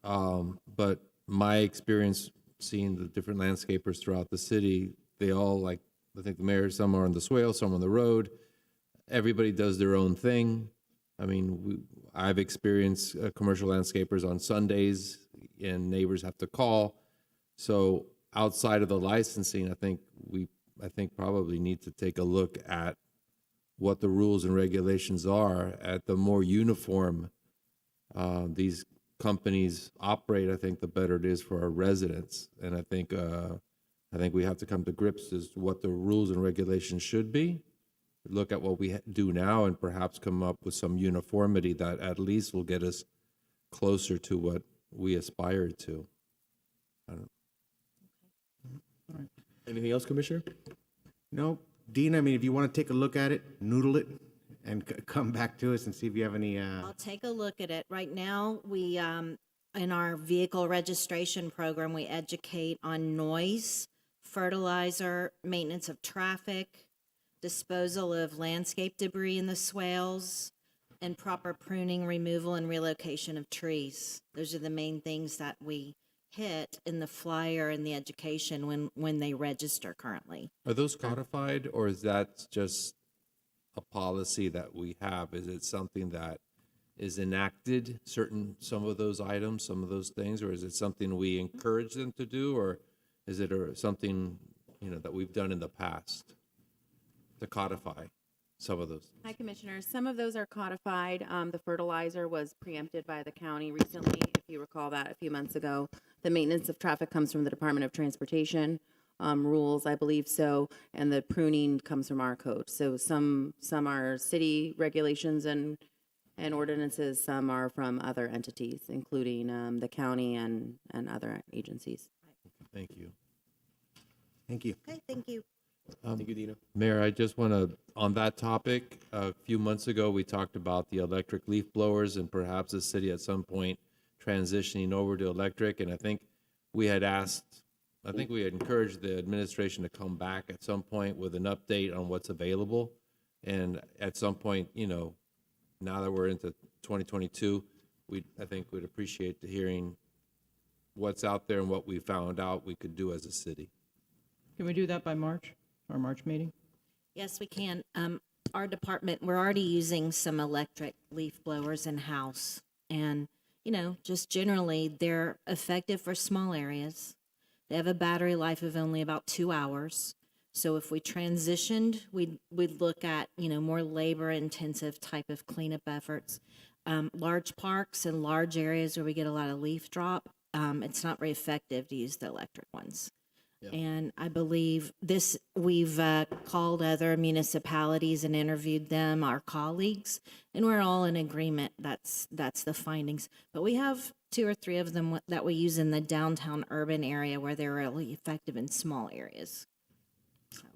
but my experience seeing the different landscapers throughout the city, they all, like, I think the mayor, some are on the swale, some on the road. Everybody does their own thing. I mean, I've experienced commercial landscapers on Sundays, and neighbors have to call. So outside of the licensing, I think probably need to take a look at what the rules and regulations are. At the more uniform these companies operate, I think the better it is for our residents. And I think we have to come to grips as to what the rules and regulations should be. Look at what we do now and perhaps come up with some uniformity that at least will get us closer to what we aspire to. I don't know. Anything else, Commissioner? No, Dean, I mean, if you want to take a look at it, noodle it, and come back to us and see if you have any. I'll take a look at it. Right now, we, in our vehicle registration program, we educate on noise, fertilizer, maintenance of traffic, disposal of landscape debris in the swales, and proper pruning, removal, and relocation of trees. Those are the main things that we hit in the flyer and the education when they register currently. Are those codified, or is that just a policy that we have? Is it something that is enacted, some of those items, some of those things, or is it something we encourage them to do, or is it something, that we've done in the past to codify some of those? Hi, Commissioners. Some of those are codified. The fertilizer was preempted by the county recently, if you recall that a few months ago. The maintenance of traffic comes from the Department of Transportation rules, I believe so, and the pruning comes from our code. So some are city regulations and ordinances, some are from other entities, including the county and other agencies. Thank you. Thank you. Okay, thank you. Thank you, Dina. Mayor, I just want to, on that topic, a few months ago, we talked about the electric leaf blowers and perhaps the city at some point transitioning over to electric. And I think we had encouraged the administration to come back at some point with an update on what's available. And at some point, now that we're into 2022, I think we'd appreciate hearing what's out there and what we found out we could do as a city. Can we do that by March, our March meeting? Yes, we can. Our department, we're already using some electric leaf blowers in-house. And, just generally, they're effective for small areas. They have a battery life of only about 2 hours. So if we transitioned, we'd look at, more labor-intensive type of cleanup efforts. Large parks and large areas where we get a lot of leaf drop, it's not very effective to use the electric ones. And I believe we've called other municipalities and interviewed them, our colleagues, and we're all in agreement. That's the findings. But we have 2 or 3 of them that we use in the downtown urban area where they're really effective in small areas.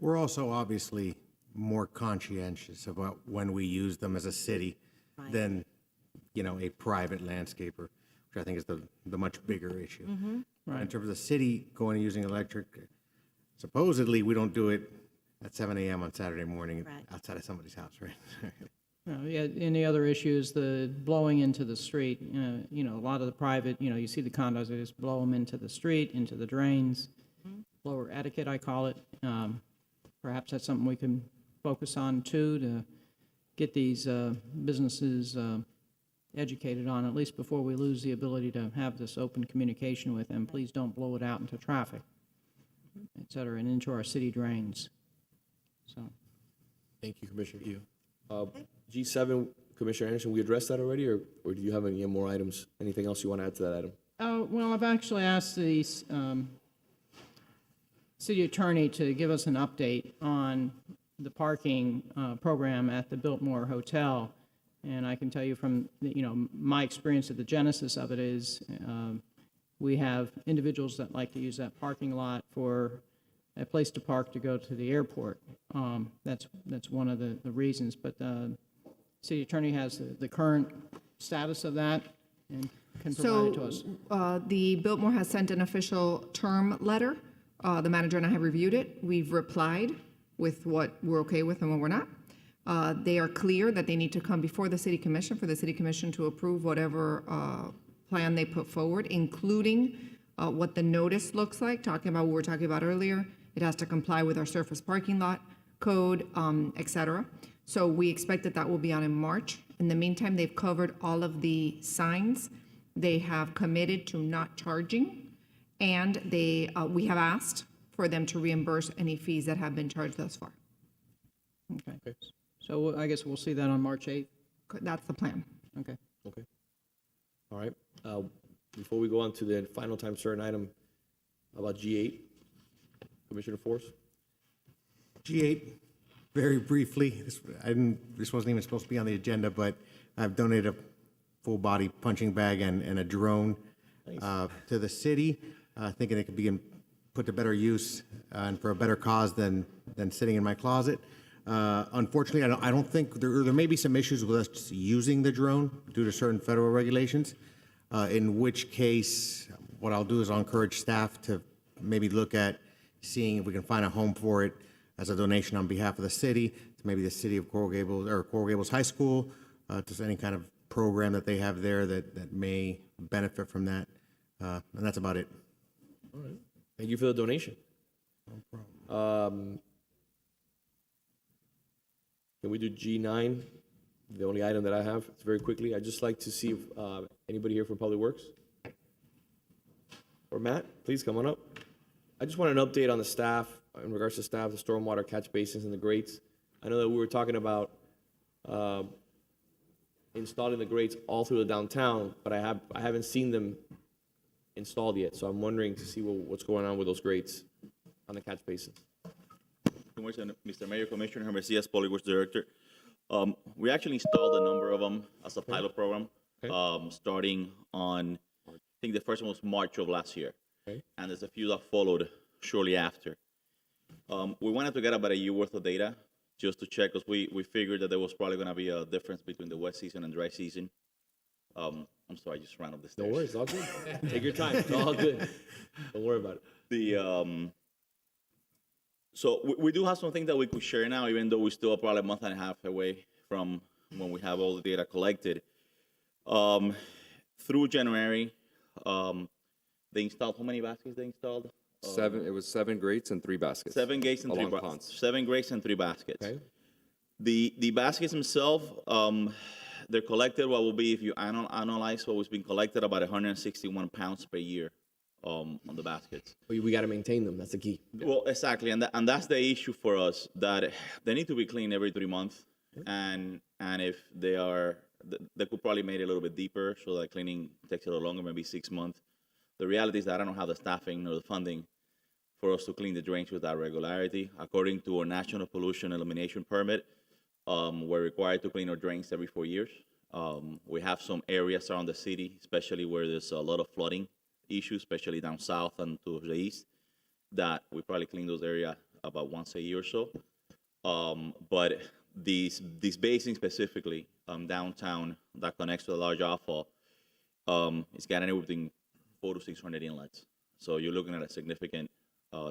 We're also obviously more conscientious about when we use them as a city than, a private landscaper, which I think is the much bigger issue. Mm-hmm. Right. In terms of the city going and using electric, supposedly we don't do it at 7 a.m. on Saturday morning outside of somebody's house, right? Yeah, and the other issue is the blowing into the street. A lot of the private, you see the condos, they just blow them into the street, into the drains. Blower etiquette, I call it. Perhaps that's something we can focus on too, to get these businesses educated on, at least before we lose the ability to have this open communication with them. Please don't blow it out into traffic, et cetera, and into our city drains. So. Thank you, Commissioner Yu. G7, Commissioner Anderson, we addressed that already, or do you have any more items? Anything else you want to add to that item? Well, I've actually asked the city attorney to give us an update on the parking program at the Biltmore Hotel. And I can tell you from, my experience at the genesis of it is we have individuals that like to use that parking lot for a place to park to go to the airport. That's one of the reasons, but city attorney has the current status of that and can provide it to us. The Biltmore has sent an official term letter. The manager and I have reviewed it. We've replied with what we're okay with and what we're not. They are clear that they need to come before the city commission for the city commission to approve whatever plan they put forward, including what the notice looks like, talking about what we were talking about earlier. It has to comply with our surface parking lot code, et cetera. So we expect that that will be out in March. In the meantime, they've covered all of the signs. They have committed to not charging, and we have asked for them to reimburse any fees that have been charged thus far. Okay. So I guess we'll see that on March 8th. That's the plan. Okay. Okay. All right. Before we go on to the final time certain item, how about G8? Commissioner Force? G8, very briefly, this wasn't even supposed to be on the agenda, but I've donated a full-body punching bag and a drone to the city, thinking it could be put to better use and for a better cause than sitting in my closet. Unfortunately, I don't think there may be some issues with us using the drone due to certain federal regulations, in which case what I'll do is I'll encourage staff to maybe look at seeing if we can find a home for it as a donation on behalf of the city, to maybe the city of Coral Gables or Coral Gables High School, to any kind of program that they have there that may benefit from that. And that's about it. All right. Thank you for the donation. No problem. Can we do G9? The only item that I have, it's very quickly. I'd just like to see if anybody here from Public Works? Or Matt, please come on up. I just want an update on the staff, in regards to staff, the stormwater catch basins and the grates. I know that we were talking about installing the grates all through the downtown, but I haven't seen them installed yet. So I'm wondering to see what's going on with those grates on the catch basins. Mr. Mayor, Commissioner Messias, Public Works Director. We actually installed a number of them as a pilot program, starting on, I think the first one was March of last year. Okay. And there's a few that followed shortly after. We wanted to get about a year worth of data just to check, because we figured that there was probably going to be a difference between the wet season and dry season. I'm sorry, I just ran up the stairs. No worries, all good. Take your time, it's all good. Don't worry about it. So we do have some things that we could share now, even though we're still probably a month and a half away from when we have all the data collected. Through January, they installed, how many baskets they installed? It was 7 grates and 3 baskets. 7 grates and 3 baskets. 7 grates and 3 baskets. Okay. The baskets themselves, they're collected what will be, if you analyze what was being collected, about 161 pounds per year on the baskets. We got to maintain them. That's the key. Well, exactly, and that's the issue for us, that they need to be cleaned every 3 months, and if they are, they could probably make it a little bit deeper, so that cleaning takes a little longer, maybe 6 months. The reality is that I don't have the staffing nor the funding for us to clean the drains with that regularity. According to our National Pollution Elimination Permit, we're required to clean our drains every 4 years. We have some areas around the city, especially where there's a lot of flooding issues, especially down south and to the east, that we probably clean those areas about once a year or so. But these basins specifically, downtown, that connects to the large outfall, it's got anywhere between 400 to 600 inlets. So you're looking at a significant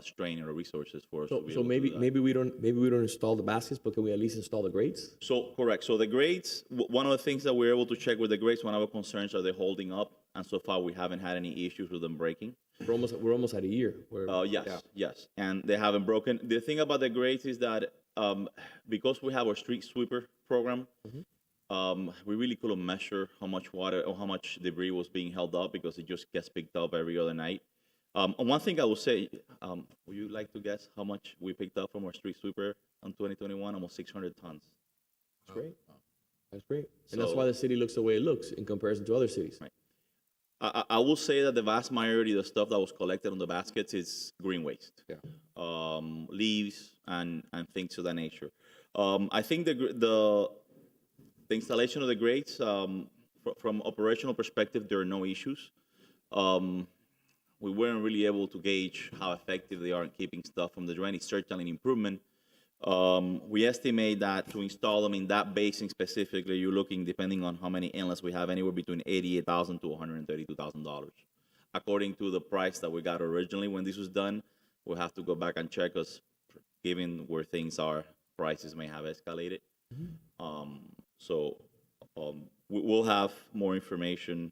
strain in our resources for us. So maybe we don't install the baskets, but can we at least install the grates? So correct. So the grates, one of the things that we're able to check with the grates, one of our concerns, are they holding up? And so far, we haven't had any issues with them breaking. We're almost at a year. Yes, and they haven't broken. The thing about the grates is that because we have our street sweeper program, we really couldn't measure how much water or how much debris was being held up, because it just gets picked up every other night. One thing I will say, would you like to guess how much we picked up from our street sweeper in 2021? Almost 600 tons. That's great. That's great. And that's why the city looks the way it looks in comparison to other cities. Right. I will say that the vast majority of the stuff that was collected on the baskets is green waste. Yeah. Leaves and things of that nature. I think the installation of the grates, from operational perspective, there are no issues. we weren't really able to gauge how effective they are in keeping stuff from the drain. It's certainly an improvement. We estimate that to install them in that basin specifically, you're looking, depending on how many inlets we have, anywhere between $88,000 to $132,000. According to the price that we got originally when this was done, we'll have to go back and check, because given where things are, prices may have escalated. We'll have more information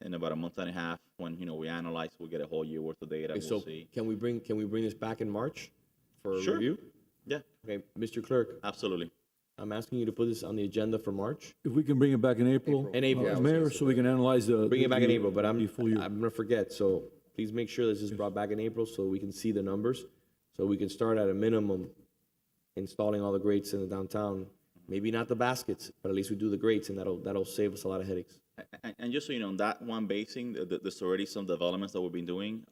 in about a month and a half when we analyze. We'll get a whole year worth of data. And So we'll see. can we bring this back in March for Sure. review? Yeah, Okay, Mr. Clerk, absolutely. I'm asking you to put this on the agenda for March. If we can bring it back in April. In April. Yeah, I was Mayor, so we can analyze the. Bring it back in the- April, but the full year. I'm gonna forget, so please make sure this is brought back in April so we can see the numbers, so we can start at a minimum installing all the grates in the downtown. Maybe not the baskets, but at least we do the grates, and that'll save us a lot of headaches. And just so you know, on that one basin, there's already some developments that we've been doing.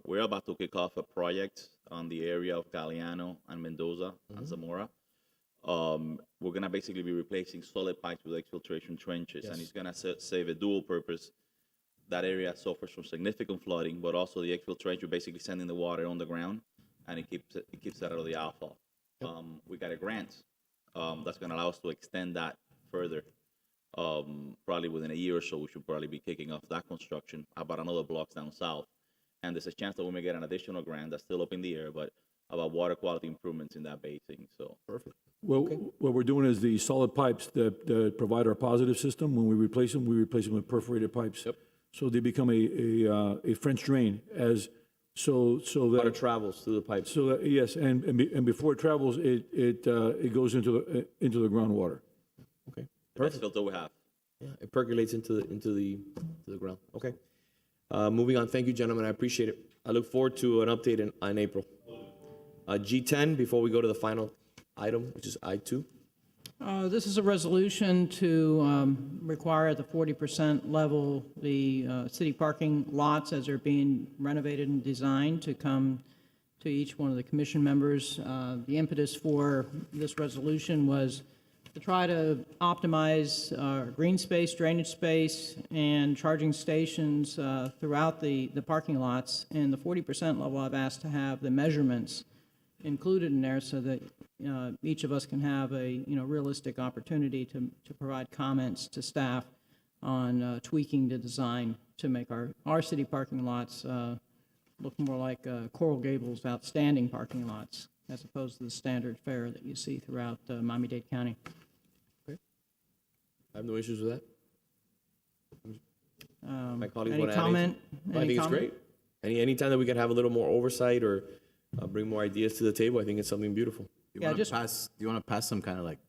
We're about to kick off a project on the area of Galeano and Mendoza and Zamora. We're going to basically be replacing solid pipes with exfiltration trenches, and it's going to save a dual purpose. That area suffers from significant flooding, but also the exfiltration, basically sending the water on the ground, and it keeps that out of the outfall. We got a grant that's going to allow us to extend that further. Probably within a year or so, we should probably be kicking off that construction about another blocks down south. And there's a chance that we may get an additional grant that's still up in the air, but about water quality improvements in that basin. So perfect. Well, what we're doing is the solid pipes that provide our positive system. When we replace them with perforated pipes. Yep. So they become a French drain so that water travels through the pipes. So that, yes, and before it travels, it goes into the groundwater. Okay. the best filter we have. Yeah, it percolates into the ground. Okay. Moving on. Thank you, gentlemen. I appreciate it. I look forward to an update in April. G10, before we go to the final item, which is I2. This is a resolution to require at the 40% level the city parking lots as they're being renovated and designed to come to each one of the commission members. The impetus for this resolution was to try to optimize green space, drainage space, and charging stations throughout the parking lots. And the 40% level, I've asked to have the measurements included in there so that each of us can have a realistic opportunity to provide comments to staff on tweaking the design to make our city parking lots look more like Coral Gables outstanding parking lots as opposed to the standard fare that you see throughout Miami-Dade County. Okay. I have no issues with that. My colleagues Any want to add comment? anything? I think it's great. Anytime that we can have a little more oversight or bring more ideas to the table, I think it's something beautiful. Do you want to pass some kind of like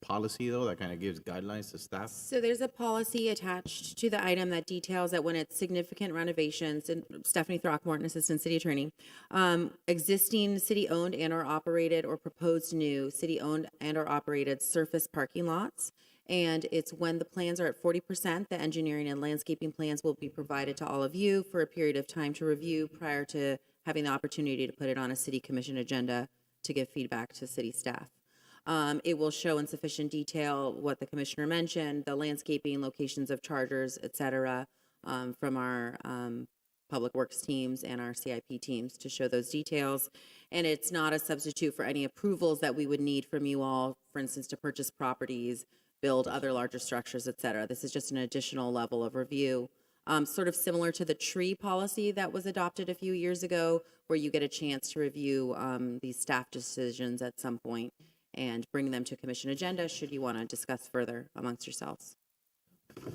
policy though that kind of gives guidelines to staff? So there's a policy attached to the item that details that when it's significant renovations, and Stephanie Throckmorton, Assistant City Attorney, existing city-owned and or operated or proposed new city-owned and or operated surface parking lots. And it's when the plans are at 40%, the engineering and landscaping plans will be provided to all of you for a period of time to review prior to having the opportunity to put it on a city commission agenda to give feedback to city staff. It will show in sufficient detail what the commissioner mentioned, the landscaping, locations of chargers, et cetera, from our public works teams and our CIP teams to show those details. And it's not a substitute for any approvals that we would need from you all, for instance, to purchase properties, build other larger structures, et cetera. This is just an additional level of review. Sort of similar to the tree policy that was adopted a few years ago, where you get a chance to review these staff decisions at some point and bring them to commission agenda should you want to discuss further amongst yourselves.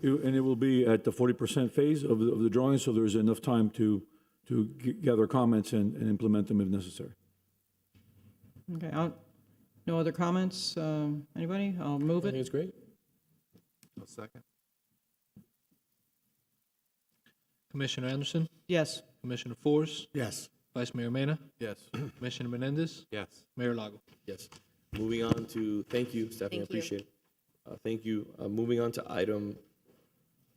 And it will be at the 40% phase of the drawing, so there's enough time to gather comments and implement them if necessary. Okay, no other comments? Anybody? I'll move it. I think it's great. A second. Commissioner Anderson? Yes. Commissioner Forrest? Yes. Vice Mayor Mena? Yes. Commissioner Menendez? Yes. Mayor Lago? Yes. Moving on to, thank you, Stephanie, I appreciate it. Thank you. Moving on to item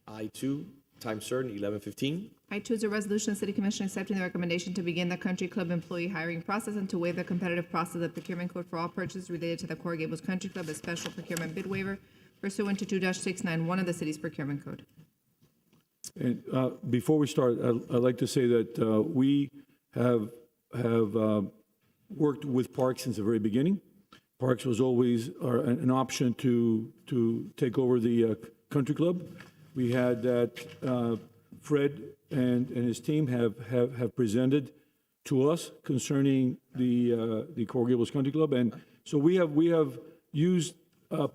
I2, time certain, 11:15. I2 is a resolution of the City Commission accepting the recommendation to begin the Country Club employee hiring process and to waive the competitive process of procurement code for all purchases related to the Coral Gables Country Club, a special procurement bid waiver pursuant to 2-691 of the city's procurement code. And before we start, I'd like to say that we have worked with Parks since the very beginning. Parks was always an option to take over the country club. We had that Fred and his team have presented to us concerning the Coral Gables Country Club, and so we have used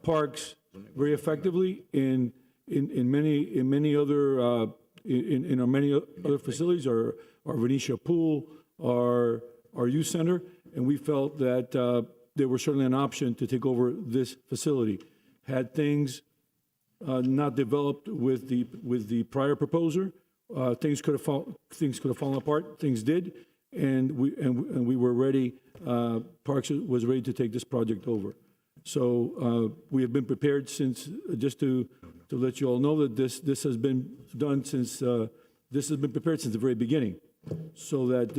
Parks very effectively in many other facilities, our Venetia pool, our youth center, and we felt that they were certainly an option to take over this facility. Had things not developed with the prior proposer, things could have fallen apart. Things did, and we were ready. Parks was ready to take this project over. So we have been prepared since, just to let you all know that this has been done since, this has been prepared since the very beginning, so that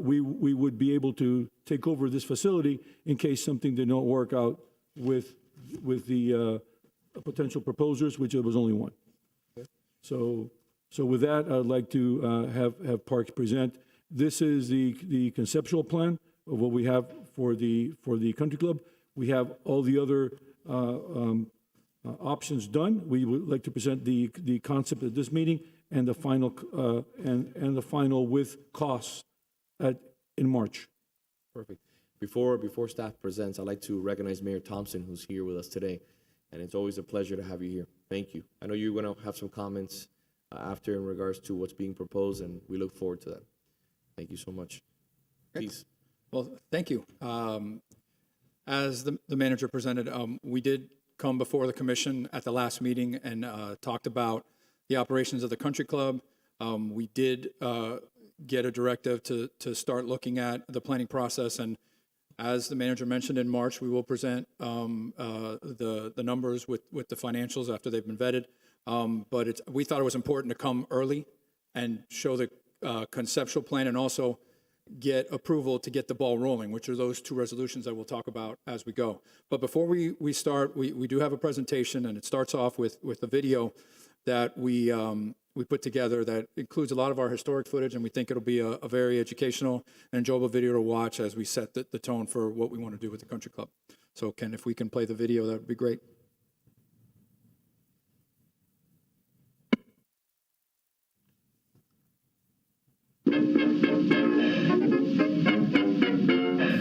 we would be able to take over this facility in case something did not work out with the potential proposers, which there was only one. So with that, I'd like to have Parks present. This is the conceptual plan of what we have for the country club. We have all the other options done. We would like to present the concept at this meeting and the final and the final with costs in March. Perfect. Before staff presents, I'd like to recognize Mayor Thompson, who's here with us today, and it's always a pleasure to have you here. Thank you. I know you're going to have some comments after in regards to what's being proposed, and we look forward to that. Thank you so much. Please. Well, thank you. As the manager presented, we did come before the commission at the last meeting and talked about the operations of the country club. We did get a directive to start looking at the planning process, and as the manager mentioned, in March we will present the numbers with the financials after they've been vetted. But we thought it was important to come early and show the conceptual plan and also get approval to get the ball rolling, which are those two resolutions that we'll talk about as we go. But before we start, we do have a presentation, and it starts off with a video that we put together that includes a lot of our historic footage, and we think it'll be a very educational and enjoyable video to watch as we set the tone for what we want to do with the country club. So Ken, if we can play the video, that would be great.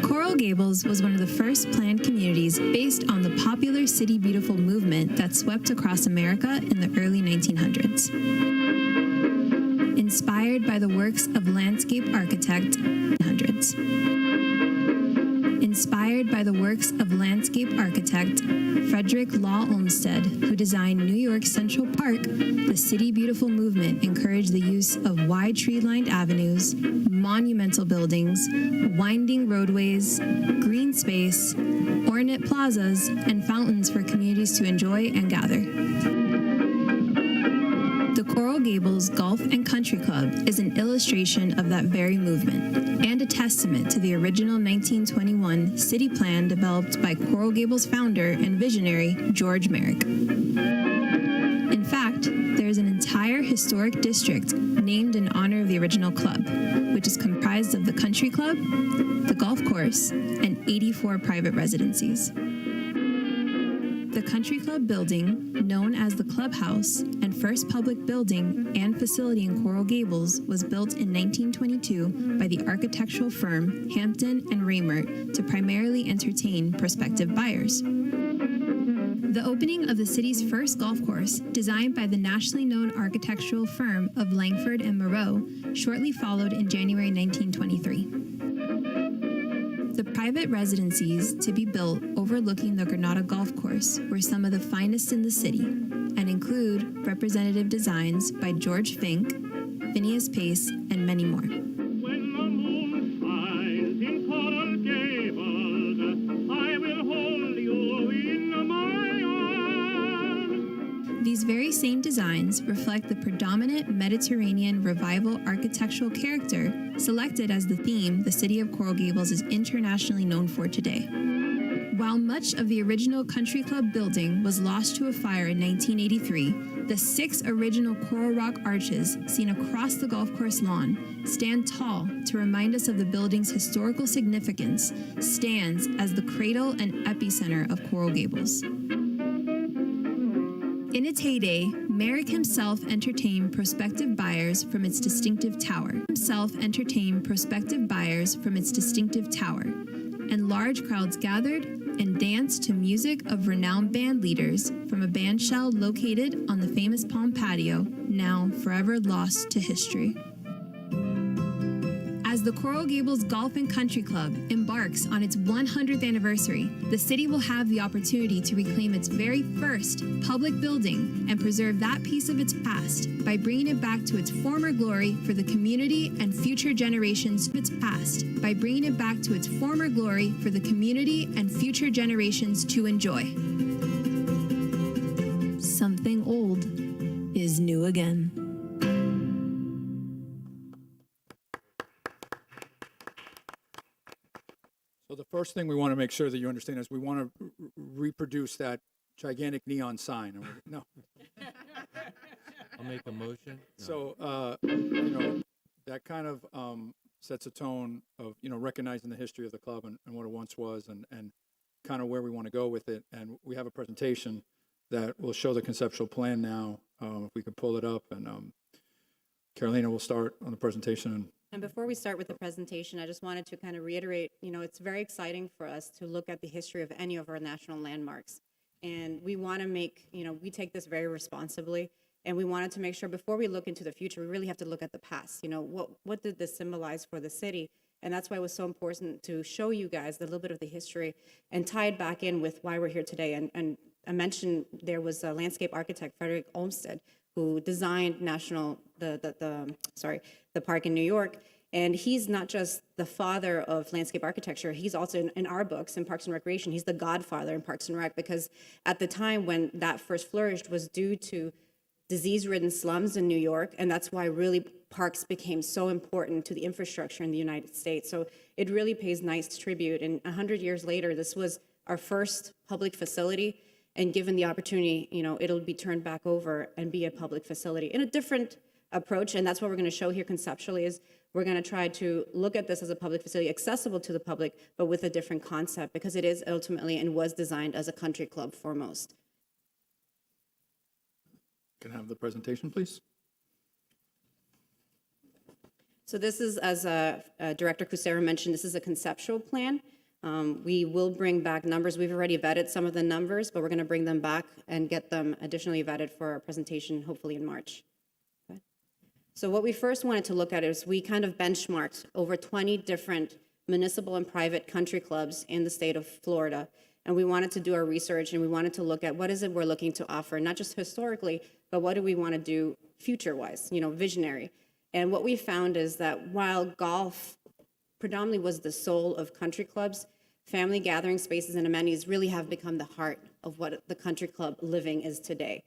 Coral Gables was one of the first planned communities based on the popular City Beautiful movement that swept across America in the early 1900s. Inspired by the works of landscape architect Frederick Law Olmsted, who designed New York Central Park, the City Beautiful movement encouraged the use of wide tree-lined avenues, monumental buildings, winding roadways, green space, ornate plazas, and fountains for communities to enjoy and gather. The Coral Gables Golf and Country Club is an illustration of that very movement and a testament to the original 1921 city plan developed by Coral Gables founder and visionary George Merrick. In fact, there is an entire historic district named in honor of the original club, which is comprised of the country club, the golf course, and 84 private residencies. The Country Club building, known as the Clubhouse and first public building and facility in Coral Gables, was built in 1922 by the architectural firm Hampton and Raymert to primarily entertain prospective buyers. The opening of the city's first golf course, designed by the nationally known architectural firm of Langford and Moreau, shortly followed in January 1923. The private residencies to be built overlooking the Granada Golf Course were some of the finest in the city and include representative designs by George Fink, Phineas Pace, and many more. These very same designs reflect the predominant Mediterranean Revival architectural character selected as the theme the city of Coral Gables is internationally known for today. While much of the original Country Club building was lost to a fire in 1983, the 6 original coral rock arches seen across the golf course lawn stand tall to remind us of the building's historical significance, stands as the cradle and epicenter of Coral Gables. In its heyday, Merrick himself entertained prospective buyers from its distinctive tower. And large crowds gathered and danced to music of renowned band leaders from a band shell located on the famous Palm Patio, now forever lost to history. As the Coral Gables Golf and Country Club embarks on its 100th anniversary, the city will have the opportunity to reclaim its very first public building and preserve that piece of its past by bringing it back to its former glory for the community and future generations to enjoy. Something old is new again. So the first thing we want to make sure that you understand is we want to reproduce that gigantic neon sign. No. I'll make a motion. So, that kind of sets a tone of, recognizing the history of the club and what it once was and kind of where we want to go with it. And we have a presentation that will show the conceptual plan now. If we could pull it up, and Carolina will start on the presentation. And before we start with the presentation, I just wanted to kind of reiterate, it's very exciting for us to look at the history of any of our national landmarks. And we want to make, we take this very responsibly. And we wanted to make sure before we look into the future, we really have to look at the past. What did this symbolize for the city? And that's why it was so important to show you guys a little bit of the history and tie it back in with why we're here today. And I mentioned there was a landscape architect, Frederick Olmsted, who designed the park in New York. And he's not just the father of landscape architecture, he's also in our books in Parks and Recreation, he's the godfather in Parks and Rec, because at the time when that first flourished was due to disease-ridden slums in New York, and that's why really parks became so important to the infrastructure in the United States. So it really pays nice tribute. And 100 years later, this was our first public facility, and given the opportunity, it'll be turned back over and be a public facility in a different approach. And that's what we're going to show here conceptually is we're going to try to look at this as a public facility accessible to the public, but with a different concept, because it is ultimately and was designed as a country club foremost. Can I have the presentation, please? So this is, as Director Cusero mentioned, this is a conceptual plan. We will bring back numbers. We've already vetted some of the numbers, but we're going to bring them back and get them additionally vetted for our presentation, hopefully in March. Okay. So what we first wanted to look at is we kind of benchmarked over 20 different municipal and private country clubs in the state of Florida. And we wanted to do our research, and we wanted to look at what is it we're looking to offer, not just historically, but what do we want to do future-wise, visionary. And what we found is that while golf predominantly was the soul of country clubs, family gathering spaces and amenities really have become the heart of what the country club living is today.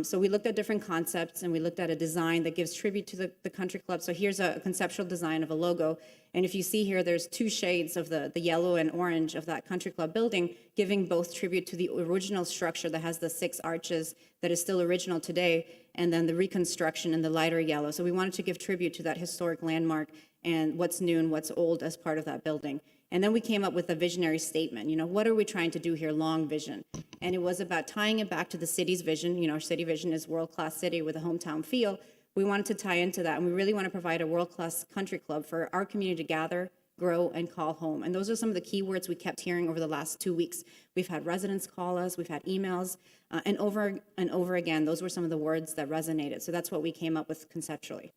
So we looked at different concepts, and we looked at a design that gives tribute to the country club. So here's a conceptual design of a logo. And if you see here, there's 2 shades of the yellow and orange of that country club building, giving both tribute to the original structure that has the 6 arches that is still original today, and then the reconstruction in the lighter yellow. So we wanted to give tribute to that historic landmark and what's new and what's old as part of that building. And then we came up with a visionary statement. What are we trying to do here? Long vision. And it was about tying it back to the city's vision. Our city vision is world-class city with a hometown feel. We wanted to tie into that, and we really want to provide a world-class country club for our community to gather, grow, and call home. And those are some of the key words we kept hearing over the last 2 weeks. We've had residents call us, we've had emails, and over again, those were some of the words that resonated. So that's what we came up with conceptually.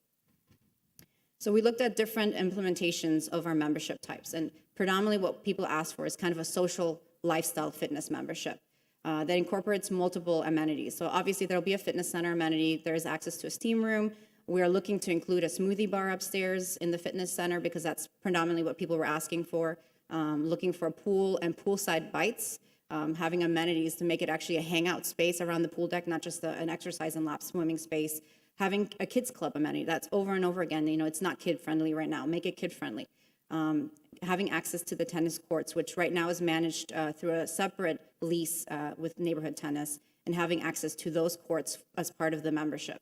So we looked at different implementations of our membership types, and predominantly what people ask for is kind of a social lifestyle fitness membership that incorporates multiple amenities. So obviously there'll be a fitness center amenity, there is access to a steam room. We are looking to include a smoothie bar upstairs in the fitness center because that's predominantly what people were asking for, looking for a pool and poolside bites, having amenities to make it actually a hangout space around the pool deck, not just an exercise and lap swimming space. Having a kids club amenity, that's over and over again. It's not kid friendly right now. Make it kid friendly. having access to the tennis courts, which right now is managed through a separate lease with Neighborhood Tennis, and having access to those courts as part of the membership.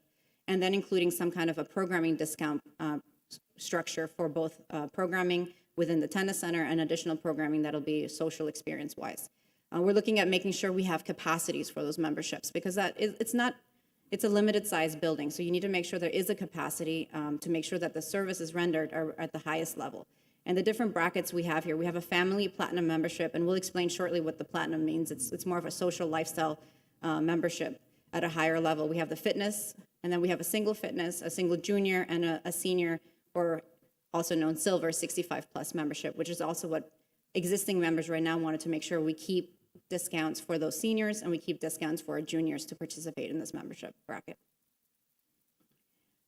And then including some kind of a programming discount structure for both programming within the tennis center and additional programming that'll be social experience-wise. We're looking at making sure we have capacities for those memberships, because it's a limited size building. So you need to make sure there is a capacity to make sure that the services rendered are at the highest level. And the different brackets we have here, we have a family platinum membership, and we'll explain shortly what the platinum means. It's more of a social lifestyle membership at a higher level. We have the fitness, and then we have a single fitness, a single junior, and a senior, or also known silver 65+ membership, which is also what existing members right now wanted to make sure we keep discounts for those seniors and we keep discounts for our juniors to participate in this membership bracket.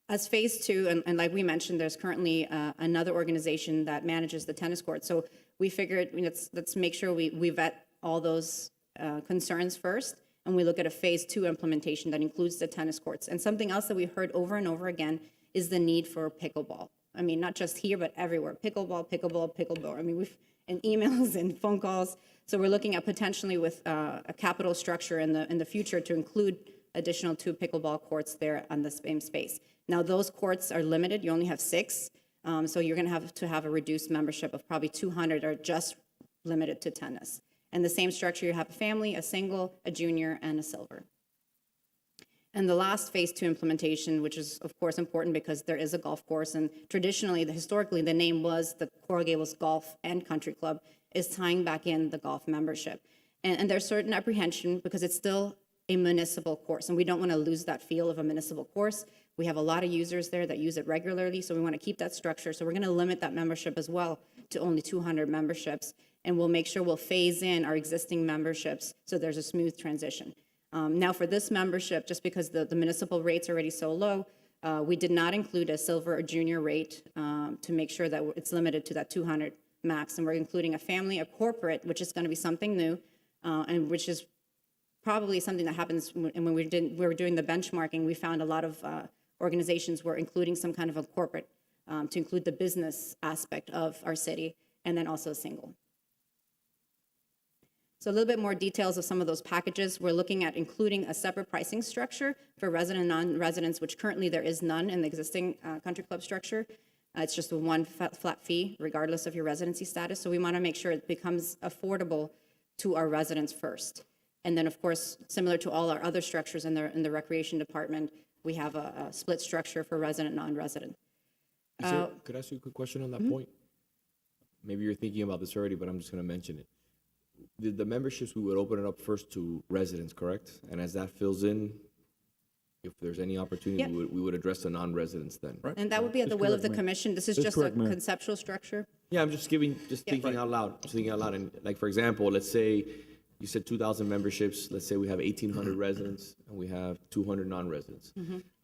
As phase two, and like we mentioned, there's currently another organization that manages the tennis court. So we figured, let's make sure we vet all those concerns first, and we look at a phase two implementation that includes the tennis courts. And something else that we heard over and over again is the need for pickleball. I mean, not just here, but everywhere. Pickleball, pickleball, pickleball. I mean, we've in emails and phone calls. So we're looking at potentially with a capital structure in the future to include additional 2 pickleball courts there on the same space. Now, those courts are limited. You only have 6. So you're going to have a reduced membership of probably 200 are just limited to tennis. And the same structure, you have a family, a single, a junior, and a silver. And the last phase 2 implementation, which is of course important because there is a golf course, and traditionally, historically, the name was the Coral Gables Golf and Country Club, is tying back in the golf membership. And there's certain apprehension because it's still a municipal course, and we don't want to lose that feel of a municipal course. We have a lot of users there that use it regularly, so we want to keep that structure. So we're going to limit that membership as well to only 200 memberships, and we'll make sure we'll phase in our existing memberships so there's a smooth transition. Now for this membership, just because the municipal rate's already so low, we did not include a silver or junior rate to make sure that it's limited to that 200 max, and we're including a family, a corporate, which is going to be something new, and which is probably something that happens when we were doing the benchmarking. We found a lot of organizations were including some kind of a corporate to include the business aspect of our city, and then also a single. So a little bit more details of some of those packages. We're looking at including a separate pricing structure for resident and non-residents, which currently there is none in the existing country club structure. It's just a one flat fee, regardless of your residency status. So we want to make sure it becomes affordable to our residents first. And then, of course, similar to all our other structures in the recreation department, we have a split structure for resident, non-resident. Could I ask you a quick question on that point? Maybe you're thinking about this already, but I'm just going to mention it. The memberships, we would open it up first to residents, correct? And as that fills in, if there's any opportunity, Yeah. we would address the non-residents then, right? And that would be at the will of the commission. This is just a conceptual structure. Yeah, I'm just thinking out loud. Just thinking out loud. And like, for example, let's say you said 2,000 memberships. Let's say we have 1,800 residents and we have 200 non-residents.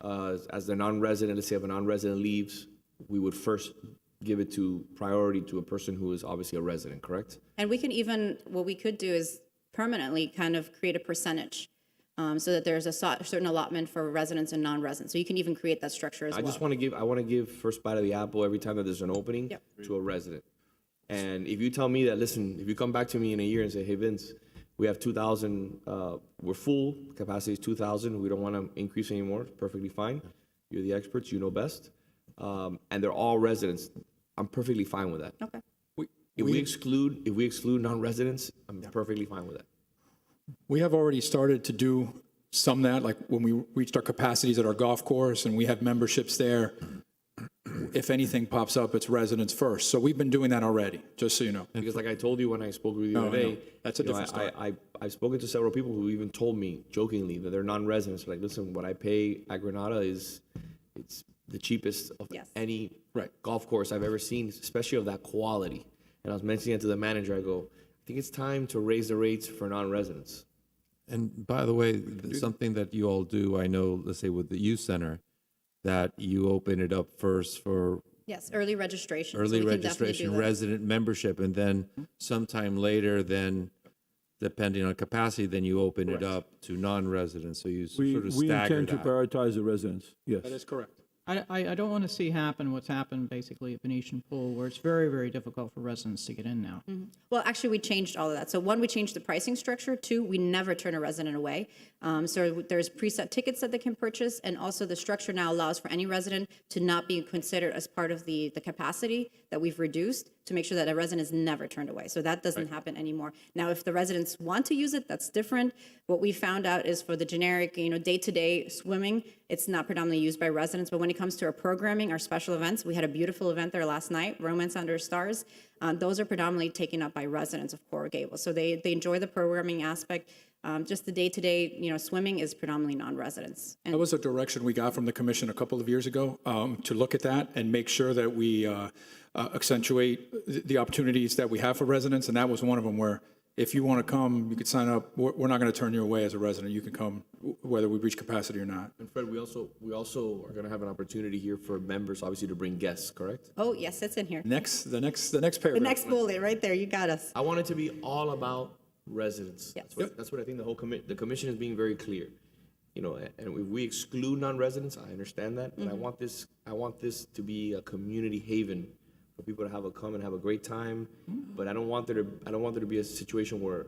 As the non-resident, let's say if a non-resident leaves, we would first give it to priority to a person who is obviously a resident, correct? And we can even, what we could do is permanently kind of create a percentage so that there's a certain allotment for residents and non-residents. So you can even create that structure as well. I want to give first bite of the apple every time that there's an opening to a resident. And if you tell me that, listen, if you come back to me in a year and say, hey, Vince, we have 2,000, we're full, capacity is 2,000, we don't want to increase anymore, perfectly fine. You're the experts, you know best. And they're all residents, I'm perfectly fine with that. Okay. If we exclude non-residents, I'm perfectly fine with that. We have already started to do some of that, like when we reached our capacities at our golf course and we have memberships there. If anything pops up, it's residents first. So we've been doing that already, just so you know. Because like I told you when I spoke with you the other day, that's a different story. I've spoken to several people who even told me jokingly that they're non-residents. Like, listen, what I pay at Granada it's the cheapest of any golf course I've ever seen, especially of that quality. And I was mentioning it to the manager. I go, I think it's time to raise the rates for non-residents. And by the way, something that you all do, I know, let's say with the youth center, that you open it up first for Yes, early registration. early So we can definitely registration, do that. resident membership, and then sometime later, then depending on capacity, then you open it up to non-residents. So you We sort of stagger intend to that. prioritize the residents, yes. That is correct. I don't want to see happen what's happened basically at Venetian Pool, where it's very, very difficult for residents to get in now. Well, actually, we changed all of that. So one, we changed the pricing structure. Two, we never turn a resident away. So there's preset tickets that they can purchase, and also the structure now allows for any resident to not be considered as part of the capacity that we've reduced to make sure that a resident is never turned away. So that doesn't happen anymore. Now, if the residents want to use it, that's different. What we found out is for the generic, day-to-day swimming, it's not predominantly used by residents. But when it comes to our programming, our special events, we had a beautiful event there last night, Romance Under Stars. Those are predominantly taken up by residents of Coral Gables. So they enjoy the programming aspect. Just the day-to-day, swimming is predominantly non-residents. That was a direction we got from the commission a couple of years ago, to look at that and make sure that we accentuate the opportunities that we have for residents. And that was one of them, where if you want to come, you could sign up. We're not going to turn you away as a resident. You can come whether we reach capacity or not. And Fred, we also are going to have an opportunity here for members, obviously, to bring guests, correct? Oh, yes, it's in here. The next paragraph. The next bullet, right there, you got us. I want it to be all about residents. Yes. That's what I think the commission is being very clear. And if we exclude non-residents, I understand that, but I want this to be a community haven for people to come and have a great time. But I don't want there to be a situation where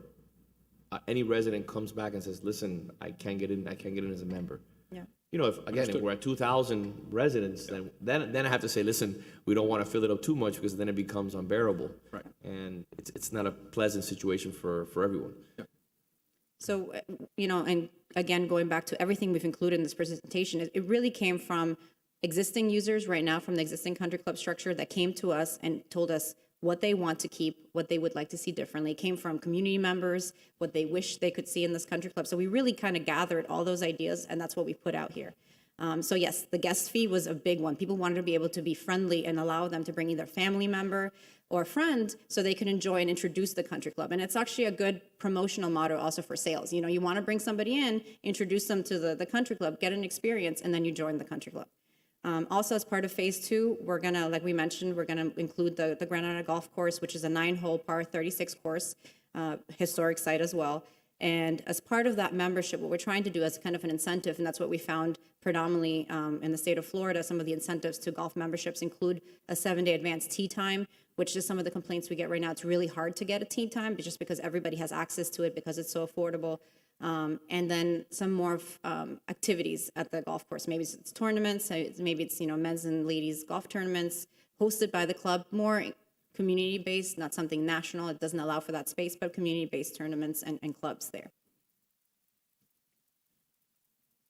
any resident comes back and says, "Listen, I can't get in as a member." Yeah. If we're at 2,000 residents, then I have to say, listen, we don't want to fill it up too much, because then it becomes unbearable. Right. And it's not a pleasant situation for everyone. Yeah. So, and again, going back to everything we've included in this presentation, it really came from existing users right now, from the existing country club structure, that came to us and told us what they want to keep, what they would like to see differently. It came from community members, what they wish they could see in this country club. So we really kind of gathered all those ideas, and that's what we put out here. So yes, the guest fee was a big one. People wanted to be able to be friendly and allow them to bring either family member or friend so they could enjoy and introduce the country club. And it's actually a good promotional motto also for sales. You want to bring somebody in, introduce them to the country club, get an experience, and then you join the country club. Also, as part of phase 2, we're going to, like we mentioned, we're going to include the Granada Golf Course, which is a 9-hole par 36 course, historic site as well. And as part of that membership, what we're trying to do as kind of an incentive, and that's what we found predominantly in the state of Florida, some of the incentives to golf memberships include a 7-day advance tee time, which is some of the complaints we get right now. It's really hard to get a tee time, just because everybody has access to it because it's so affordable. And then some more activities at the golf course. Maybe it's tournaments, maybe it's, men's and ladies golf tournaments hosted by the club, more community-based, not something national. It doesn't allow for that space, but community-based tournaments and clubs there.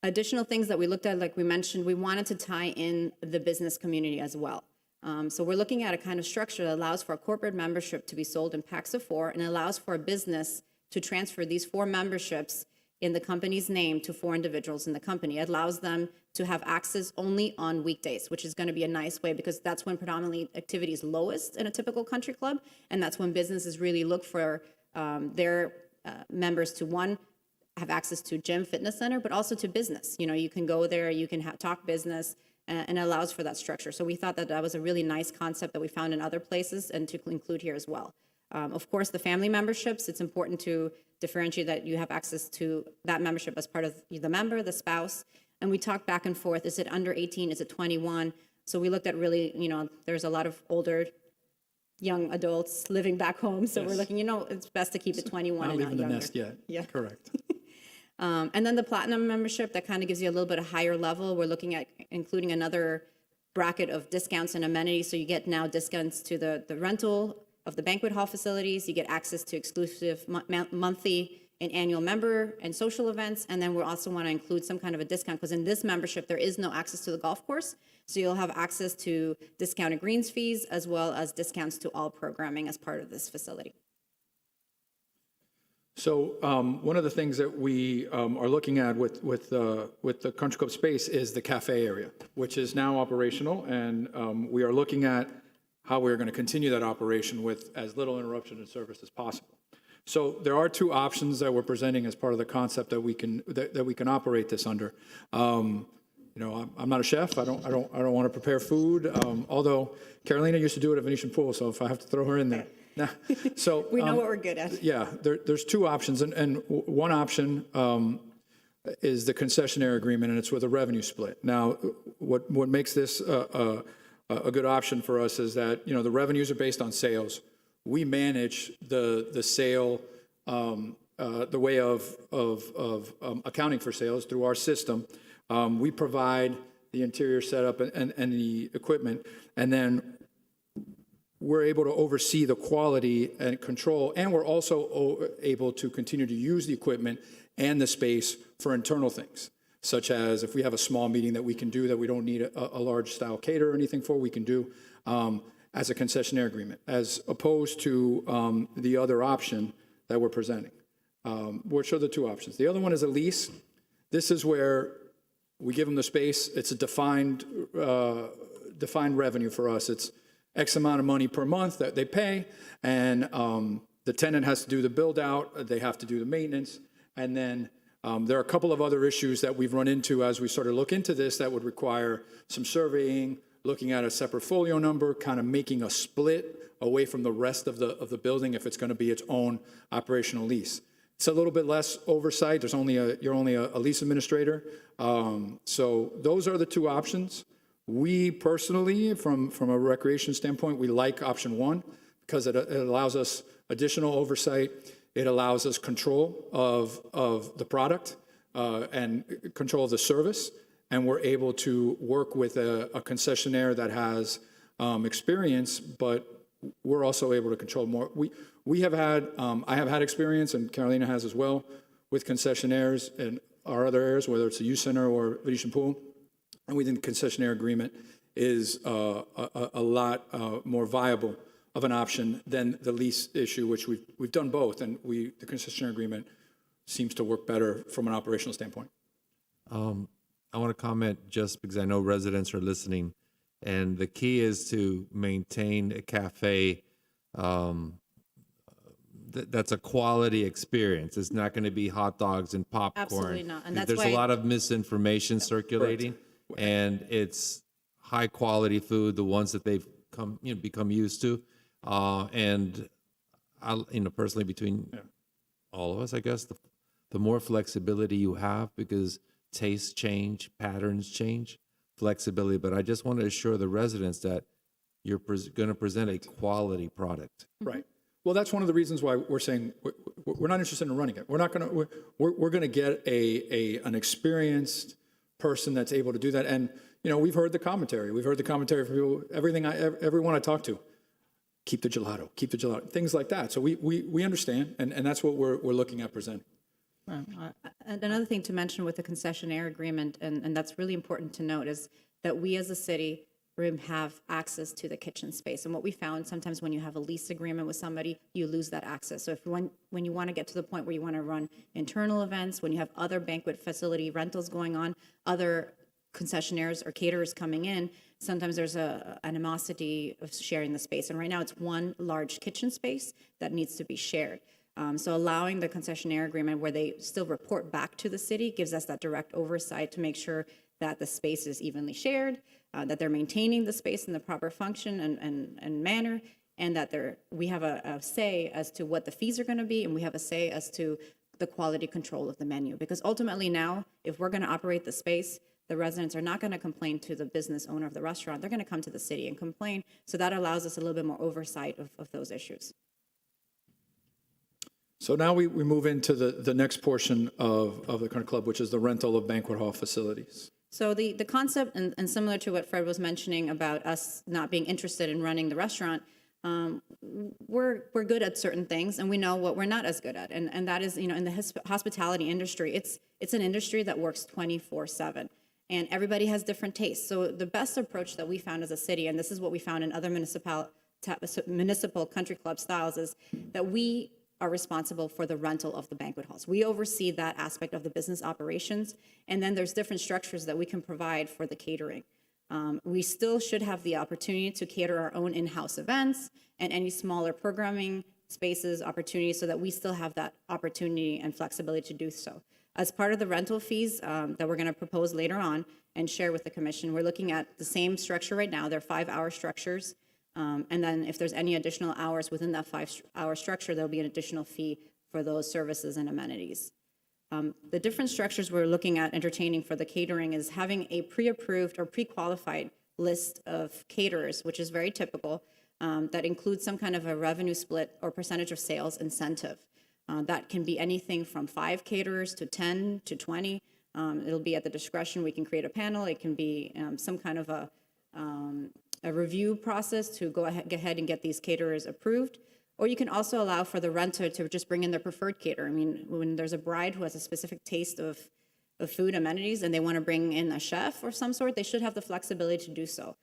Additional things that we looked at, like we mentioned, we wanted to tie in the business community as well. So we're looking at a kind of structure that allows for a corporate membership to be sold in packs of 4, and allows for a business to transfer these 4 memberships in the company's name to 4 individuals in the company. It allows them to have access only on weekdays, which is going to be a nice way, because that's when predominantly activity is lowest in a typical country club, and that's when businesses really look for their members to, one, have access to gym, fitness center, but also to business. You can go there, you can talk business, and it allows for that structure. So we thought that that was a really nice concept that we found in other places and to include here as well. Of course, the family memberships, it's important to differentiate that you have access to that membership as part of the member, the spouse. And we talked back and forth, is it under 18, is it 21? So we looked at really, there's a lot of older young adults living back home. So we're looking, it's best to keep it 21 Not and not leaving the younger. nest yet. Yeah. Correct. And then the platinum membership, that kind of gives you a little bit of higher level. We're looking at including another bracket of discounts and amenities. So you get now discounts to the rental of the banquet hall facilities. You get access to exclusive monthly and annual member and social events. And then we also want to include some kind of a discount, because in this membership, there is no access to the golf course. So you'll have access to discounted greens fees, as well as discounts to all programming as part of this facility. So one of the things that we are looking at with the country club space is the cafe area, which is now operational, and we are looking at how we're going to continue that operation with as little interruption in service as possible. So there are 2 options that we're presenting as part of the concept that we can operate this under. I'm not a chef. I don't want to prepare food. Although Carolina used to do it at Venetian Pool, so if I have to throw her in there. Now, so we know what we're good at. Yeah, there's 2 options, and one option is the concessionaire agreement, and it's with a revenue split. Now, what makes this a good option for us is that, the revenues are based on sales. We manage the sale, the way of accounting for sales through our system. We provide the interior setup and the equipment, and then we're able to oversee the quality and control, and we're also able to continue to use the equipment and the space for internal things, such as if we have a small meeting that we can do that we don't need a large style cater or anything for, we can do as a concessionaire agreement, as opposed to the other option that we're presenting, which are the two options. The other one is a lease. This is where we give them the space. It's a defined revenue for us. It's X amount of money per month that they pay, and the tenant has to do the build out, they have to do the maintenance, and then there are a couple of other issues that we've run into as we sort of look into this that would require some surveying, looking at a separate folio number, kind of making a split away from the rest of the building if it's going to be its own operational lease. It's a little bit less oversight. You're only a lease administrator. So those are the two options. We personally, from a recreation standpoint, we like option one because it allows us additional oversight. It allows us control of the product and control of the service. And we're able to work with a concessionaire that has experience, but we're also able to control more. We have had, I have had experience, and Carolina has as well, with concessionaires in our other areas, whether it's a youth center or Venetian Pool. And we think the concessionaire agreement is a lot more viable of an option than the lease issue, which we've done both, and the concessionaire agreement seems to work better from an operational standpoint. I want to comment just because I know residents are listening, and the key is to maintain a cafe that's a quality experience. It's not going to be hot dogs and popcorn. Absolutely not. And that's There's why a lot of misinformation circulating, and it's high quality food, the ones that they've become used to. And I, personally, between all of us, I guess the more flexibility you have, because tastes change, patterns change, flexibility. But I just want to assure the residents that you're going to present a quality product. Right. Well, that's one of the reasons why we're saying we're not interested in running it. We're not going to. We're going to get an experienced person that's able to do that. And we've heard the commentary. We've heard the commentary from people. Everyone I talk to, keep the gelato, things like that. So we understand, and that's what we're looking at presenting. And another thing to mention with the concessionaire agreement, and that's really important to note, is that we as a city have access to the kitchen space. And what we found, sometimes when you have a lease agreement with somebody, you lose that access. So when you want to get to the point where you want to run internal events, when you have other banquet facility rentals going on, other concessionaires or caterers coming in, sometimes there's a animosity of sharing the space. And right now it's one large kitchen space that needs to be shared. So allowing the concessionaire agreement where they still report back to the city gives us that direct oversight to make sure that the space is evenly shared, that they're maintaining the space in the proper function and manner, and that we have a say as to what the fees are going to be, and we have a say as to the quality control of the menu. Because ultimately now, if we're going to operate the space, the residents are not going to complain to the business owner of the restaurant. They're going to come to the city and complain. So that allows us a little bit more oversight of those issues. So now we move into the next portion of the current club, which is the rental of banquet hall facilities. So the concept, and similar to what Fred was mentioning about us not being interested in running the restaurant, we're good at certain things, and we know what we're not as good at, and that is, in the hospitality industry, it's an industry that works 24/7, and everybody has different tastes. So the best approach that we found as a city, and this is what we found in other municipal country club styles, is that we are responsible for the rental of the banquet halls. We oversee that aspect of the business operations, and then there's different structures that we can provide for the catering. We still should have the opportunity to cater our own in-house events and any smaller programming spaces, opportunities, so that we still have that opportunity and flexibility to do so. As part of the rental fees that we're going to propose later on and share with the commission, we're looking at the same structure right now. They're 5-hour structures. And then if there's any additional hours within that 5-hour structure, there'll be an additional fee for those services and amenities. The different structures we're looking at entertaining for the catering is having a pre-approved or pre-qualified list of caterers, which is very typical, that includes some kind of a revenue split or percentage of sales incentive. That can be anything from 5 caterers to 10 to 20. It'll be at the discretion. We can create a panel. It can be some kind of a review process to go ahead and get these caterers approved. Or you can also allow for the renter to just bring in their preferred caterer. I mean, when there's a bride who has a specific taste of food amenities and they want to bring in a chef or some sort, they should have the flexibility to do so.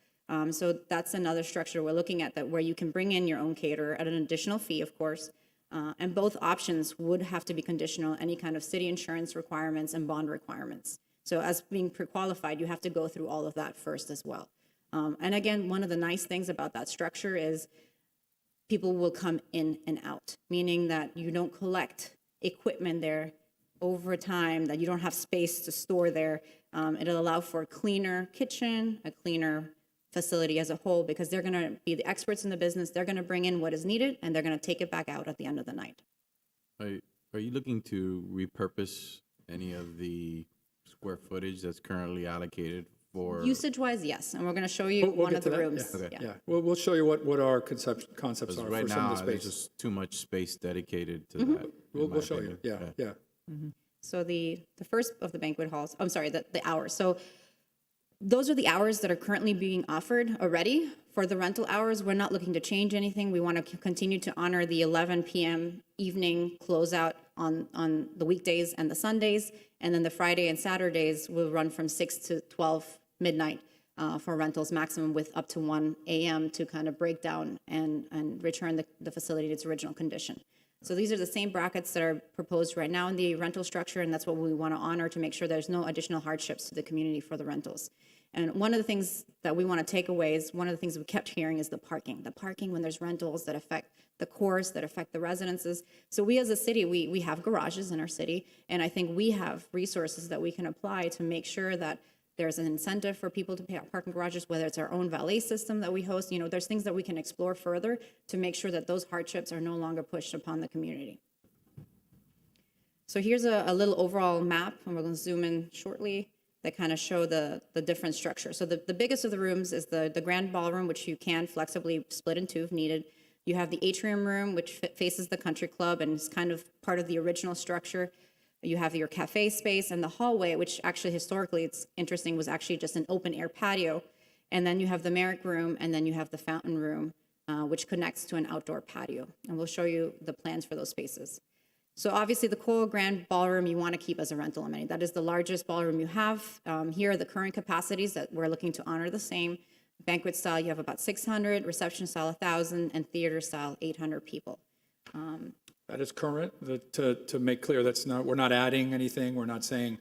So that's another structure we're looking at, that where you can bring in your own caterer at an additional fee, of course. And both options would have to be conditional, any kind of city insurance requirements and bond requirements. So as being pre-qualified, you have to go through all of that first as well. And again, one of the nice things about that structure is people will come in and out, meaning that you don't collect equipment there over time, that you don't have space to store there. It'll allow for a cleaner kitchen, a cleaner facility as a whole, because they're going to be the experts in the business. They're going to bring in what is needed, and they're going to take it back out at the end of the night. Are you looking to repurpose any of the square footage that's currently allocated for? Usage-wise, yes, and we're going to show you We'll one get of to the that. rooms. Yeah. Yeah. Yeah. We'll show you what our concepts Because are right for some now, of the there's space. just too much space dedicated to Mm-hmm. that. in We'll my show you. opinion. Yeah. So the first of the banquet halls, I'm sorry, the hours. So those are the hours that are currently being offered already. For the rental hours, we're not looking to change anything. We want to continue to honor the 11 p.m. evening closeout on the weekdays and the Sundays. And then the Friday and Saturdays will run from 6 to 12 midnight for rentals maximum, with up to 1 a.m. to kind of break down and return the facility to its original condition. So these are the same brackets that are proposed right now in the rental structure, and that's what we want to honor to make sure there's no additional hardships to the community for the rentals. And one of the things that we want to take away is, one of the things we kept hearing is the parking. The parking when there's rentals that affect the cores, that affect the residences. So we as a city, we have garages in our city, and I think we have resources that we can apply to make sure that there's an incentive for people to pay out parking garages, whether it's our own valet system that we host. You know, there's things that we can explore further to make sure that those hardships are no longer pushed upon the community. So here's a little overall map, and we're going to zoom in shortly, that kind of show the different structures. So the biggest of the rooms is the grand ballroom, which you can flexibly split in two if needed. You have the atrium room, which faces the country club and is kind of part of the original structure. You have your cafe space and the hallway, which actually historically, it's interesting, was actually just an open air patio. And then you have the Merrick room, and then you have the fountain room, which connects to an outdoor patio. And we'll show you the plans for those spaces. So obviously the Coral Grand Ballroom you want to keep as a rental amenity. That is the largest ballroom you have. Here are the current capacities that we're looking to honor the same. Banquet style, you have about 600, reception style 1,000, and theater style 800 people. That is current. To make clear, we're not adding anything. We're not saying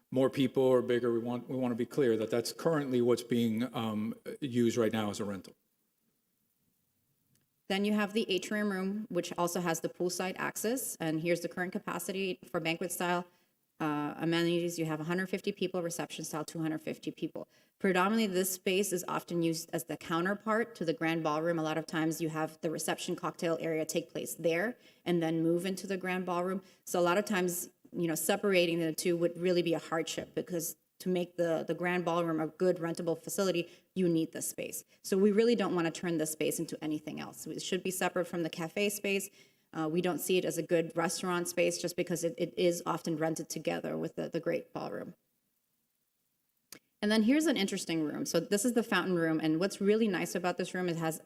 more people or bigger. We want to be clear that that's currently what's being used right now as a rental. Then you have the atrium room, which also has the poolside access. And here's the current capacity for banquet style amenities. You have 150 people, reception style 250 people. Predominantly, this space is often used as the counterpart to the grand ballroom. A lot of times you have the reception cocktail area take place there and then move into the grand ballroom. So a lot of times, you know, separating the two would really be a hardship, because to make the grand ballroom a good rentable facility, you need this space. So we really don't want to turn this space into anything else. It should be separate from the cafe space. We don't see it as a good restaurant space, just because it is often rented together with the great ballroom. And then here's an interesting room. So this is the fountain room, and what's really nice about this room is it has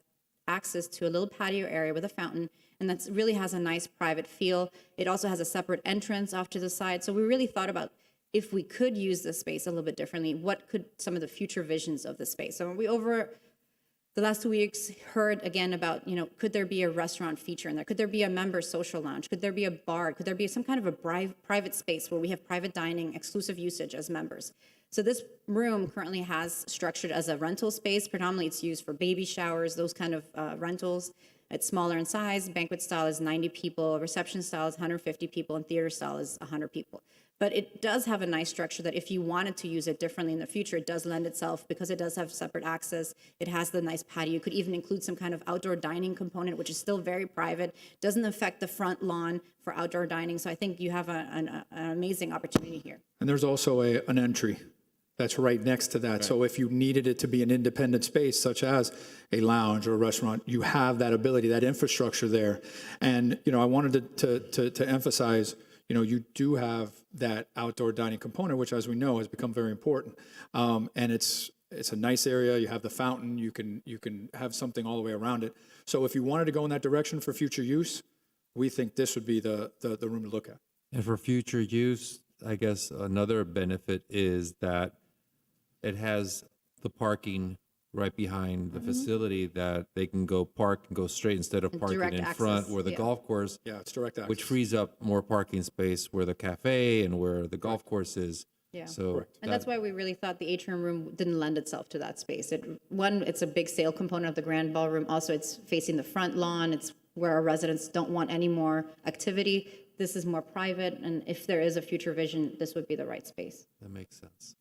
access to a little patio area with a fountain, and that really has a nice private feel. It also has a separate entrance off to the side. So we really thought about, if we could use this space a little bit differently, what could some of the future visions of the space? So we, over the last 2 weeks, heard again about, you know, could there be a restaurant feature in there? Could there be a member social lounge? Could there be a bar? Could there be some kind of a private space where we have private dining, exclusive usage as members? So this room currently has structured as a rental space. Predominantly it's used for baby showers, those kind of rentals. It's smaller in size. Banquet style is 90 people, reception style is 150 people, and theater style is 100 people. But it does have a nice structure that if you wanted to use it differently in the future, it does lend itself because it does have separate access. It has the nice patio. You could even include some kind of outdoor dining component, which is still very private, doesn't affect the front lawn for outdoor dining. So I think you have an amazing opportunity here. And there's also an entry that's right next to that. So if you needed it to be an independent space, such as a lounge or a restaurant, you have that ability, that infrastructure there. And, you know, I wanted to emphasize, you know, you do have that outdoor dining component, which, as we know, has become very important. And it's a nice area. You have the fountain. You can have something all the way around it. So if you wanted to go in that direction for future use, we think this would be the room to look at. And for future use, I guess another benefit is that it has the parking right behind the facility that they can go park and go straight instead of parking Direct in access, front where the yeah. golf course, Yeah, it's direct access. which frees up more parking space where the cafe and where the golf course is. Yeah. So And that's why we really thought the atrium room didn't lend itself to that space. It's a big sale component of the grand ballroom. Also, it's facing the front lawn. It's where our residents don't want any more activity. This is more private, and if there is a future vision, this would be the right space. that makes sense.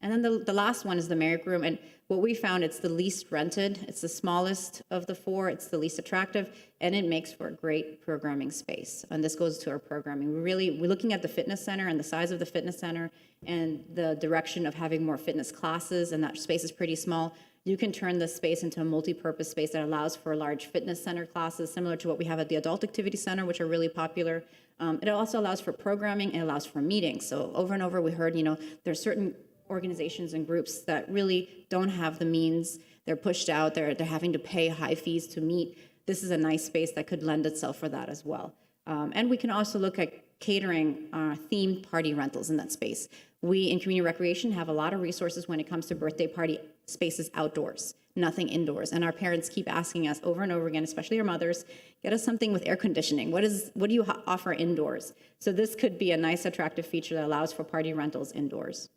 And then the last one is the Merrick Room, and what we found, it's the least rented, it's the smallest of the four, it's the least attractive, and it makes for a great programming space. And this goes to our programming. We're looking at the fitness center and the size of the fitness center and the direction of having more fitness classes, and that space is pretty small. You can turn this space into a multi-purpose space that allows for large fitness center classes, similar to what we have at the Adult Activity Center, which are really popular. It also allows for programming, and it allows for meetings. So over and over, we heard, you know, there's certain organizations and groups that really don't have the means. They're pushed out. They're having to pay high fees to meet. This is a nice space that could lend itself for that as well. And we can also look at catering themed party rentals in that space. We in community recreation have a lot of resources when it comes to birthday party spaces outdoors, nothing indoors. And our parents keep asking us over and over again, especially our mothers, get us something with air conditioning. What do you offer indoors? So this could be a nice attractive feature that allows for party rentals indoors.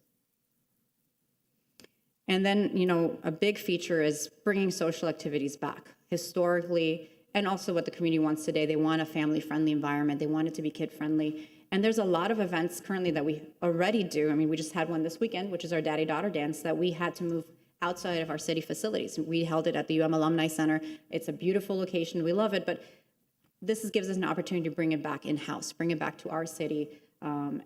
And then, you know, a big feature is bringing social activities back. Historically, and also what the community wants today, they want a family-friendly environment. They want it to be kid-friendly. And there's a lot of events currently that we already do. I mean, we just had one this weekend, which is our Daddy-Daughter Dance, that we had to move outside of our city facilities. We held it at the Alumni Center. It's a beautiful location. We love it, but this gives us an opportunity to bring it back in-house, bring it back to our city,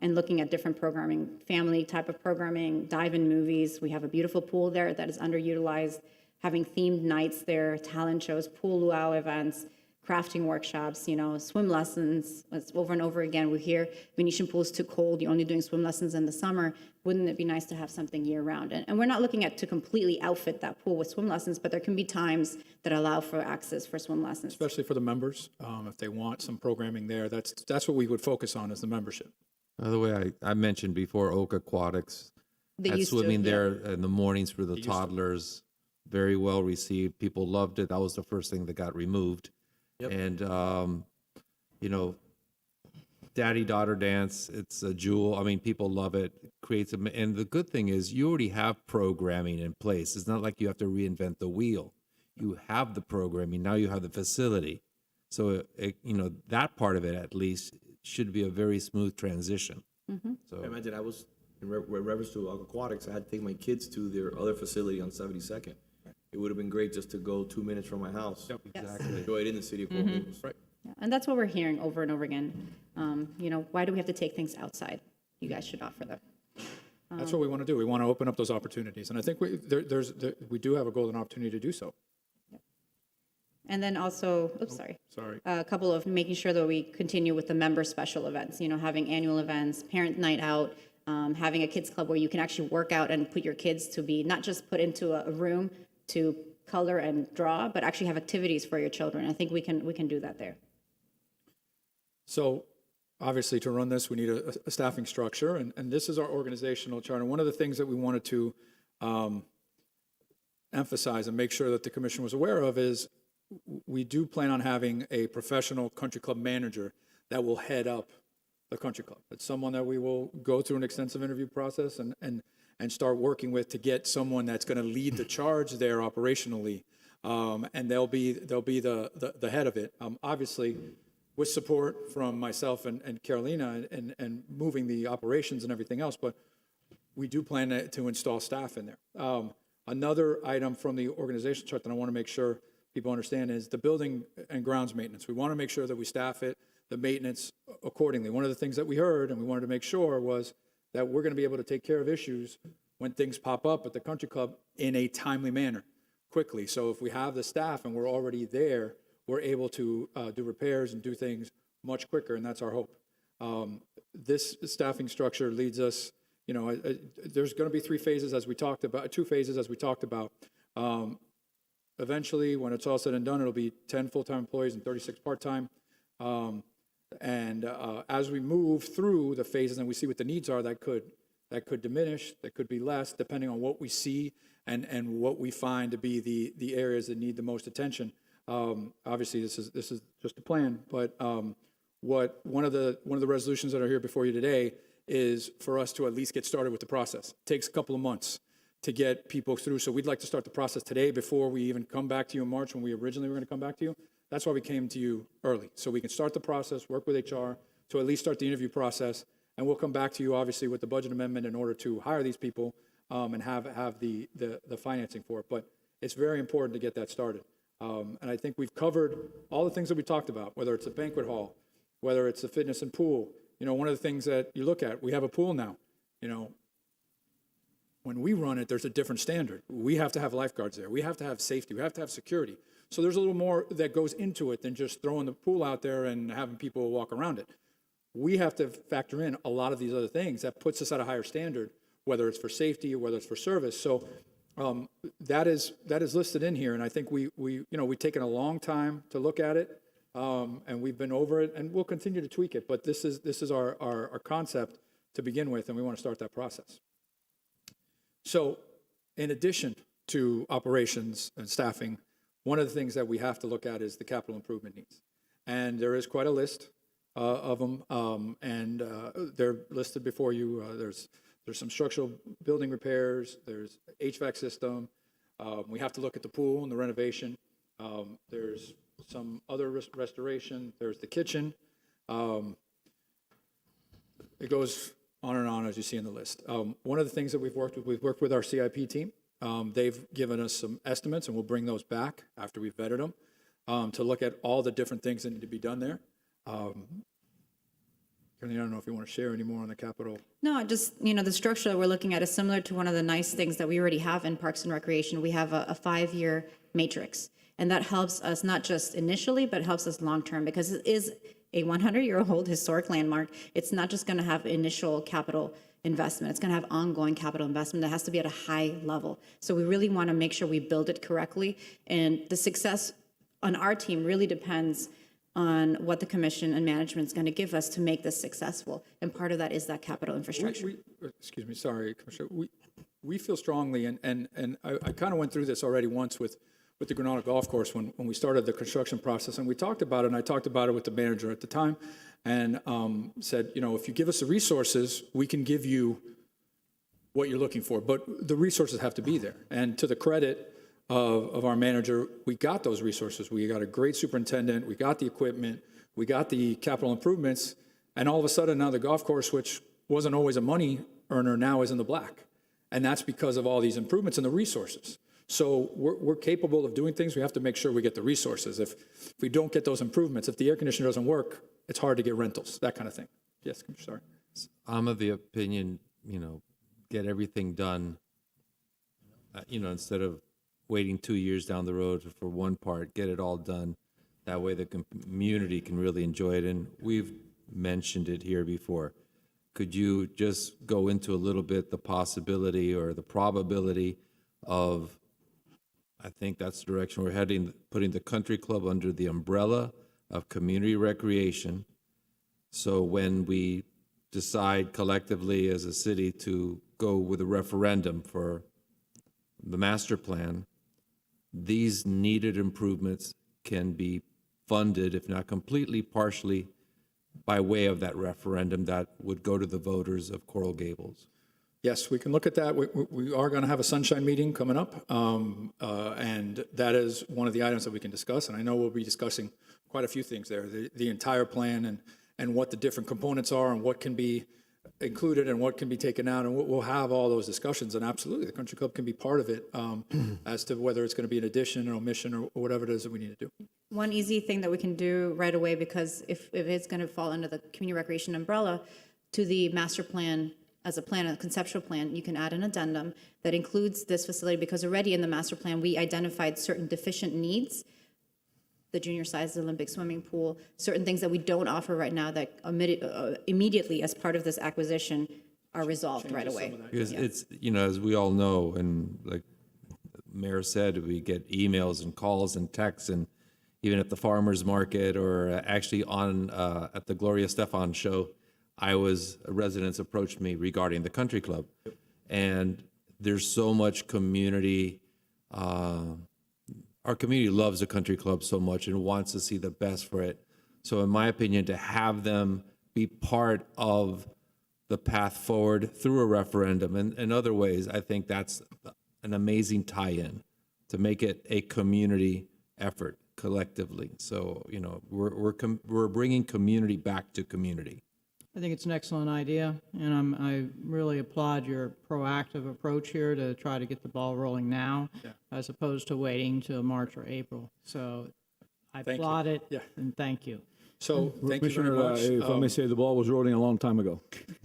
and looking at different programming, family type of programming, dive-in movies. We have a beautiful pool there that is underutilized, having themed nights there, talent shows, pool luau events, crafting workshops, you know, swim lessons. It's over and over again. We hear Venetian pool's too cold. You're only doing swim lessons in the summer. Wouldn't it be nice to have something year-round? And we're not looking at to completely outfit that pool with swim lessons, but there can be times that allow for access for swim lessons. Especially for the members, if they want some programming there, that's what we would focus on is the membership. By the way, I mentioned before Oak Aquatics They had used to, swimming yeah. there in the mornings for the toddlers. Very well received. People loved it. That was the first thing that got removed. Yep. And, you know, daddy-daughter dance, it's a jewel. I mean, people love it. Creates and the good thing is you already have programming in place. It's not like you have to reinvent the wheel. You have the programming. Now you have the facility. So, you know, that part of it at least should be a very smooth transition. Mm-hmm. So I imagine I was, in reference to aquatics, I had to take my kids to their other facility on 72nd. It would have been great just to go 2 minutes from my house. Yep. Exactly. Enjoy it in the city of Coral Gables. Right. Yeah, and that's what we're hearing over and over again. You know, why do we have to take things outside? You guys should offer them. That's what we want to do. We want to open up those opportunities. And I think we do have a golden opportunity to do so. And then also, a couple of making sure that we continue with the member special events, you know, having annual events, parent night out, having a kids club where you can actually work out and put your kids to be not just put into a room to color and draw, but actually have activities for your children. I think we can do that there. So obviously to run this, we need a staffing structure, and this is our organizational chart. And one of the things that we wanted to emphasize and make sure that the commission was aware of is we do plan on having a professional country club manager that will head up the country club. It's someone that we will go through an extensive interview process and start working with to get someone that's going to lead the charge there operationally. And they'll be the head of it. Obviously, with support from myself and Carolina and moving the operations and everything else, but we do plan to install staff in there. Another item from the organization chart that I want to make sure people understand is the building and grounds maintenance. We want to make sure that we staff it, the maintenance accordingly. One of the things that we heard and we wanted to make sure was that we're going to be able to take care of issues when things pop up at the country club in a timely manner, quickly. So if we have the staff and we're already there, we're able to do repairs and do things much quicker, and that's our hope. This staffing structure leads us, there's going to be 3 phases as we talked about, 2 phases as we talked about. Eventually, when it's all said and done, it'll be 10 full-time employees and 36 part-time. As we move through the phases and we see what the needs are, that could diminish, that could be less, depending on what we see and what we find to be the areas that need the most attention. Obviously, this is just a plan, but one of the resolutions that are here before you today is for us to at least get started with the process. It takes a couple of months to get people through, so we'd like to start the process today before we even come back to you in March when we originally were going to come back to you. That's why we came to you early, so we can start the process, work with HR to at least start the interview process, and we'll come back to you obviously with the budget amendment in order to hire these people and have the financing for it. But it's very important to get that started. And I think we've covered all the things that we talked about, whether it's a banquet hall, whether it's the fitness and pool. One of the things that you look at, we have a pool now. When we run it, there's a different standard. We have to have lifeguards there. We have to have safety. We have to have security. So there's a little more that goes into it than just throwing the pool out there and having people walk around it. We have to factor in a lot of these other things that puts us at a higher standard, whether it's for safety or whether it's for service. So that is listed in here, and I think we've taken a long time to look at it, and we've been over it, and we'll continue to tweak it. But this is our concept to begin with, and we want to start that process. So, in addition to operations and staffing, one of the things that we have to look at is the capital improvement needs, and there is quite a list of them, and they're listed before you. There's some structural building repairs, there's HVAC system, we have to look at the pool and the renovation, there's some other restoration, there's the kitchen. It goes on and on as you see in the list. One of the things that we've worked with our CIP team. They've given us some estimates, and we'll bring those back after we've vetted them to look at all the different things that need to be done there. I don't know if you want to share any more on the capital. No, just, the structure that we're looking at is similar to one of the nice things that we already have in Parks and Recreation. We have a 5-year matrix, and that helps us not just initially, but helps us long-term, because it is a 100-year-old historic landmark. It's not just going to have initial capital investment. It's going to have ongoing capital investment that has to be at a high level. So we really want to make sure we build it correctly, and the success on our team really depends on what the commission and management is going to give us to make this successful. And part of that is that capital infrastructure. Excuse me, sorry, Commissioner. We feel strongly, and I kind of went through this already once with the Granada Golf Course when we started the construction process, and we talked about it, and I talked about it with the manager at the time, and said, if you give us the resources, we can give you what you're looking for, but the resources have to be there. And to the credit of our manager, we got those resources. We got a great superintendent, we got the equipment, we got the capital improvements, and all of a sudden now the golf course, which wasn't always a money earner, now is in the black. And that's because of all these improvements and the resources. So we're capable of doing things. We have to make sure we get the resources. If we don't get those improvements, if the air conditioner doesn't work, it's hard to get rentals, that kind of thing. Yes, sorry. I'm of the opinion, get everything done, instead of waiting 2 years down the road for one part, get it all done. That way the community can really enjoy it. And we've mentioned it here before. Could you just go into a little bit the possibility or the probability of, I think that's the direction we're heading, putting the country club under the umbrella of community recreation. So when we decide collectively as a city to go with a referendum for the master plan, these needed improvements can be funded, if not completely, partially, by way of that referendum that would go to the voters of Coral Gables. Yes, we can look at that. We are going to have a sunshine meeting coming up, and that is one of the items that we can discuss. And I know we'll be discussing quite a few things there, the entire plan and what the different components are and what can be included and what can be taken out. And we'll have all those discussions. And absolutely, the country club can be part of it as to whether it's going to be an addition or omission or whatever it is that we need to do. One easy thing that we can do right away, because if it's going to fall under the community recreation umbrella, to the master plan, as a plan, a conceptual plan, you can add an addendum that includes this facility, because already in the master plan, we identified certain deficient needs, the junior-sized Olympic swimming pool, certain things that we don't offer right now that immediately as part of this acquisition are resolved right away. Because it's, as we all know, and like Mayor said, we get emails and calls and texts, and even at the farmer's market or actually on at the Gloria Estefan show, residents approached me regarding the country club. And there's so much community. Our community loves the country club so much and wants to see the best for it. So in my opinion, to have them be part of the path forward through a referendum and in other ways, I think that's an amazing tie-in to make it a community effort collectively. So, we're bringing community back to community. I think it's an excellent idea, and I really applaud your proactive approach here to try to get the ball rolling now, as opposed to waiting till March or April. So I applaud it, and thank you. So thank you very Commissioner, much. if I may say, the ball was rolling a long time ago.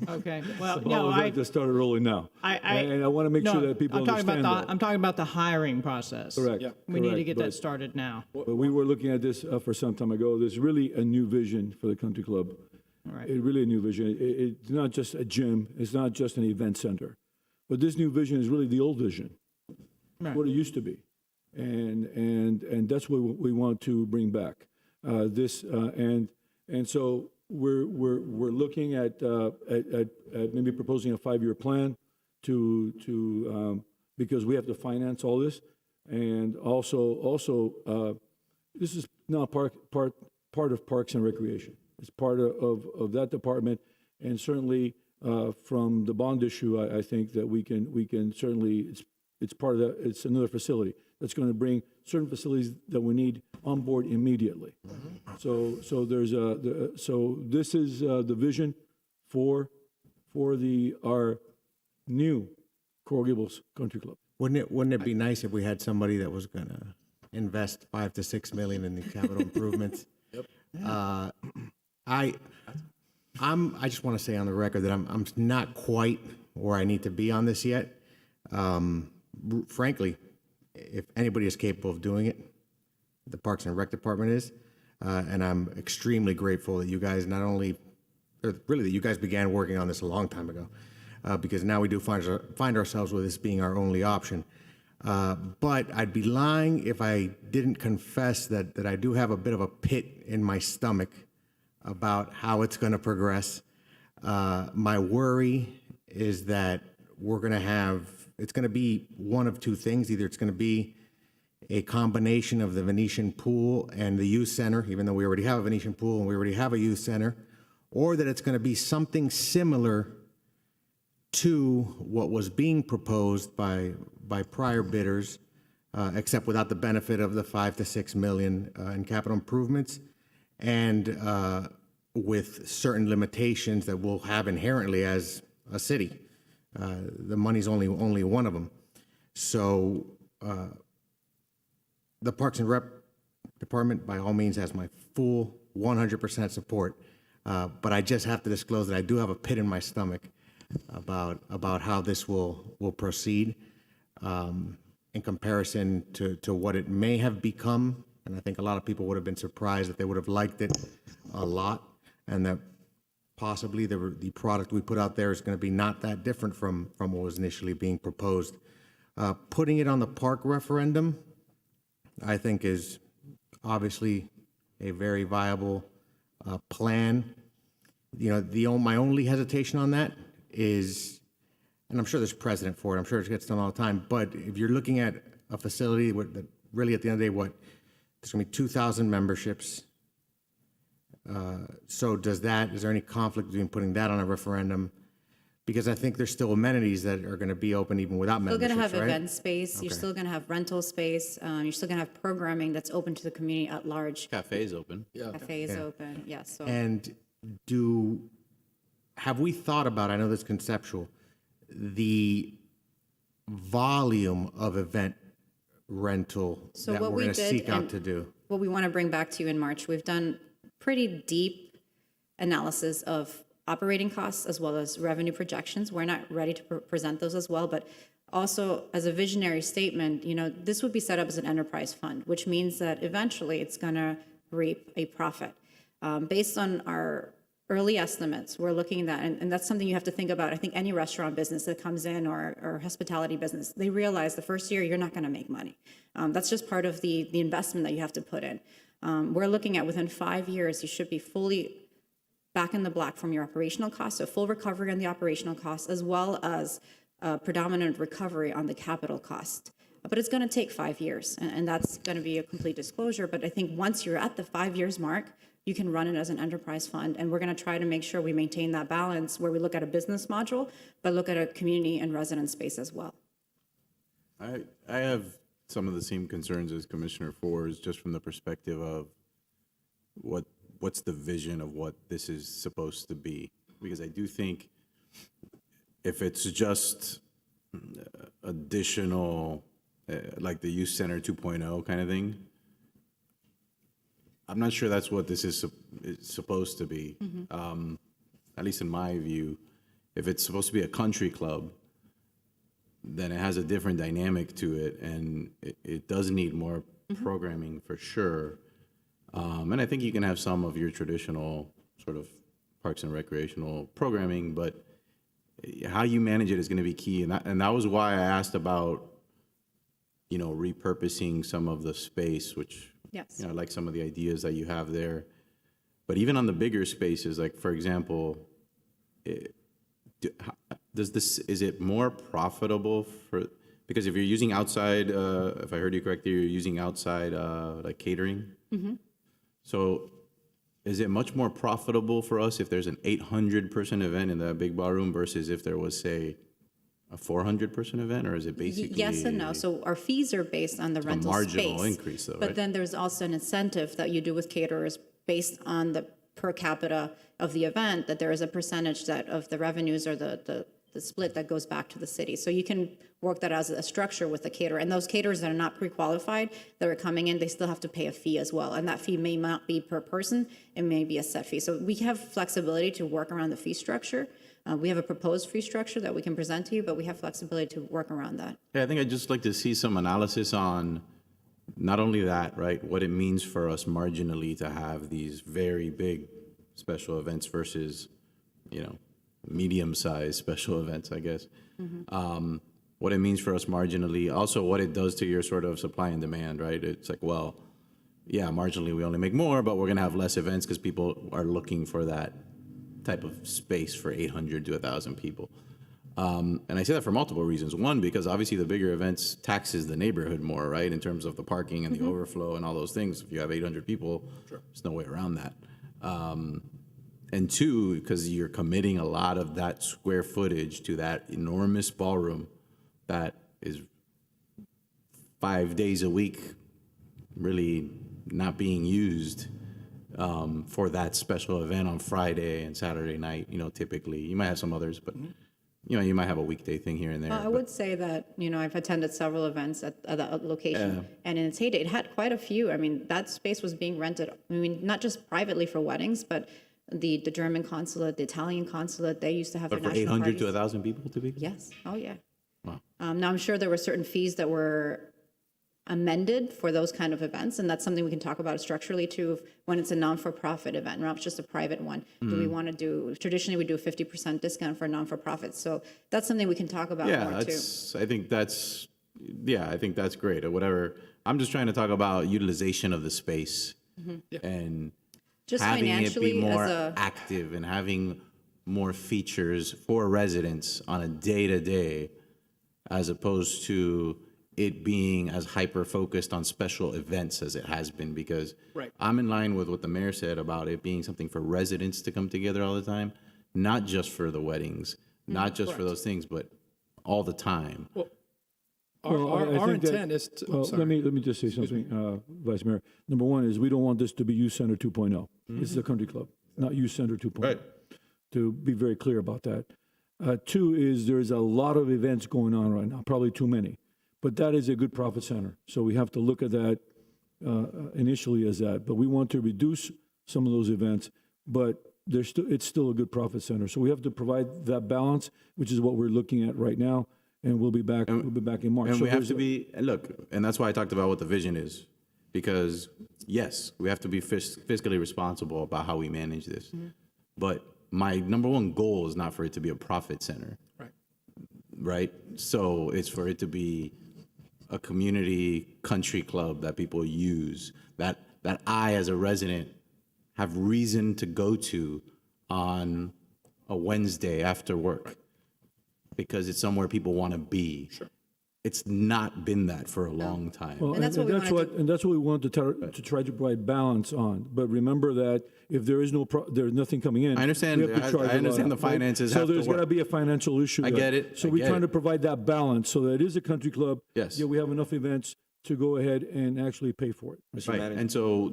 Okay, well, The ball just started rolling now. And I want to make sure that people understand that. I'm talking about the hiring process. Correct. Yeah. We need to correct, get but- that started now. But we were looking at this for some time ago. There's really a new vision for the country club. Right. Really a new vision. It's not just a gym. It's not just an event center. But this new vision is really the old vision, what it used to be. And that's what we want to bring back. And so we're looking at maybe proposing a 5-year plan because we have to finance all this. And also this is now part of Parks and Recreation. It's part of that department, and certainly from the bond issue, I think that we can certainly, it's part of that. It's another facility that's going to bring certain facilities that we need on board immediately. So this is the vision for our new Coral Gables Country Club. Wouldn't it be nice if we had somebody that was going to invest $5 to $6 million in the capital improvements? Yep. I just want to say on the record that I'm not quite where I need to be on this yet. Frankly, if anybody is capable of doing it, the Parks and Rec Department is, and I'm extremely grateful that you guys that you guys began working on this a long time ago, because now we do find ourselves with this being our only option. But I'd be lying if I didn't confess that I do have a bit of a pit in my stomach about how it's going to progress. My worry is that it's going to be one of two things. Either it's going to be a combination of the Venetian pool and the youth center, even though we already have a Venetian pool and we already have a youth center, or that it's going to be something similar to what was being proposed by prior bidders, except without the benefit of the $5 to $6 million in capital improvements, and with certain limitations that we'll have inherently as a city. The money's only one of them. So the Parks and Rec Department, by all means, has my full 100% support. But I just have to disclose that I do have a pit in my stomach about how this will proceed in comparison to what it may have become. And I think a lot of people would have been surprised that they would have liked it a lot, and that possibly the product we put out there is going to be not that different from what was initially being proposed. Putting it on the park referendum, I think, is obviously a very viable plan. My only hesitation on that is, and I'm sure there's precedent for it, I'm sure it gets done all the time, but if you're looking at a facility that really at the end of the day, there's going to be 2,000 memberships. So is there any conflict between putting that on a referendum? Because I think there's still amenities that are going to be open even without Still memberships, going to have right? event space, you're Okay. still going to have rental space, you're still going to have programming that's open to the community at large. Cafes open. Cafes Yeah. open, yes, so. And have we thought about, I know this is conceptual, the volume of event rental So that what we're we going to did, seek out and to do? what we want to bring back to you in March, we've done pretty deep analysis of operating costs as well as revenue projections. We're not ready to present those as well, but also as a visionary statement, this would be set up as an enterprise fund, which means that eventually it's going to reap a profit. Based on our early estimates, we're looking at that, and that's something you have to think about. I think any restaurant business that comes in or hospitality business, they realize the first year you're not going to make money. That's just part of the investment that you have to put in. We're looking at within 5 years, you should be fully back in the black from your operational costs, so full recovery on the operational costs, as well as predominant recovery on the capital cost. But it's going to take 5 years, and that's going to be a complete disclosure. But I think once you're at the 5 years mark, you can run it as an enterprise fund, and we're going to try to make sure we maintain that balance where we look at a business module, but look at a community and resident space as well. I have some of the same concerns as Commissioner Forrest, just from the perspective of what's the vision of what this is supposed to be. Because I do think if it's just additional, like the Youth Center 2.0 kind of thing, I'm not sure that's what this is supposed to be. At least in my view, if it's supposed to be a country club, then it has a different dynamic to it, and it does need more programming for sure. And I think you can have some of your traditional sort of parks and recreational programming, but how you manage it is going to be key. And that was why I asked about, repurposing some of the space, which, yes, I like some of the ideas that you have there. But even on the bigger spaces, like, for example, is it more profitable because if you're using outside, if I heard you correctly, you're using outside like catering. So is it much more profitable for us if there's an 800-person event in that big ballroom versus if there was, say, a 400-person event, or is it basically? Yes and no. So our fees are based on the rental space. A marginal increase, though, But right? then there's also an incentive that you do with caterers based on the per capita of the event, that there is a percentage that of the revenues or the split that goes back to the city. So you can work that as a structure with the caterer. And those caterers that are not pre-qualified, that are coming in, they still have to pay a fee as well. And that fee may not be per person, it may be a set fee. So we have flexibility to work around the fee structure. We have a proposed fee structure that we can present to you, but we have flexibility to work around that. Yeah, I think I'd just like to see some analysis on not only that, right, what it means for us marginally to have these very big special events versus, medium-sized special events, I guess. What it means for us marginally, also what it does to your sort of supply and demand, right? It's like, well, yeah, marginally we only make more, but we're going to have less events because people are looking for that type of space for 800 to 1,000 people. And I say that for multiple reasons. One, because obviously the bigger events taxes the neighborhood more, right, in terms of the parking and the overflow and all those things. If you have 800 people, there's no way around that. And two, because you're committing a lot of that square footage to that enormous ballroom that is 5 days a week really not being used for that special event on Friday and Saturday night, typically. You might have some others, but, you might have a weekday thing here and there. I would say that, I've attended several events at that location, and in its heyday, it had quite a few. I mean, that space was being rented, not just privately for weddings, but the German consulate, the Italian consulate, they used to have But their for national 800 to parties. 1,000 people to be? Yes, oh, yeah. Wow. Now, I'm sure there were certain fees that were amended for those kind of events, and that's something we can talk about structurally too, when it's a non-for-profit event, not just a private one. Do we want to do, traditionally we do a 50% discount for non-for-profit, so that's something we can talk about more too. I think that's great, or whatever. I'm just trying to talk about utilization of the space and Just having it be financially more as a, active and having more features for residents on a day-to-day, as opposed to it being as hyper-focused on special events as it has been, because I'm in line with what the mayor said about it being something for residents to come together all the time, not just for the weddings, not just for those things, but all the time. Well, Our I think that- intent is to, well, sorry. let me just say something, Vice Mayor. Number one is we don't want this to be Youth Center 2.0. This is a country club, not Youth Center 2.0. Right. To be very clear about that. Two is there's a lot of events going on right now, probably too many, but that is a good profit center. So we have to look at that initially as that. But we want to reduce some of those events, but it's still a good profit center. So we have to provide that balance, which is what we're looking at right now. And we'll be back in March. And So we have there's to be, and look, and that's why I talked about what the vision is. Because yes, we have to be fiscally responsible about how we manage this. But my number one goal is not for it to be a profit center. Right. Right? So it's for it to be a community country club that people use, that I as a resident have reason to go to on a Wednesday after work, because it's somewhere people want to be. Sure. It's not been that for a long time. Well, and that's what we want to try to provide balance on. But remember that if there is there's nothing coming in. I understand. we have to charge I understand the finances. So have to there's got to work. be a financial issue. I there. get it. So I we're get trying it. to provide that balance so that it is a country club. Yes. Yeah, we have enough events to go ahead and actually pay for it. Right. And so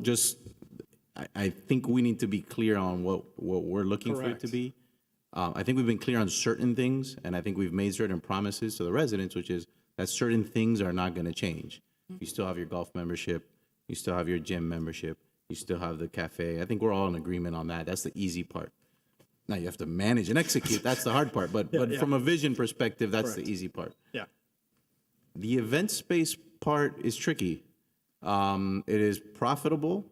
I think we need to be clear on what we're looking for it to be. I think we've been clear on certain things, and I think we've made certain promises to the residents, which is that certain things are not going to change. You still have your golf membership, you still have your gym membership, you still have the cafe. I think we're all in agreement on that. That's the easy part. Now you have to manage and execute. That's the hard part. But from a vision perspective, that's the easy part. Yeah. The event space part is tricky. It is profitable.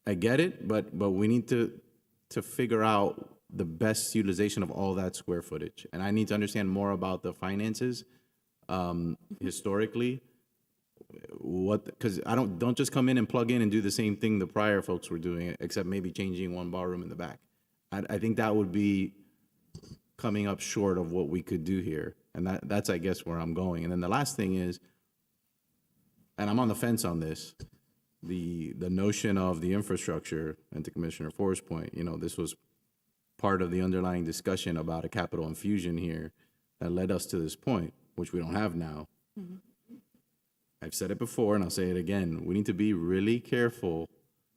I get it, but we need to figure out the best utilization of all that square footage. And I need to understand more about the finances historically. Because don't just come in and plug in and do the same thing the prior folks were doing, except maybe changing one ballroom in the back. I think that would be coming up short of what we could do here. And that's, I guess, where I'm going. And then the last thing is, and I'm on the fence on this, the notion of the infrastructure, and to Commissioner Forrest's point, this was part of the underlying discussion about a capital infusion here that led us to this point, which we don't have now. I've said it before, and I'll say it again. We need to be really careful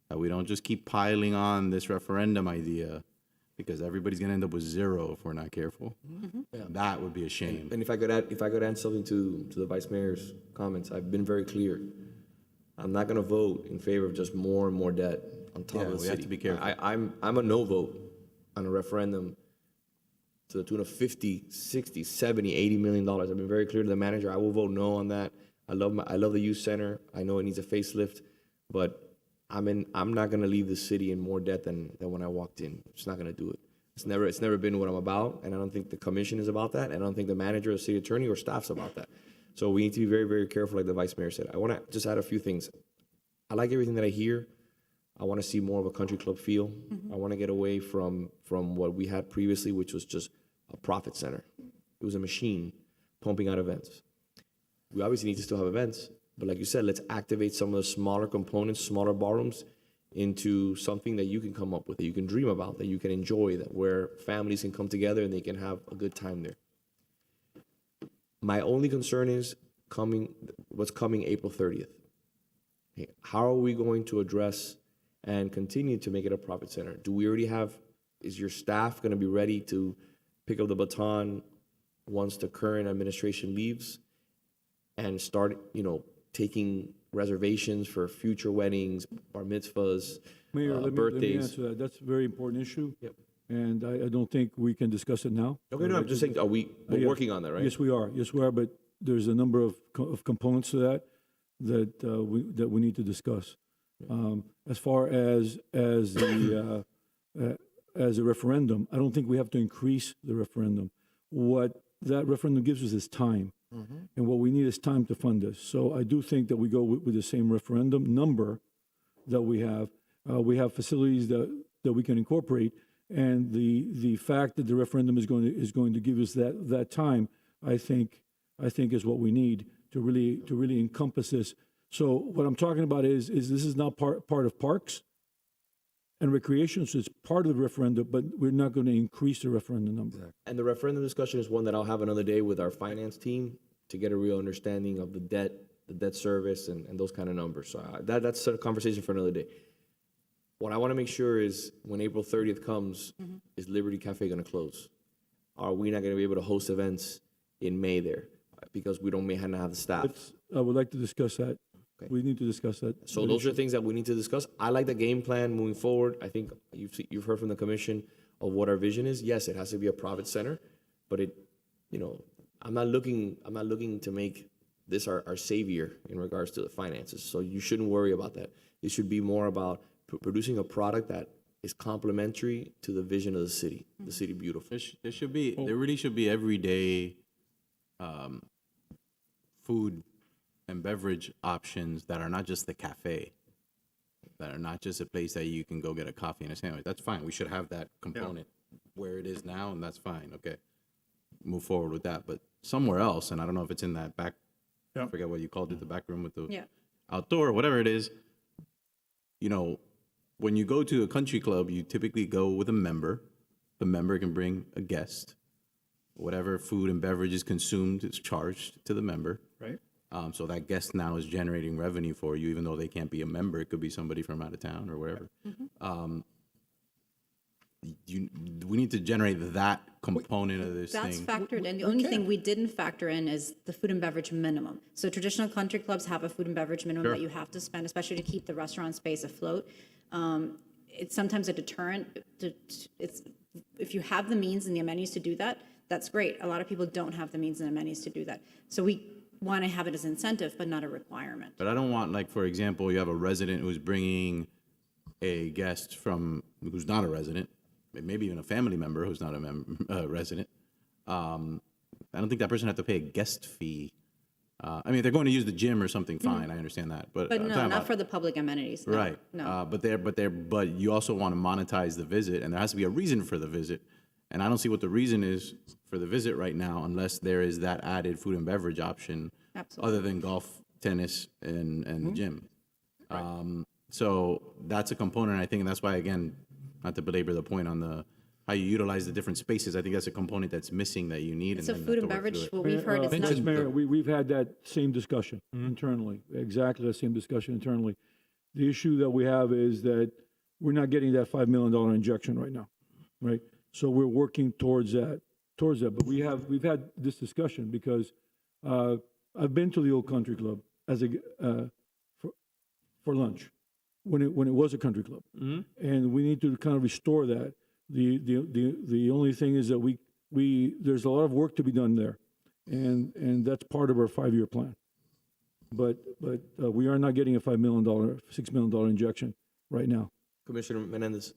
that we don't just keep piling on this referendum idea, because everybody's going to end up with zero if we're not careful. Yeah. That would be a shame. And if I could add something to the Vice Mayor's comments, I've been very clear. I'm not going to vote in favor of just more and more debt on top of the we city. have to be careful. I'm a no vote on a referendum to the tune of 50, 60, 70, 80 million dollars. I've been very clear to the manager. I will vote no on that. I love the youth center. I know it needs a facelift, but I'm not going to leave the city in more debt than when I walked in. It's not going to do it. It's never been what I'm about, and I don't think the commission is about that, and I don't think the manager or city attorney or staff's about that. So we need to be very, very careful, like the Vice Mayor said. I want to just add a few things. I like everything that I hear. I want to see more of a country club feel. I want to get away from what we had previously, which was just a profit center. It was a machine pumping out events. We obviously need to still have events, but like you said, let's activate some of the smaller components, smaller ballrooms, into something that you can come up with, that you can dream about, that you can enjoy, that where families can come together and they can have a good time there. My only concern is what's coming April 30th. Okay, how are we going to address and continue to make it a profit center? Do we already is your staff going to be ready to pick up the baton once the current administration leaves and start, taking reservations for future weddings, bar mitzvahs, Mayor, let me birthdays? answer that. That's a very important issue. Yep. And I don't think we can discuss it now. Okay, no, I'm just saying, we're working on that, right? Yes, we are. Yes, we are. But there's a number of components to that we need to discuss. As far as the as a referendum, I don't think we have to increase the referendum. What that referendum gives us is time, and what we need is time to fund this. So I do think that we go with the same referendum number that we have. We have facilities that we can incorporate. And the fact that the referendum is going to give us that time, I think is what we need to really encompass this. So what I'm talking about is this is not part of parks, and recreation is part of the referendum, but we're not going to increase the referendum number. And the referendum discussion is one that I'll have another day with our finance team to get a real understanding of the debt service and those kind of numbers. So that's a conversation for another day. What I want to make sure is when April 30th comes, is Liberty Cafe going to close? Are we not going to be able to host events in May there because we may not have the staff? I would like to discuss that. Okay. We need to discuss that. So those are things that we need to discuss. I like the game plan moving forward. I think you've heard from the commission of what our vision is. Yes, it has to be a profit center, but I'm not looking to make this our savior in regards to the finances. So you shouldn't worry about that. It should be more about producing a product that is complementary to the vision of the city beautiful. There really should be everyday food and beverage options that are not just the cafe, that are not just a place that you can go get a coffee and a sandwich. That's fine. We should have that component where it is now, and that's fine. Okay, move forward with that. But somewhere else, and I don't know if it's in that back, I forget what you called it, the back room with the outdoor, whatever it is. When you go to a country club, you typically go with a member. The member can bring a guest. Whatever food and beverage is consumed is charged to the member. Right. So that guest now is generating revenue for you, even though they can't be a member. It could be somebody from out of town or wherever. We need to generate that component of this That's thing. factored in. The only thing we didn't factor in is the food and beverage minimum. So traditional country clubs have a food and beverage minimum that you have to spend, especially to keep the restaurant space afloat. It's sometimes a deterrent. If you have the means and the amenities to do that, that's great. A lot of people don't have the means and amenities to do that. So we want to have it as incentive, but not a requirement. But I don't want, like, for example, you have a resident who's bringing a guest who's not a resident, maybe even a family member who's not a resident. I don't think that person has to pay a guest fee. I mean, if they're going to use the gym or something, fine, I understand that. But no, not for the public amenities. No, right. No. But you also want to monetize the visit, and there has to be a reason for the visit. And I don't see what the reason is for the visit right now, unless there is that added food and beverage option, other than golf, tennis, and the gym. So that's a component, I think, and that's why, again, not to belabor the point on how you utilize the different spaces, I think that's a component that's missing that you need. It's a food and beverage, what we've heard is not. Mayor, we've had that same discussion internally, exactly the same discussion internally. The issue that we have is that we're not getting that $5 million injection right now, right? So we're working towards that. But we've had this discussion because I've been to the old country club as for lunch when it was a country club, and we need to kind of restore that. The only thing is that there's a lot of work to be done there, and that's part of our 5-year plan. But we are not getting a $6 million injection right now. Commissioner Menendez.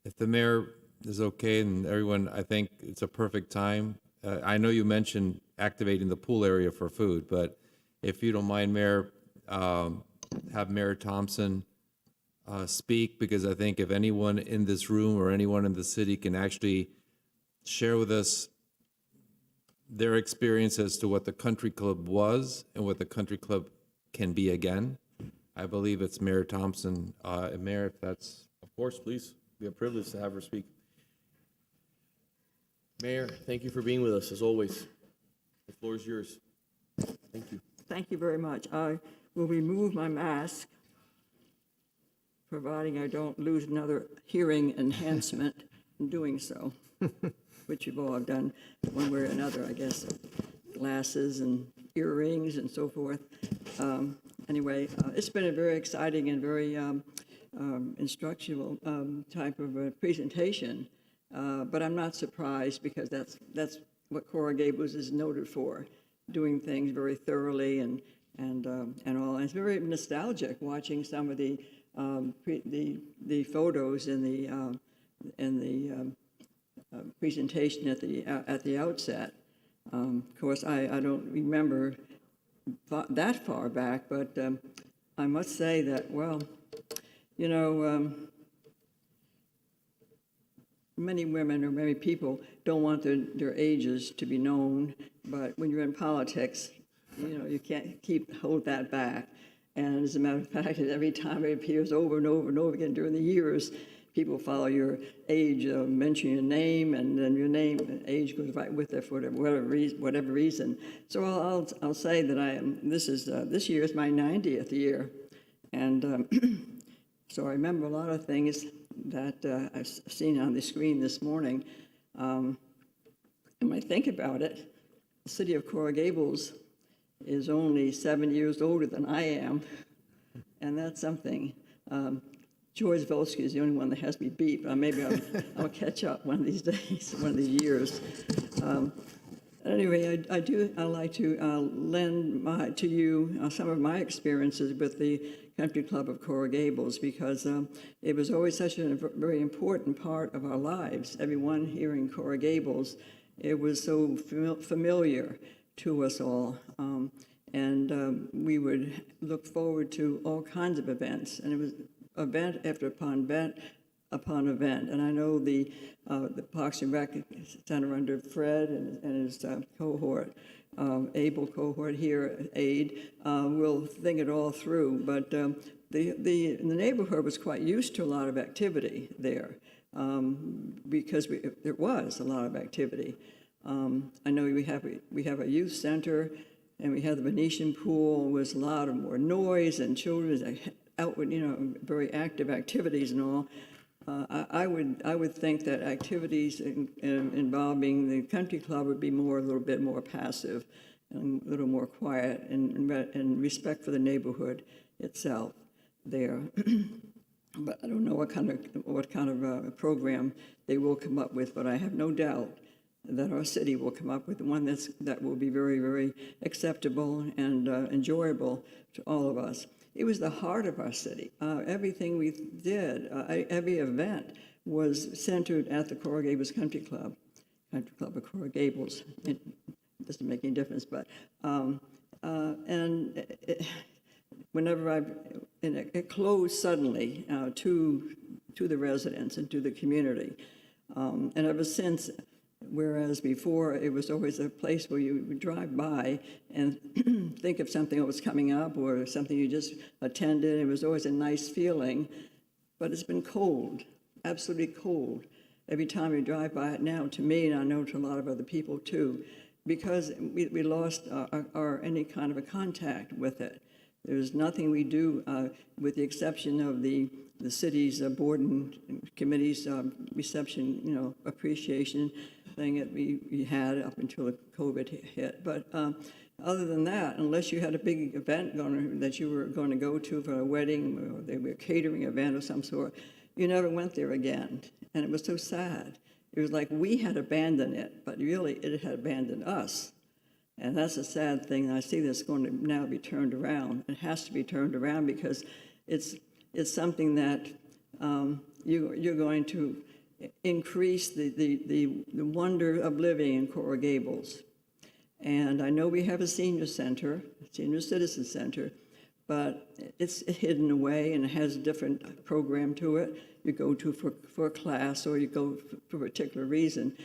If the mayor is okay and everyone, I think it's a perfect time. I know you mentioned activating the pool area for food, but if you don't mind, Mayor, have Mayor Thompson speak, because I think if anyone in this room or anyone in the city can actually share with us their experience as to what the country club was and what the country club can be again, I believe it's Mayor Thompson. Mayor, if that's... Of course, please. Be a privilege to have her speak. Mayor, thank you for being with us, as always. The floor is yours. Thank you. Thank you very much. I will remove my mask, providing I don't lose another hearing enhancement in doing so, which you've all done one way or another, I guess, glasses and earrings and so forth. Anyway, it's been a very exciting and very instructional type of presentation, but I'm not surprised, because that's what Coral Gables is noted for, doing things very thoroughly and all. And it's very nostalgic watching some of the photos in the presentation at the outset. Of course, I don't remember that far back, but I must say that, well, you know, many women or many people don't want their ages to be known, but when you're in politics, you know, you can't hold that back. And as a matter of fact, every time it appears over and over and over again during the years, people follow your age, mention your name, and then your name and age goes right with it for whatever reason. So I'll say that this year is my 90th year, and so I remember a lot of things that I've seen on the screen this morning. And when I think about it, the city of Coral Gables is only 7 years older than I am, and that's something. George Volsky is the only one that has me beat, but maybe I'll catch up one of these days, one of these years. Anyway, I like to lend to you some of my experiences with the Country Club of Coral Gables, because it was always such a very important part of our lives. Everyone here in Coral Gables, it was so familiar to us all. And we would look forward to all kinds of events, and it was event after event upon event. And I know the Parks and Rec Center under Fred and his cohort, able cohort here, aide, will think it all through. But the neighborhood was quite used to a lot of activity there, because there was a lot of activity. I know we have a youth center, and we have the Venetian pool. There was a lot of more noise and children out with, very active activities and all. I would think that activities involving the country club would be a little bit more passive and a little more quiet and respect for the neighborhood itself there. But I don't know what kind of program they will come up with, but I have no doubt that our city will come up with one that will be very, very acceptable and enjoyable to all of us. It was the heart of our city. Everything we did, every event was centered at the Coral Gables Country Club of Coral Gables. It doesn't make any difference, but it closed suddenly to the residents and to the community, and ever since. Whereas before, it was always a place where you would drive by and think of something that was coming up or something you just attended. It was always a nice feeling, but it's been cold, absolutely cold, every time you drive by it now, to me, and I know to a lot of other people too, because we lost any kind of a contact with it. There's nothing we do, with the exception of the city's board and committee's reception, appreciation thing that we had up until the COVID hit. But other than that, unless you had a big event that you were going to go to for a wedding, or they were a catering event of some sort, you never went there again. And it was so sad. It was like we had abandoned it, but really it had abandoned us. And that's a sad thing. I see this going to now be turned around. It has to be turned around because it's something that you're going to increase the wonder of living in Coral Gables. And I know we have a senior center, senior citizen center, but it's hidden away and it has a different program to it. You go to for a class or you go for a particular reason.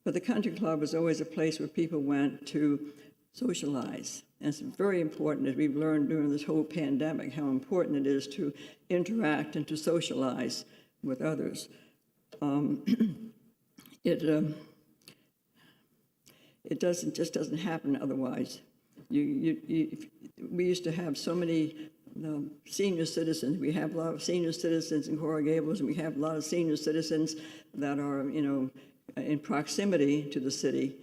But the country club was always a place where people went to socialize. And it's very important, as we've learned during this whole pandemic, how important it is to interact and to socialize with others. It just doesn't happen otherwise. We used to have so many senior citizens. We have a lot of senior citizens in Coral Gables, and we have a lot of senior citizens that are, in proximity to the city.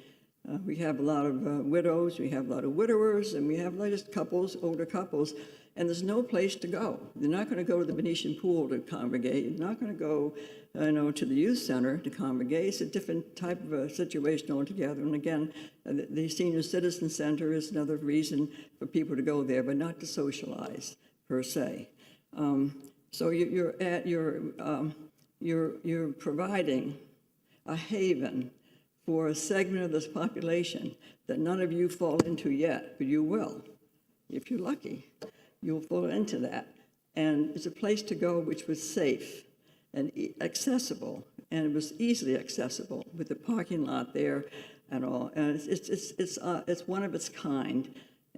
We have a lot of widows, we have a lot of widowers, and we have just couples, older couples, and there's no place to go. They're not going to go to the Venetian pool to congregate. They're not going to go, to the youth center to congregate. It's a different type of a situation altogether. And again, the senior citizen center is another reason for people to go there, but not to socialize per se. So you're providing a haven for a segment of this population that none of you fall into yet, but you will. If you're lucky, you'll fall into that. And it's a place to go which was safe and accessible, and it was easily accessible with the parking lot there and all. And it's one of its kind,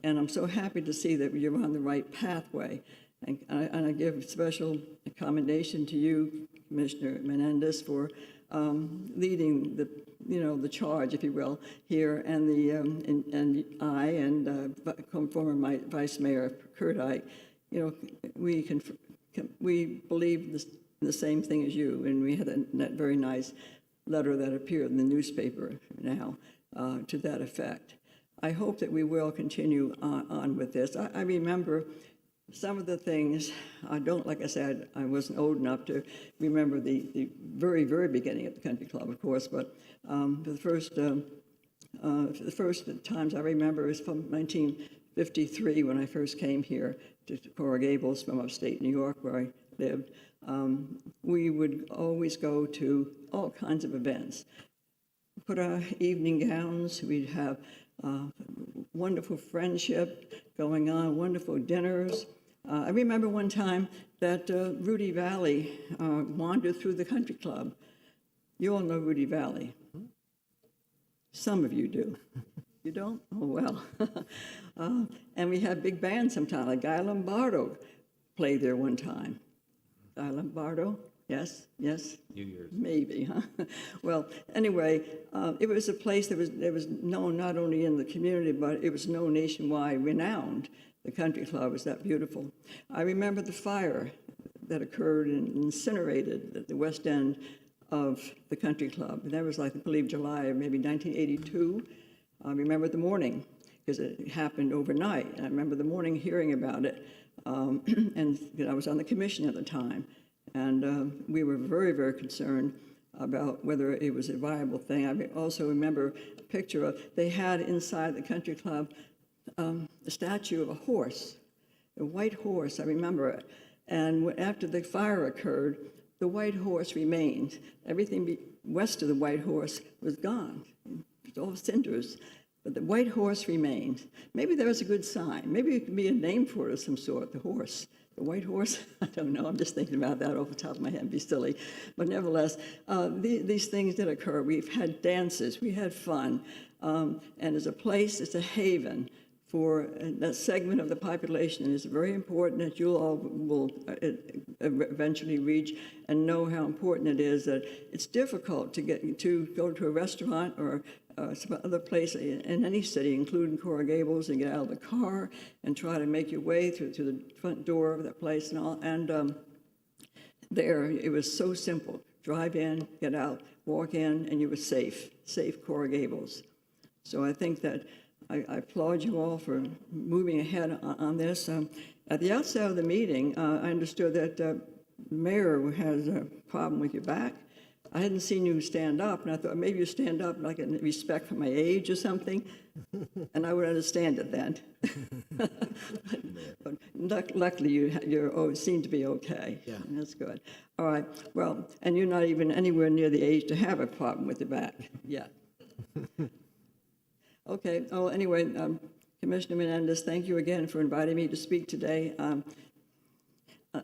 And I'm so happy to see that you're on the right pathway. And I give special commendation to you, Commissioner Menendez, for leading the charge, if you will, here, and former Vice Mayor Kurt, we believe the same thing as you, and we had that very nice letter that appeared in the newspaper now to that effect. I hope that we will continue on with this. I remember some of the things. Like I said, I wasn't old enough to remember the very, very beginning of the country club, of course, but the first times I remember is from 1953 when I first came here to Coral Gables from upstate New York, where I lived. We would always go to all kinds of events. Put our evening gowns, we'd have wonderful friendship going on, wonderful dinners. I remember one time that Rudy Valley wandered through the country club. You all know Rudy Valley. Some of you do. You don't? Oh, well. And we had big bands sometimes, like Guy Lombardo played there one time. Guy Lombardo? Yes, yes? New Year's. Maybe, huh? Well, anyway, it was a place that was known not only in the community, but it was known nationwide, renowned. The country club was that beautiful. I remember the fire that occurred and incinerated at the west end of the country club. And that was, like, I believe, July of maybe 1982. I remember the morning, because it happened overnight. I remember the morning hearing about it, and I was on the commission at the time. And we were very, very concerned about whether it was a viable thing. I also remember a picture of, they had inside the country club a statue of a horse, a white horse, I remember it. And after the fire occurred, the white horse remained. Everything west of the white horse was gone. It was all cinders. But the white horse remained. Maybe that was a good sign. Maybe it could be a name for it of some sort, the horse. The white horse? I don't know. I'm just thinking about that off the top of my head. It'd be silly. But nevertheless, these things did occur. We've had dances. We had fun. And as a place, it's a haven for that segment of the population. And it's very important that you all will eventually reach and know how important it is. That it's difficult to go to a restaurant or some other place in any city, including Coral Gables, and get out of the car and try to make your way through to the front door of that place and all. And there, it was so simple. Drive in, get out, walk in, and you were safe Coral Gables. So I think that I applaud you all for moving ahead on this. At the outset of the meeting, I understood that the mayor has a problem with your back. I hadn't seen you stand up, and I thought maybe you stand up like in respect for my age or something, and I would understand it then. But luckily, you seem to be okay. Yeah. That's good. All right. Well, and you're not even anywhere near the age to have a problem with the back yet. Okay. Oh, anyway, Commissioner Menendez, thank you again for inviting me to speak today.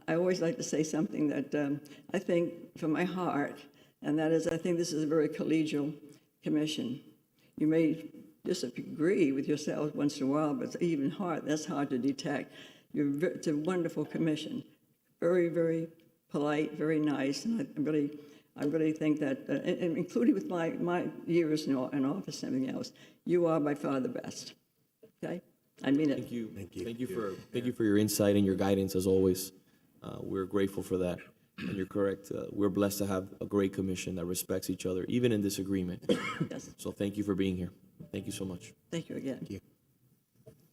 I always like to say something that I think from my heart, and that is, I think this is a very collegial commission. You may disagree with yourselves once in a while, but it's even hard. That's hard to detect. It's a wonderful commission, very, very polite, very nice, and I really think that, including with my years in office and everything else, you are by far the best. Okay, I mean it. Thank you. Thank you for your insight and your guidance as always. We're grateful for that. And you're correct. We're blessed to have a great commission that respects each other, even in disagreement. Yes. So thank you for being here. Thank you so much. Thank you again. Thank you.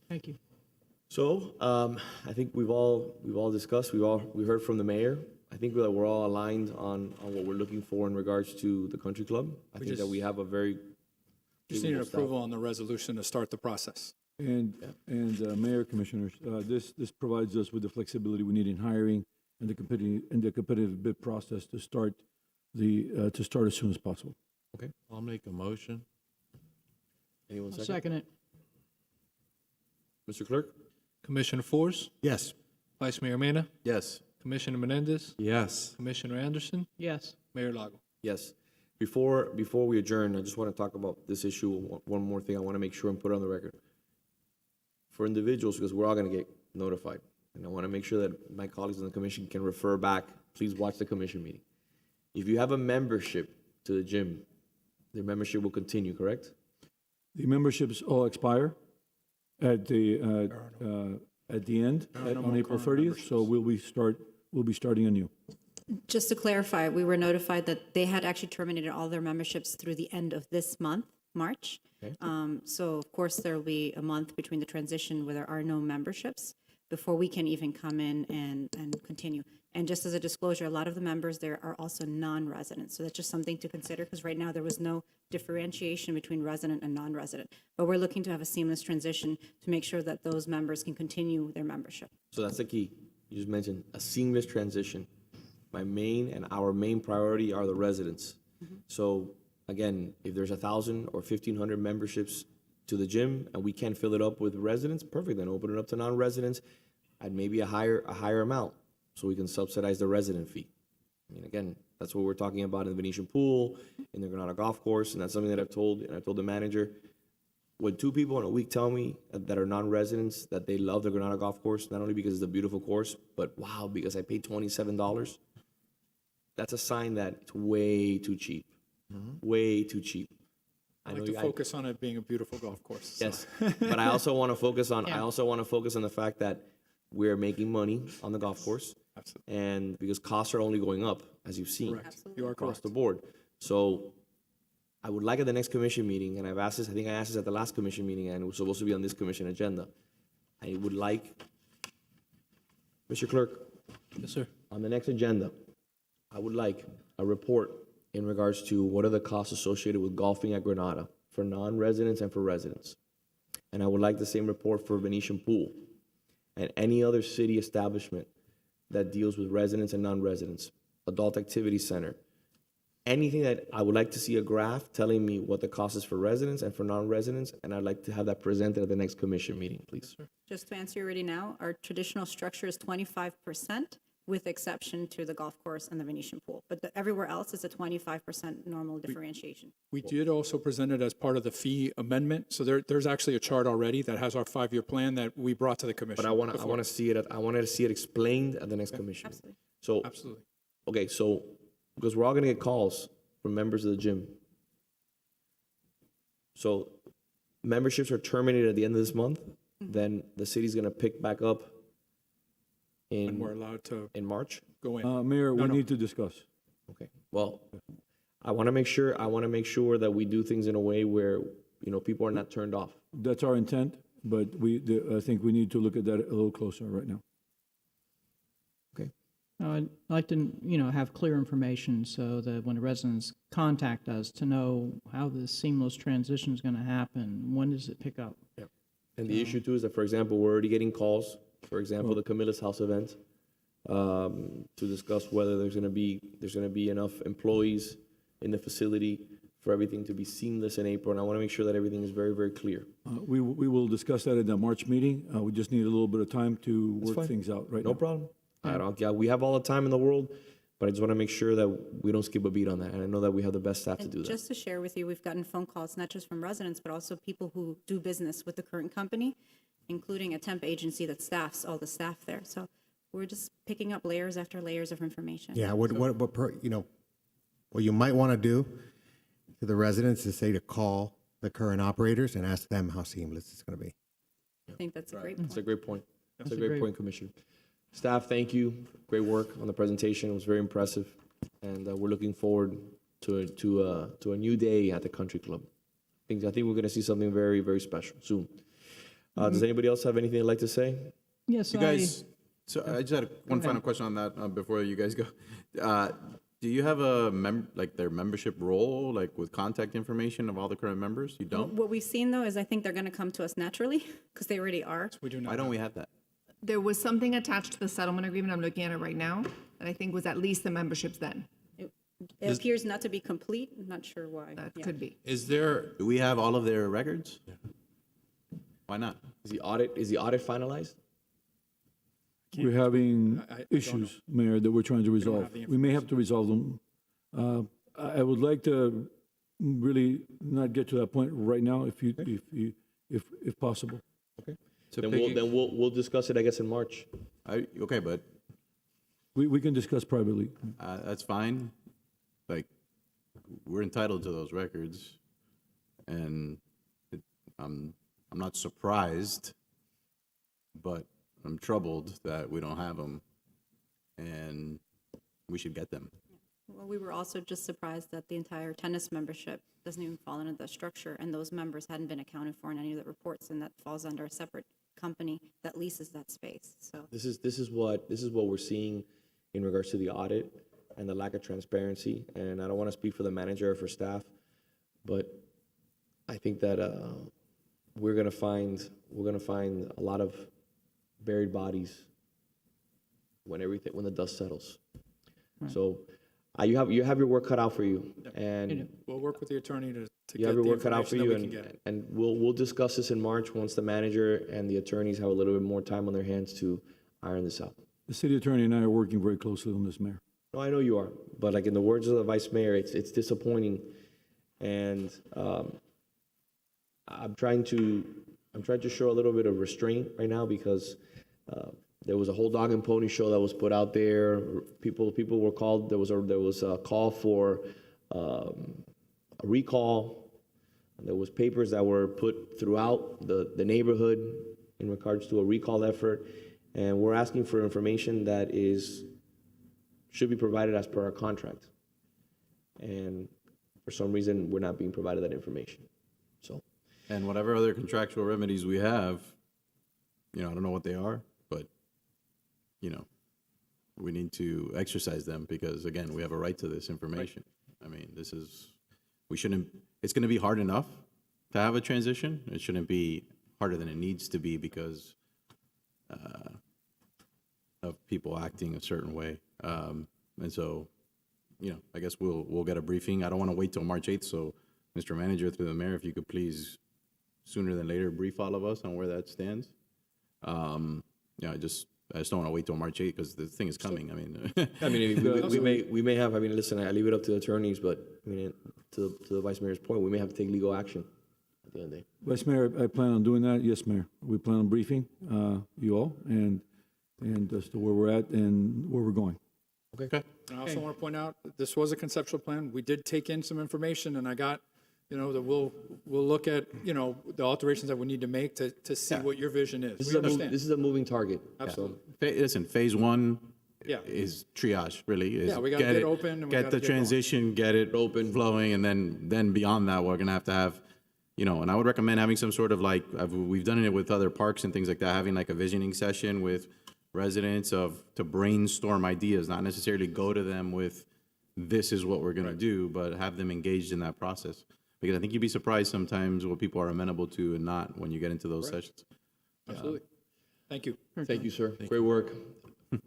Thank you. So I think we've all discussed. We heard from the mayor. I think that we're all aligned on what we're looking for in regards to the country club. I think that we have a very Just need an approval on the resolution to start the process. And Mayor, Commissioners, this provides us with the flexibility we need in hiring and the competitive bid process to start as soon as possible. Okay. I'll make a motion. Anyone I'll second it. Mr. Clerk? Commissioner Force, Yes. Vice Mayor Mena, Yes. Commissioner Menendez, Yes. Commissioner Anderson, Yes. Mayor Lago. Yes. Before we adjourn, I just want to talk about this issue. One more thing I want to make sure and put on the record. for individuals, because we're all going to get notified. And I want to make sure that my colleagues on the commission can refer back. Please watch the commission meeting. If you have a membership to the gym, the membership will continue, correct? The memberships all expire at the end, on April 30th, so we'll be starting anew. Just to clarify, we were notified that they had actually terminated all their memberships through the end of this month, March. Okay. So of course, there'll be a month between the transition where there are no memberships before we can even come in and continue. And just as a disclosure, a lot of the members there are also non-residents. So that's just something to consider, because right now there was no differentiation between resident and non-resident. But we're looking to have a seamless transition to make sure that those members can continue their membership. So that's the key. You just mentioned a seamless transition. My main and our main priority are the residents. So again, if there's 1,000 or 1,500 memberships to the gym and we can't fill it up with residents, perfect, then open it up to non-residents at maybe a higher amount so we can subsidize the resident fee. I mean, again, that's what we're talking about in the Venetian Pool, in the Granada Golf Course, and that's something that I told the manager. When 2 people in a week tell me that are non-residents that they love the Granada Golf Course, not only because it's a beautiful course, but wow, because I paid $27, that's a sign that it's way too cheap. Way too cheap. I like to focus on it being a beautiful golf course. So. Yes, but I also want to focus on the fact that we're making money on the golf course. Absolutely. And because costs are only going up, as you've seen, You are across correct. the board. So I would like at the next commission meeting, and I've asked this, I think I asked this at the last commission meeting, and it was supposed to be on this commission agenda. I would like, Mr. Clerk, Yes, sir. on the next agenda, I would like a report in regards to what are the costs associated with golfing at Granada for non-residents and for residents. And I would like the same report for Venetian Pool and any other city establishment that deals with residents and non-residents, adult activity center, anything that I would like to see a graph telling me what the cost is for residents and for non-residents, and I'd like to have that presented at the next commission meeting, please. Just to answer you already now, our traditional structure is 25%, with exception to the golf course and the Venetian Pool. But everywhere else is a 25% normal differentiation. We did also present it as part of the fee amendment. So there's actually a chart already that has our 5-year plan that we brought to the commission. But I want to see it. I wanted to see it explained at the next commission. Absolutely. So Absolutely. okay, so because we're all going to get calls from members of the gym. So memberships are terminated at the end of this month. Then the city's going to pick back up And we're allowed to in March. go in. Mayor, No, we no. need to discuss. Okay. Well, I want to make sure that we do things in a way where people are not turned off. That's our intent, but I think we need to look at that a little closer right now. Okay. I'd like to, have clear information so that when the residents contact us to know how this seamless transition is going to happen, when does it pick up? Yeah. And the issue too is that, for example, we're already getting calls. For example, the Camilla's House event, to discuss whether there's going to be enough employees in the facility for everything to be seamless in April. And I want to make sure that everything is very, very clear. We will discuss that in the March meeting. We just need a little bit of time to That's work fine. things out right No now. problem. We have all the time in the world, but I just want to make sure that we don't skip a beat on that. And I know that we have the best staff to And do that. just to share with you, we've gotten phone calls, not just from residents, but also people who do business with the current company, including a temp agency that staffs all the staff there. So we're just picking up layers after layers of information. Yeah, what you might want to do to the residents is say to call the current operators and ask them how seamless it's going to be. I think that's a great point. That's a great point. That's a That's great great. point, Commissioner. Staff, thank you. Great work on the presentation. It was very impressive. And we're looking forward to a new day at the country club. I think we're going to see something very, very special soon. Does anybody else have anything they'd like to say? Yes, You guys, so I just had one final question on that before you guys go. Do you have their membership role, like with contact information of all the current members? You don't? What we've seen, though, is I think they're going to come to us naturally because they already are. We do not. Why don't we have that? There was something attached to the settlement agreement, I'm looking at it right now, that I think was at least the memberships then. It appears not to be complete. I'm not sure why. That Yeah. could be. Do we have all of their records? Why not? Is the audit finalized? We're having I don't issues, Mayor, that we're trying to don't resolve. have the We may have to resolve them. I would like to really not get to that point right now, if possible. Okay. So Then Peggy- we'll discuss it, I guess, in March. Okay, but We can discuss privately. that's fine. Like, we're entitled to those records, and I'm not surprised, but I'm troubled that we don't have them, and we should get them. Well, we were also just surprised that the entire tennis membership doesn't even fall into the structure, and those members hadn't been accounted for in any of the reports, and that falls under a separate company that leases that space, so. This is what we're seeing in regards to the audit and the lack of transparency. And I don't want to speak for the manager or for staff, but I think that we're gonna find a lot of buried bodies when the dust settles. Right. So you have your work cut out for you, and We'll work with the attorney to you get have the your work cut out for information you, that we can get. and we'll discuss this in March once the manager and the attorneys have a little bit more time on their hands to iron this out. The city attorney and I are working very closely on this, Mayor. No, I know you are, but like in the words of the vice mayor, it's disappointing, and I'm trying to show a little bit of restraint right now because there was a whole dog and pony show that was put out there. People were called. There was a call for a recall. There was papers that were put throughout the neighborhood in regards to a recall effort, and we're asking for information that should be provided as per our contract. And for some reason, we're not being provided that information. So, And whatever other contractual remedies we have, I don't know what they are, but, we need to exercise them because, again, we have a right to this information. I mean, it's going to be hard enough to have a transition. It shouldn't be harder than it needs to be because of people acting a certain way. And so, I guess we'll get a briefing. I don't want to wait till March 8th, so Mr. Manager, through the mayor, if you could please, sooner than later, brief all of us on where that stands. I just don't want to wait till March 8th because the thing is coming. we may have. Listen, I leave it up to the attorneys, but to the vice mayor's point, we may have to take legal action at the end of the day. Vice Mayor, I plan on doing that. Yes, Mayor. We plan on briefing you all and as to where we're at and where we're going. Okay. And I also want to point out, this was a conceptual plan. We did take in some information, and I got, that we'll look at, the alterations that we need to make to see what your vision is. We understand. This is a moving target. Absolutely. Listen, phase one Yeah. is triage, really. Is Yeah, we gotta get it open and we get gotta the get going. transition, get it open, flowing, and then beyond that, we're gonna have to have, and I would recommend having some sort of we've done it with other parks and things like that, having like a visioning session with residents to brainstorm ideas, not necessarily go to them with, this is what we're gonna do, but have them engaged in that process. Because I think you'd be surprised sometimes what people are amenable to and not when you get into those sessions. Absolutely. Thank you. Thank you, sir. Great work.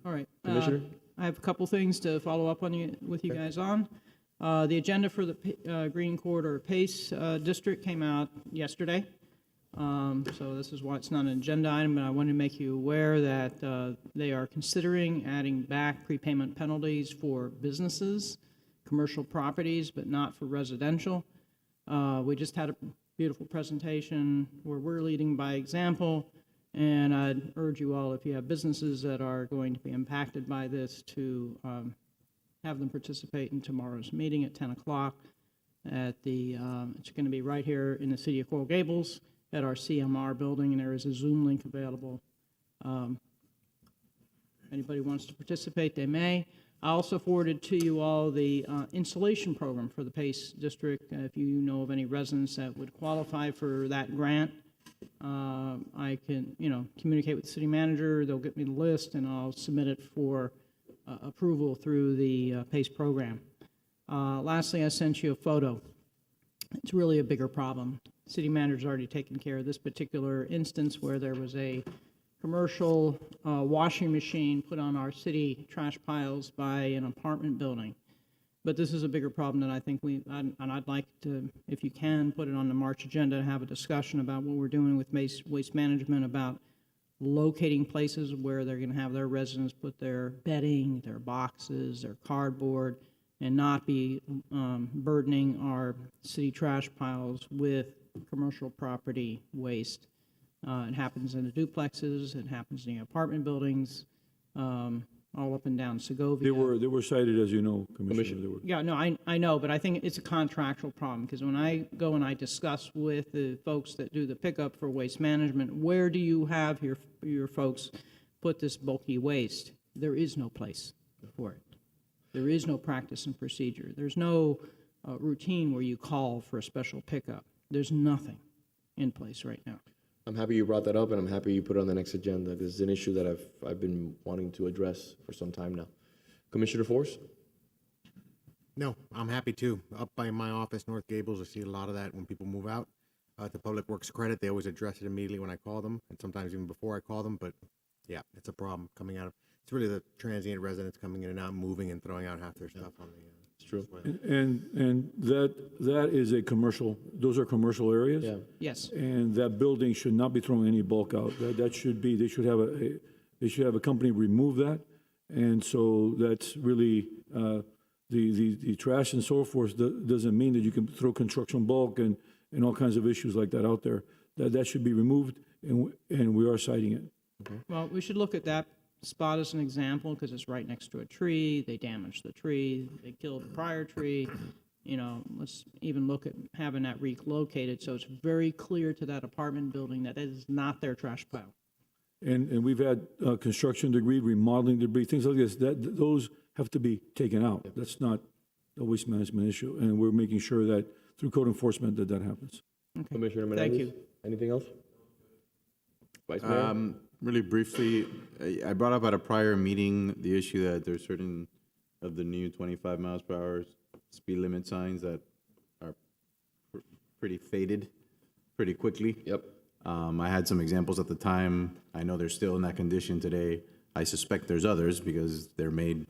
All right. Commissioner? I have a couple things to follow up with you guys on. The agenda for the Green Corridor PACE District came out yesterday. So this is why it's not an agenda item, but I wanted to make you aware that they are considering adding back prepayment penalties for businesses, commercial properties, but not for residential. We just had a beautiful presentation where we're leading by example, and I'd urge you all, if you have businesses that are going to be impacted by this, to have them participate in tomorrow's meeting at 10 o'clock at it's going to be right here in the city of Coral Gables at our CMR building, and there is a Zoom link available. Anybody wants to participate, they may. I also forwarded to you all the installation program for the PACE district. If you know of any residents that would qualify for that grant, I can, communicate with the city manager. They'll get me the list, and I'll submit it for approval through the PACE program. Lastly, I sent you a photo. It's really a bigger problem. City manager's already taken care of this particular instance where there was a commercial washing machine put on our city trash piles by an apartment building. But this is a bigger problem that I think and I'd like to, if you can, put it on the March agenda and have a discussion about what we're doing with waste management, about locating places where they're going to have their residents put their bedding, their boxes, their cardboard, and not be burdening our city trash piles with commercial property waste. It happens in the duplexes, it happens in the apartment buildings, all up and down Segovia. They were cited, as you know, Commissioner. They were. Yeah, no, I know, but I think it's a contractual problem, because when I go and I discuss with the folks that do the pickup for waste management, where do you have your folks put this bulky waste? There is no place for it. There is no practice and procedure. There's no routine where you call for a special pickup. There's nothing in place right now. I'm happy you brought that up, and I'm happy you put it on the next agenda, because it's an issue that I've been wanting to address for some time now. Commissioner Force? No, I'm happy to. Up by my office, North Gables, I see a lot of that when people move out. To Public Works credit, they always address it immediately when I call them, and sometimes even before I call them, but yeah, it's a problem coming out of, it's really the transient residents coming in and out, moving and throwing out half their stuff on the. It's true. And that is a commercial, those are commercial areas? Yeah. Yes. And that building should not be throwing any bulk out. That should be, they should have a company remove that. And so that's really, the trash and so forth doesn't mean that you can throw construction bulk and all kinds of issues like that out there. That should be removed, and we are citing it. Well, we should look at that spot as an example, because it's right next to a tree. They damaged the tree. They killed the prior tree. You know, let's even look at having that relocated so it's very clear to that apartment building that it is not their trash pile. And we've had construction debris, remodeling debris, things like this, those have to be taken out. That's not a waste management issue, and we're making sure that through code enforcement that happens. Okay. Commissioner Menendez? Thank you. Anything else? Vice Mayor? Really briefly, I brought up at a prior meeting the issue that there's certain of the new 25 miles per hour speed limit signs that are pretty faded pretty quickly. Yep. I had some examples at the time. I know they're still in that condition today. I suspect there's others because they're made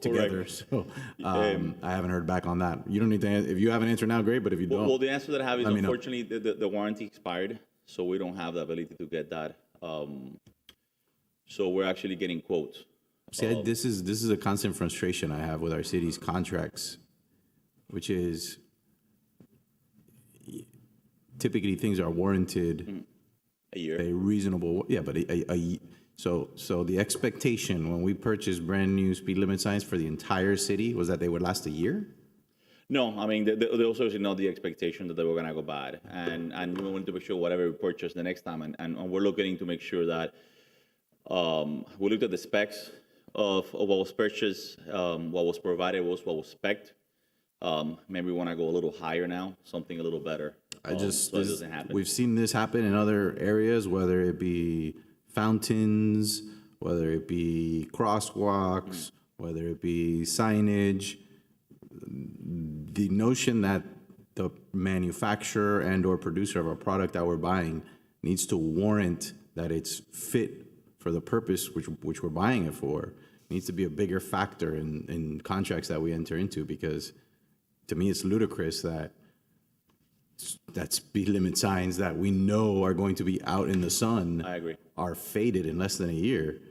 together. So I haven't heard back on that. You don't need to. If you have an answer now, great. But if you don't, Well, the answer that I have is let me know. unfortunately the warranty expired, so we don't have the ability to get that. So we're actually getting quotes. See, this is a constant frustration I have with our city's contracts, which is typically things are warranted a year, a reasonable, yeah, but so the expectation when we purchased brand new speed limit signs for the entire city was that they would last a year. No, I mean, they also is not the expectation that they were going to go bad. And we want to make sure whatever we purchase the next time. And we're looking to make sure that we looked at the specs of what was purchased, what was provided was what was spec'd. Maybe we want to go a little higher now, something a little better. So it doesn't happen. We've seen this happen in other areas, whether it be fountains, whether it be crosswalks, whether it be signage. The notion that the manufacturer and or producer of a product that we're buying needs to warrant that it's fit for the purpose which we're buying it for needs to be a bigger factor in contracts that we enter into, because to me it's ludicrous that speed limit signs that we know are going to be out in the sun I agree. are faded in less than a year,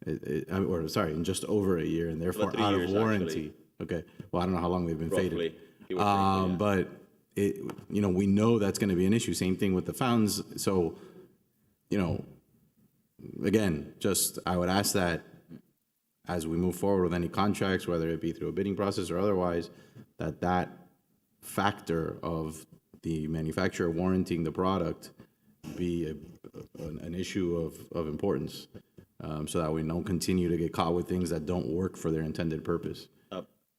in just over a year, and therefore About 3 out of years, warranty. actually. Okay, well, I don't know how long they've been Roughly. faded. It was roughly, yeah. But we know that's going to be an issue. Same thing with the fountains. So, again, I would ask that as we move forward with any contracts, whether it be through a bidding process or otherwise, that factor of the manufacturer warranting the product be an issue of importance, so that we don't continue to get caught with things that don't work for their intended purpose.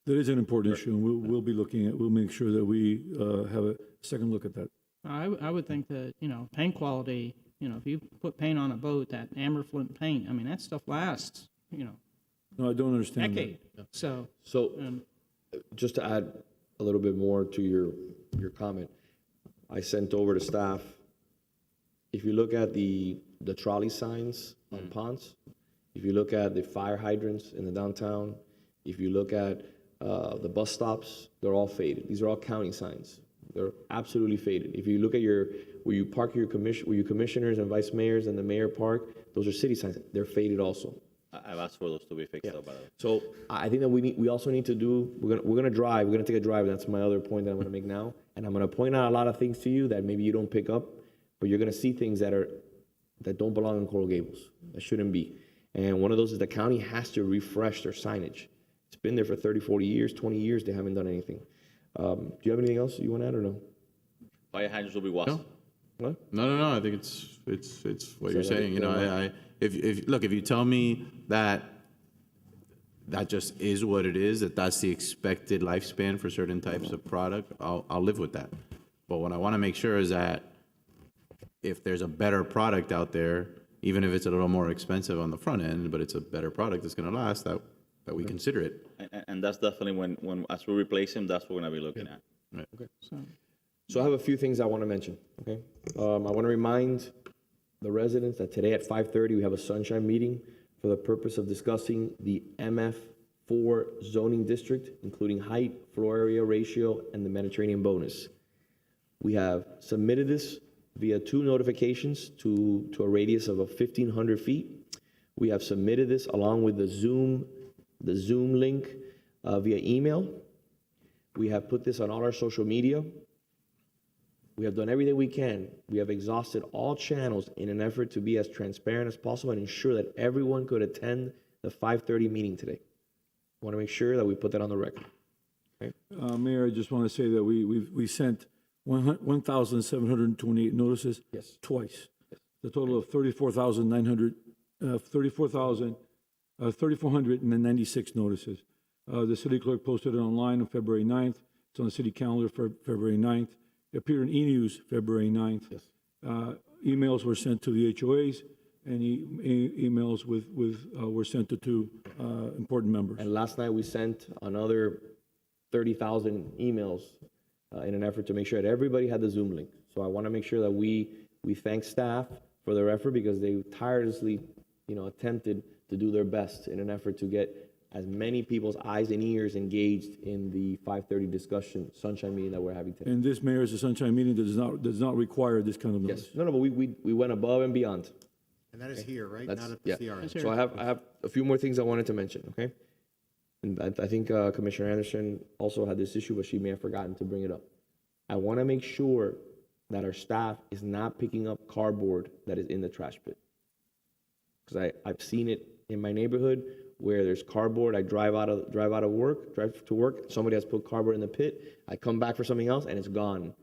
That is an important issue, and we'll make sure that we have a second look at that. I would think that, paint quality, if you put paint on a boat, that amber flint paint, I mean, that stuff lasts, No, I don't understand that. decade. So, Just to add a little bit more to your comment, I sent over to staff, if you look at the trolley signs on ponds, if you look at the fire hydrants in the downtown, if you look at the bus stops, they're all faded. These are all county signs. They're absolutely faded. If you look at where you park your commissioners and vice mayors and the mayor park, those are city signs. They're faded also. I've asked for those to be fixed up, by the way. So I think that we also need to do, we're gonna take a drive. That's my other point that I'm gonna make now. And I'm gonna point out a lot of things to you that maybe you don't pick up, but you're gonna see things that don't belong in Coral Gables, that shouldn't be. And one of those is the county has to refresh their signage. It's been there for 30, 40 years, 20 years, they haven't done anything. Do you have anything else you want to add or no? Fire hydrants will be washed. What? No. I think it's what you're So saying. You know, if you tell me that just is what it is, that's the expected lifespan for certain types of product, I'll live with that. But what I want to make sure is that if there's a better product out there, even if it's a little more expensive on the front end, but it's a better product that's going to last, that we consider it. And that's definitely when as we replace them, that's what we're gonna be looking at. Right. Okay. So I have a few things I want to mention, okay? I want to remind the residents that today at 5:30, we have a sunshine meeting for the purpose of discussing the MF4 zoning district, including height, floor area ratio, and the Mediterranean bonus. We have submitted this via 2 notifications to a radius of 1,500 feet. We have submitted this along with the Zoom link via email. We have put this on all our social media. We have done everything we can. We have exhausted all channels in an effort to be as transparent as possible and ensure that everyone could attend the 5:30 meeting today. I want to make sure that we put that on the record. Okay? Mayor, I just want to say that we sent 1,728 notices. Yes. Twice. The total of 3,496 notices. The city clerk posted it online on February 9th. It's on the city calendar for February 9th. It appeared in E-News February 9th. Yes. Emails were sent to the HOAs, and emails were sent to 2 important members. And last night we sent another 30,000 emails in an effort to make sure that everybody had the Zoom link. So I want to make sure that we thank staff for their effort because they tirelessly, attempted to do their best in an effort to get as many people's eyes and ears engaged in the 5:30 discussion sunshine meeting that we're having today. And this, Mayor, is a sunshine meeting that does not require this kind of notice. Yes. No, but we went above and beyond. And that is here, right? That's- Not at the yeah. CRM. So I have a few more things I wanted to mention, okay? And I think Commissioner Anderson also had this issue, but she may have forgotten to bring it up. I want to make sure that our staff is not picking up cardboard that is in the trash pit. Because I've seen it in my neighborhood where there's cardboard. I drive to work. Somebody has put cardboard in the pit. I come back for something else and it's gone.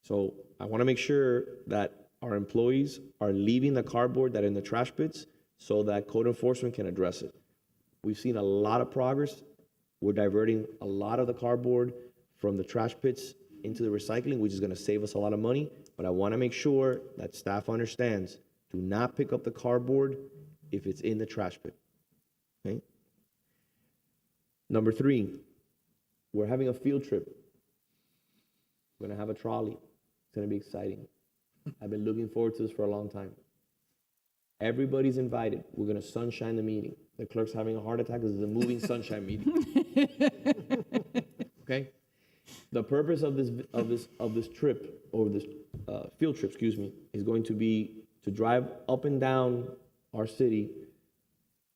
So I want to make sure that our employees are leaving the cardboard that are in the trash pits so that code enforcement can address it. We've seen a lot of progress. We're diverting a lot of the cardboard from the trash pits into the recycling, which is going to save us a lot of money. But I want to make sure that staff understands, do not pick up the cardboard if it's in the trash pit. Okay? Number 3, we're having a field trip. We're going to have a trolley. It's going to be exciting. I've been looking forward to this for a long time. Everybody's invited. We're going to sunshine the meeting. The clerk's having a heart attack. This is a moving sunshine meeting. Okay? The purpose of this trip, or this field trip, is going to be to drive up and down our city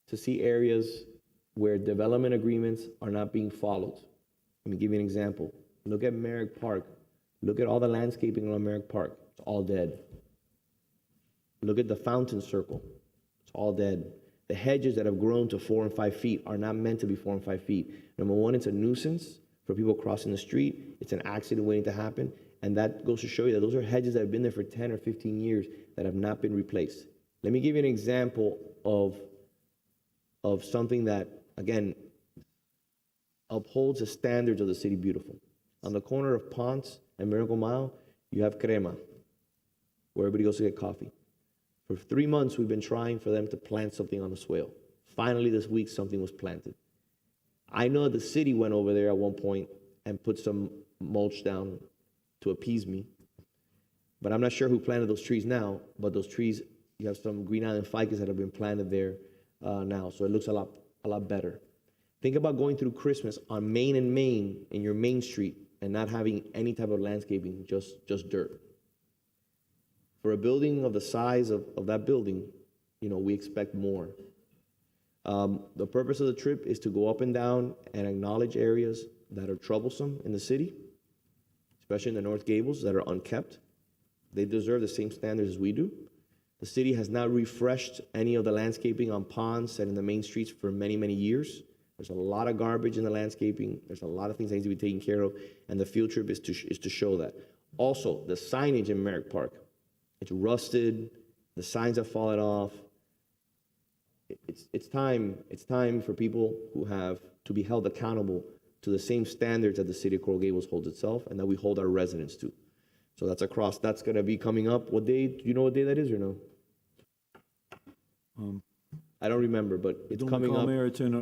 to see areas where development agreements are not being followed. Let me give you an example. Look at Merrick Park. Look at all the landscaping along Merrick Park. It's all dead. Look at the fountain circle. It's all dead. The hedges that have grown to 4 and 5 feet are not meant to be 4 and 5 feet. Number one, it's a nuisance for people crossing the street. It's an accident waiting to happen. And that goes to show you that those are hedges that have been there for 10 or 15 years that have not been replaced. Let me give you an example of something that, again, upholds the standards of the city beautiful. On the corner of Ponce and Miracle Mile, you have Crema, where everybody goes to get coffee. For 3 months, we've been trying for them to plant something on the swale. Finally, this week, something was planted. I know the city went over there at one point and put some mulch down to appease me, but I'm not sure who planted those trees now, but those trees, you have some Green Island ficus that have been planted there now, so it looks a lot better. Think about going through Christmas on Main and Main in your main street and not having any type of landscaping, just dirt. For a building of the size of that building, we expect more. The purpose of the trip is to go up and down and acknowledge areas that are troublesome in the city, especially in the North Gables that are unkept. They deserve the same standards as we do. The city has not refreshed any of the landscaping on ponds and in the main streets for many, many years. There's a lot of garbage in the landscaping. There's a lot of things that need to be taken care of, and the field trip is to show that. Also, the signage in Merrick Park, it's rusted. The signs have fallen off. It's time for people who have to be held accountable to the same standards that the city of Coral Gables holds itself and that we hold our residents to. So that's going to be coming up. What day, do you know what day that is or no? I don't remember, but it's coming up. Mayor, it's in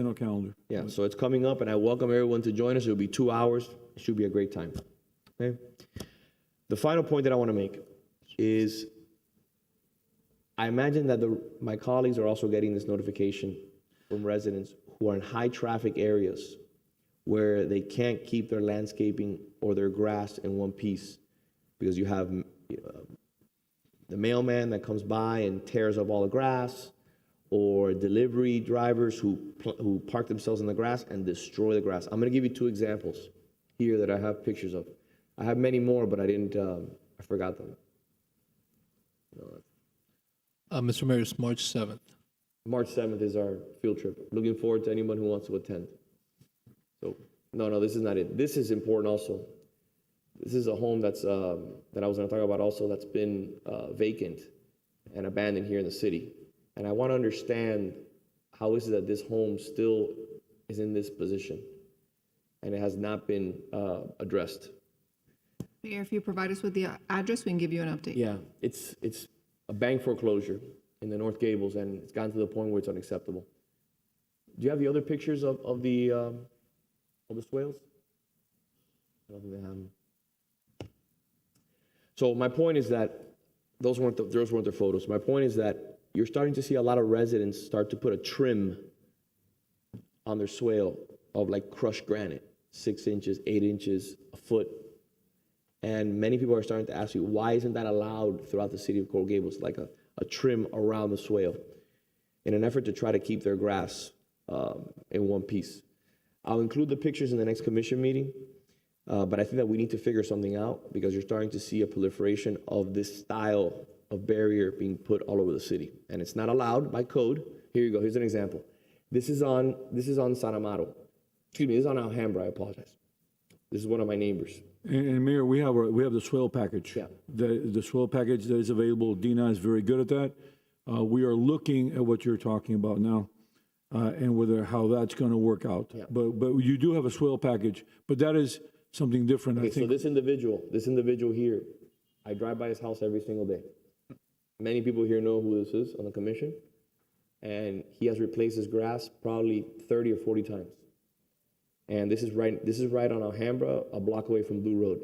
our calendar. Yeah, so it's coming up, and I welcome everyone to join us. It'll be 2 hours. It should be a great time. Okay? The final point that I want to make is I imagine that my colleagues are also getting this notification from residents who are in high traffic areas where they can't keep their landscaping or their grass in one piece because you have the mailman that comes by and tears up all the grass, or delivery drivers who park themselves in the grass and destroy the grass. I'm going to give you 2 examples here that I have pictures of. I have many more, but I forgot them. Mr. Mayor, it's March 7th. March 7th is our field trip. Looking forward to anyone who wants to attend. So, no, this is not it. This is important also. This is a home that I was going to talk about also that's been vacant and abandoned here in the city. And I want to understand how is it that this home still is in this position and it has not been addressed. Mayor, if you provide us with the address, we can give you an update. Yeah, it's a bank foreclosure in the North Gables, and it's gotten to the point where it's unacceptable. Do you have the other pictures of the swales? I don't think they have them. So my point is that those weren't the photos. My point is that you're starting to see a lot of residents start to put a trim on their swale of like crushed granite, 6 inches, 8 inches, a foot. And many people are starting to ask you, why isn't that allowed throughout the city of Coral Gables, like a trim around the swale, in an effort to try to keep their grass in one piece. I'll include the pictures in the next commission meeting, but I think that we need to figure something out because you're starting to see a proliferation of this style of barrier being put all over the city, and it's not allowed by code. Here you go. Here's an example. This is on San Amaro. Excuse me. This is on Alhambra. I apologize. This is one of my neighbors. And Mayor, we have the swale package. Yeah. The swale package that is available. Dina is very good at that. We are looking at what you're talking about now, and how that's going to work out. Yeah. But you do have a swale package, but that is something different. Okay, I think. so this individual here, I drive by his house every single day. Many people here know who this is on the commission, and he has replaced his grass probably 30 or 40 times. And this is right on Alhambra, a block away from Blue Road.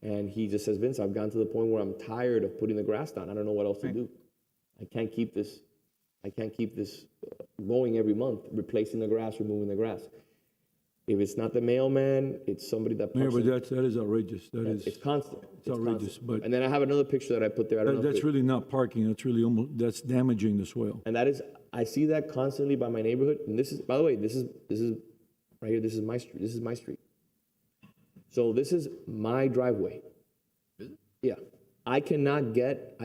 And he just says, Vince, I've gotten to the point where I'm tired of putting the grass down. I don't know what else to do. I can't keep this going every month, replacing the grass, removing the grass. If it's not the mailman, it's somebody that Mayor, parks but that is outrageous. It's constant. It's outrageous. Constant. But and then I have another picture that I put there. I don't know. That's really not parking. That's really that's damaging the swale. And I see that constantly by my neighborhood. And this is, by the way, this is right here. This is my street. This is my street. So this is my driveway. Is it? Yeah. I cannot get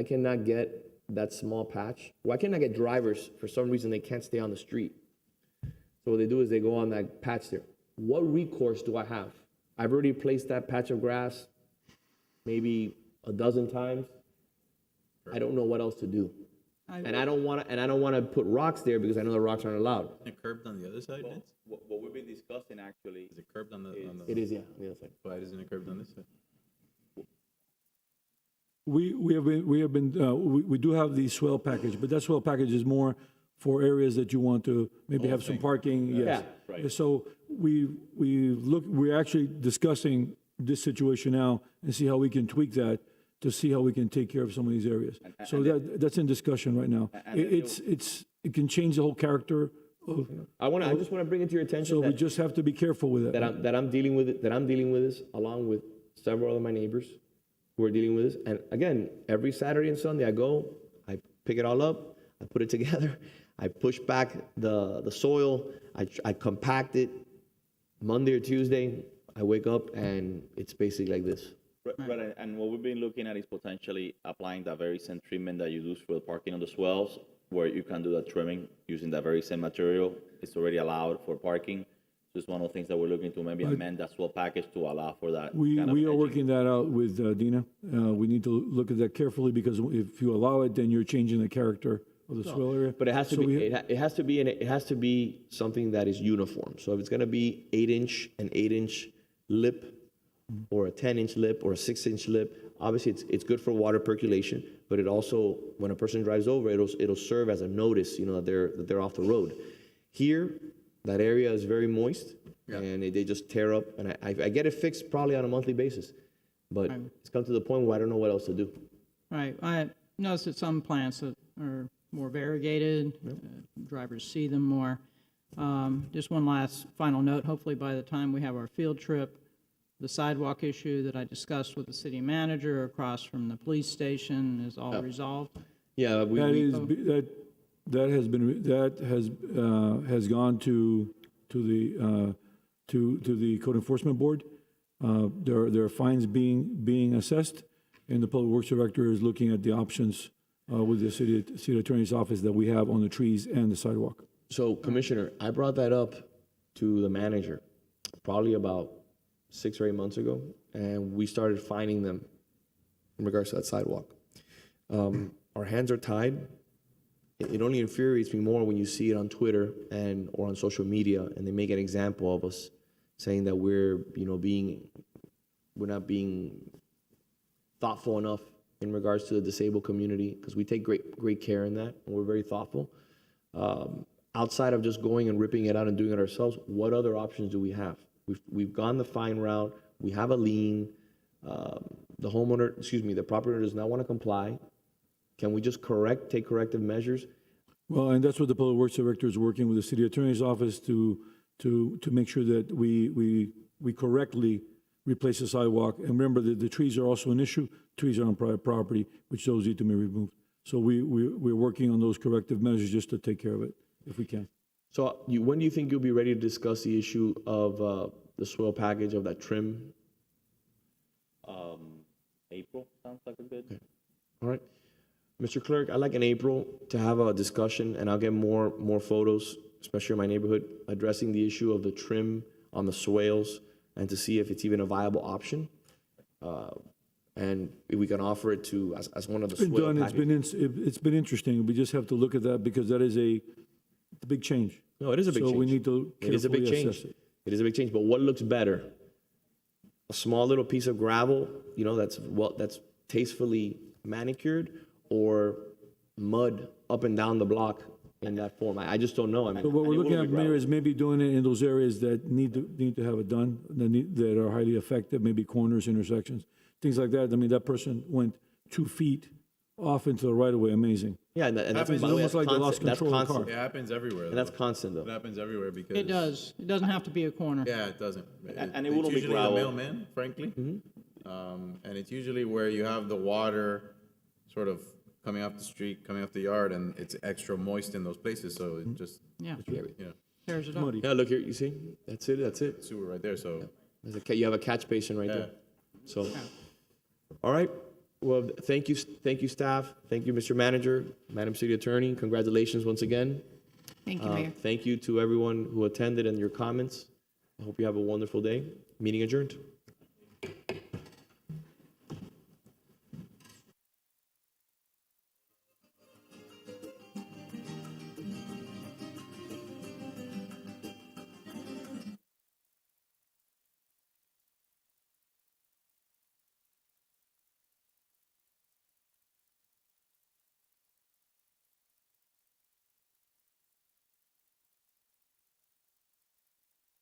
that small patch. Well, I cannot get drivers, for some reason, they can't stay on the street. So what they do is they go on that patch there. What recourse do I have? I've already placed that patch of grass maybe a dozen times. I don't know what else to do. And I don't want to put rocks there because I know the rocks aren't allowed. Isn't it curbed on the other side, Vince? What we've been discussing actually. Is it curbed on the? It is, yeah, on the other side. Why isn't it curbed on this side? We do have the swale package, but that swale package is more for areas that you want to maybe have some parking. Yes. Yeah, right. So we're actually discussing this situation now and see how we can tweak that to see how we can take care of some of these areas. So that's in discussion right now. It can change the whole character of. I just want to bring it to your attention. So we just have to be careful with it. That I'm dealing with it. That I'm dealing with this along with several of my neighbors who are dealing with this. And again, every Saturday and Sunday I pick it all up, I put it together, I push back the soil, I compact it. Monday or Tuesday, I wake up and it's basically like this. Right, and what we've been looking at is potentially applying that very same treatment that you use for the parking on the swells, where you can do that trimming using that very same material. It's already allowed for parking. So it's one of the things that we're looking to maybe amend that swell package to allow for that. We kind of are working that out with Dina. We need to look at that carefully because if you allow it, then you're changing the character of the swell area. But it has to So be, we- it has to be, it has to be something that is uniform. So if it's gonna be 8-inch, an 8-inch lip, or a 10-inch lip, or a 6-inch lip, obviously it's good for water percolation, but it also, when a person drives over, it'll serve as a notice, that they're off the road. Here, that area is very moist, and they just tear up, and I get it fixed probably on a monthly basis, but it's come to the point where I don't know what else to do. Right, I noticed that some plants that are more variegated, drivers see them more. Just one last final note, hopefully by the time we have our field trip, the sidewalk issue that I discussed with the city manager across from the police station is all resolved. Yeah, that has gone to the code enforcement board. There are fines being assessed, and the public works director is looking at the options with the city attorney's office that we have on the trees and the sidewalk. So, Commissioner, I brought that up to the manager probably about 6 or 8 months ago, and we started fining them in regards to that sidewalk. Our hands are tied. It only infuriates me more when you see it on Twitter or on social media, and they make an example of us, saying that we're not being thoughtful enough in regards to the disabled community, because we take great care in that, and we're very thoughtful. Outside of just going and ripping it out and doing it ourselves, what other options do we have? We've gone the fine route. We have a lien. The property owner does not want to comply. Can we just take corrective measures? Well, and that's what the public works director is working with the city attorney's office to make sure that we correctly replace the sidewalk. And remember that the trees are also an issue. Trees are on private property, which those need to be removed. So we're working on those corrective measures just to take care of it if we can. So when do you think you'll be ready to discuss the issue of the soil package of that trim? April sounds like a good. Okay. All right. Mr. Clerk, I'd like in April to have a discussion, and I'll get more photos, especially in my neighborhood, addressing the issue of the trim on the swales and to see if it's even a viable option. And if we can offer it as one of the It's been swale done. packages. It's been interesting. We just have to look at that because that is a big change. No, it is a big change. So we need to It is a big carefully change. assess it. It is a big change, but what looks better? A small little piece of gravel, that's tastefully manicured, or mud up and down the block in that form? I just don't know. So what we're looking at, Mayor, is maybe doing it in those areas that need to have it done, that are highly effective, maybe corners, intersections, things like that. I mean, that person went 2 feet off into the right of way. Amazing. Yeah, and that's, It's almost like they lost control of the car. It happens everywhere. And that's constant, though. It happens everywhere because It does. It doesn't have to be a corner. Yeah, it doesn't. And it wouldn't be It's usually gravel. the mailman, frankly. And it's usually where you have the water sort of coming off the street, coming off the yard, and it's extra moist in those places. So it just, Yeah. you Tears it up. Muddy. Yeah, look here, you see? That's it. sewer right there. So You have a catch basin right Yeah. there. So, all right. Well, thank you, staff. Thank you, Mr. Manager, Madam City Attorney. Congratulations once again. Thank you, Mayor. Thank you to everyone who attended and your comments. I hope you have a wonderful day. Meeting adjourned.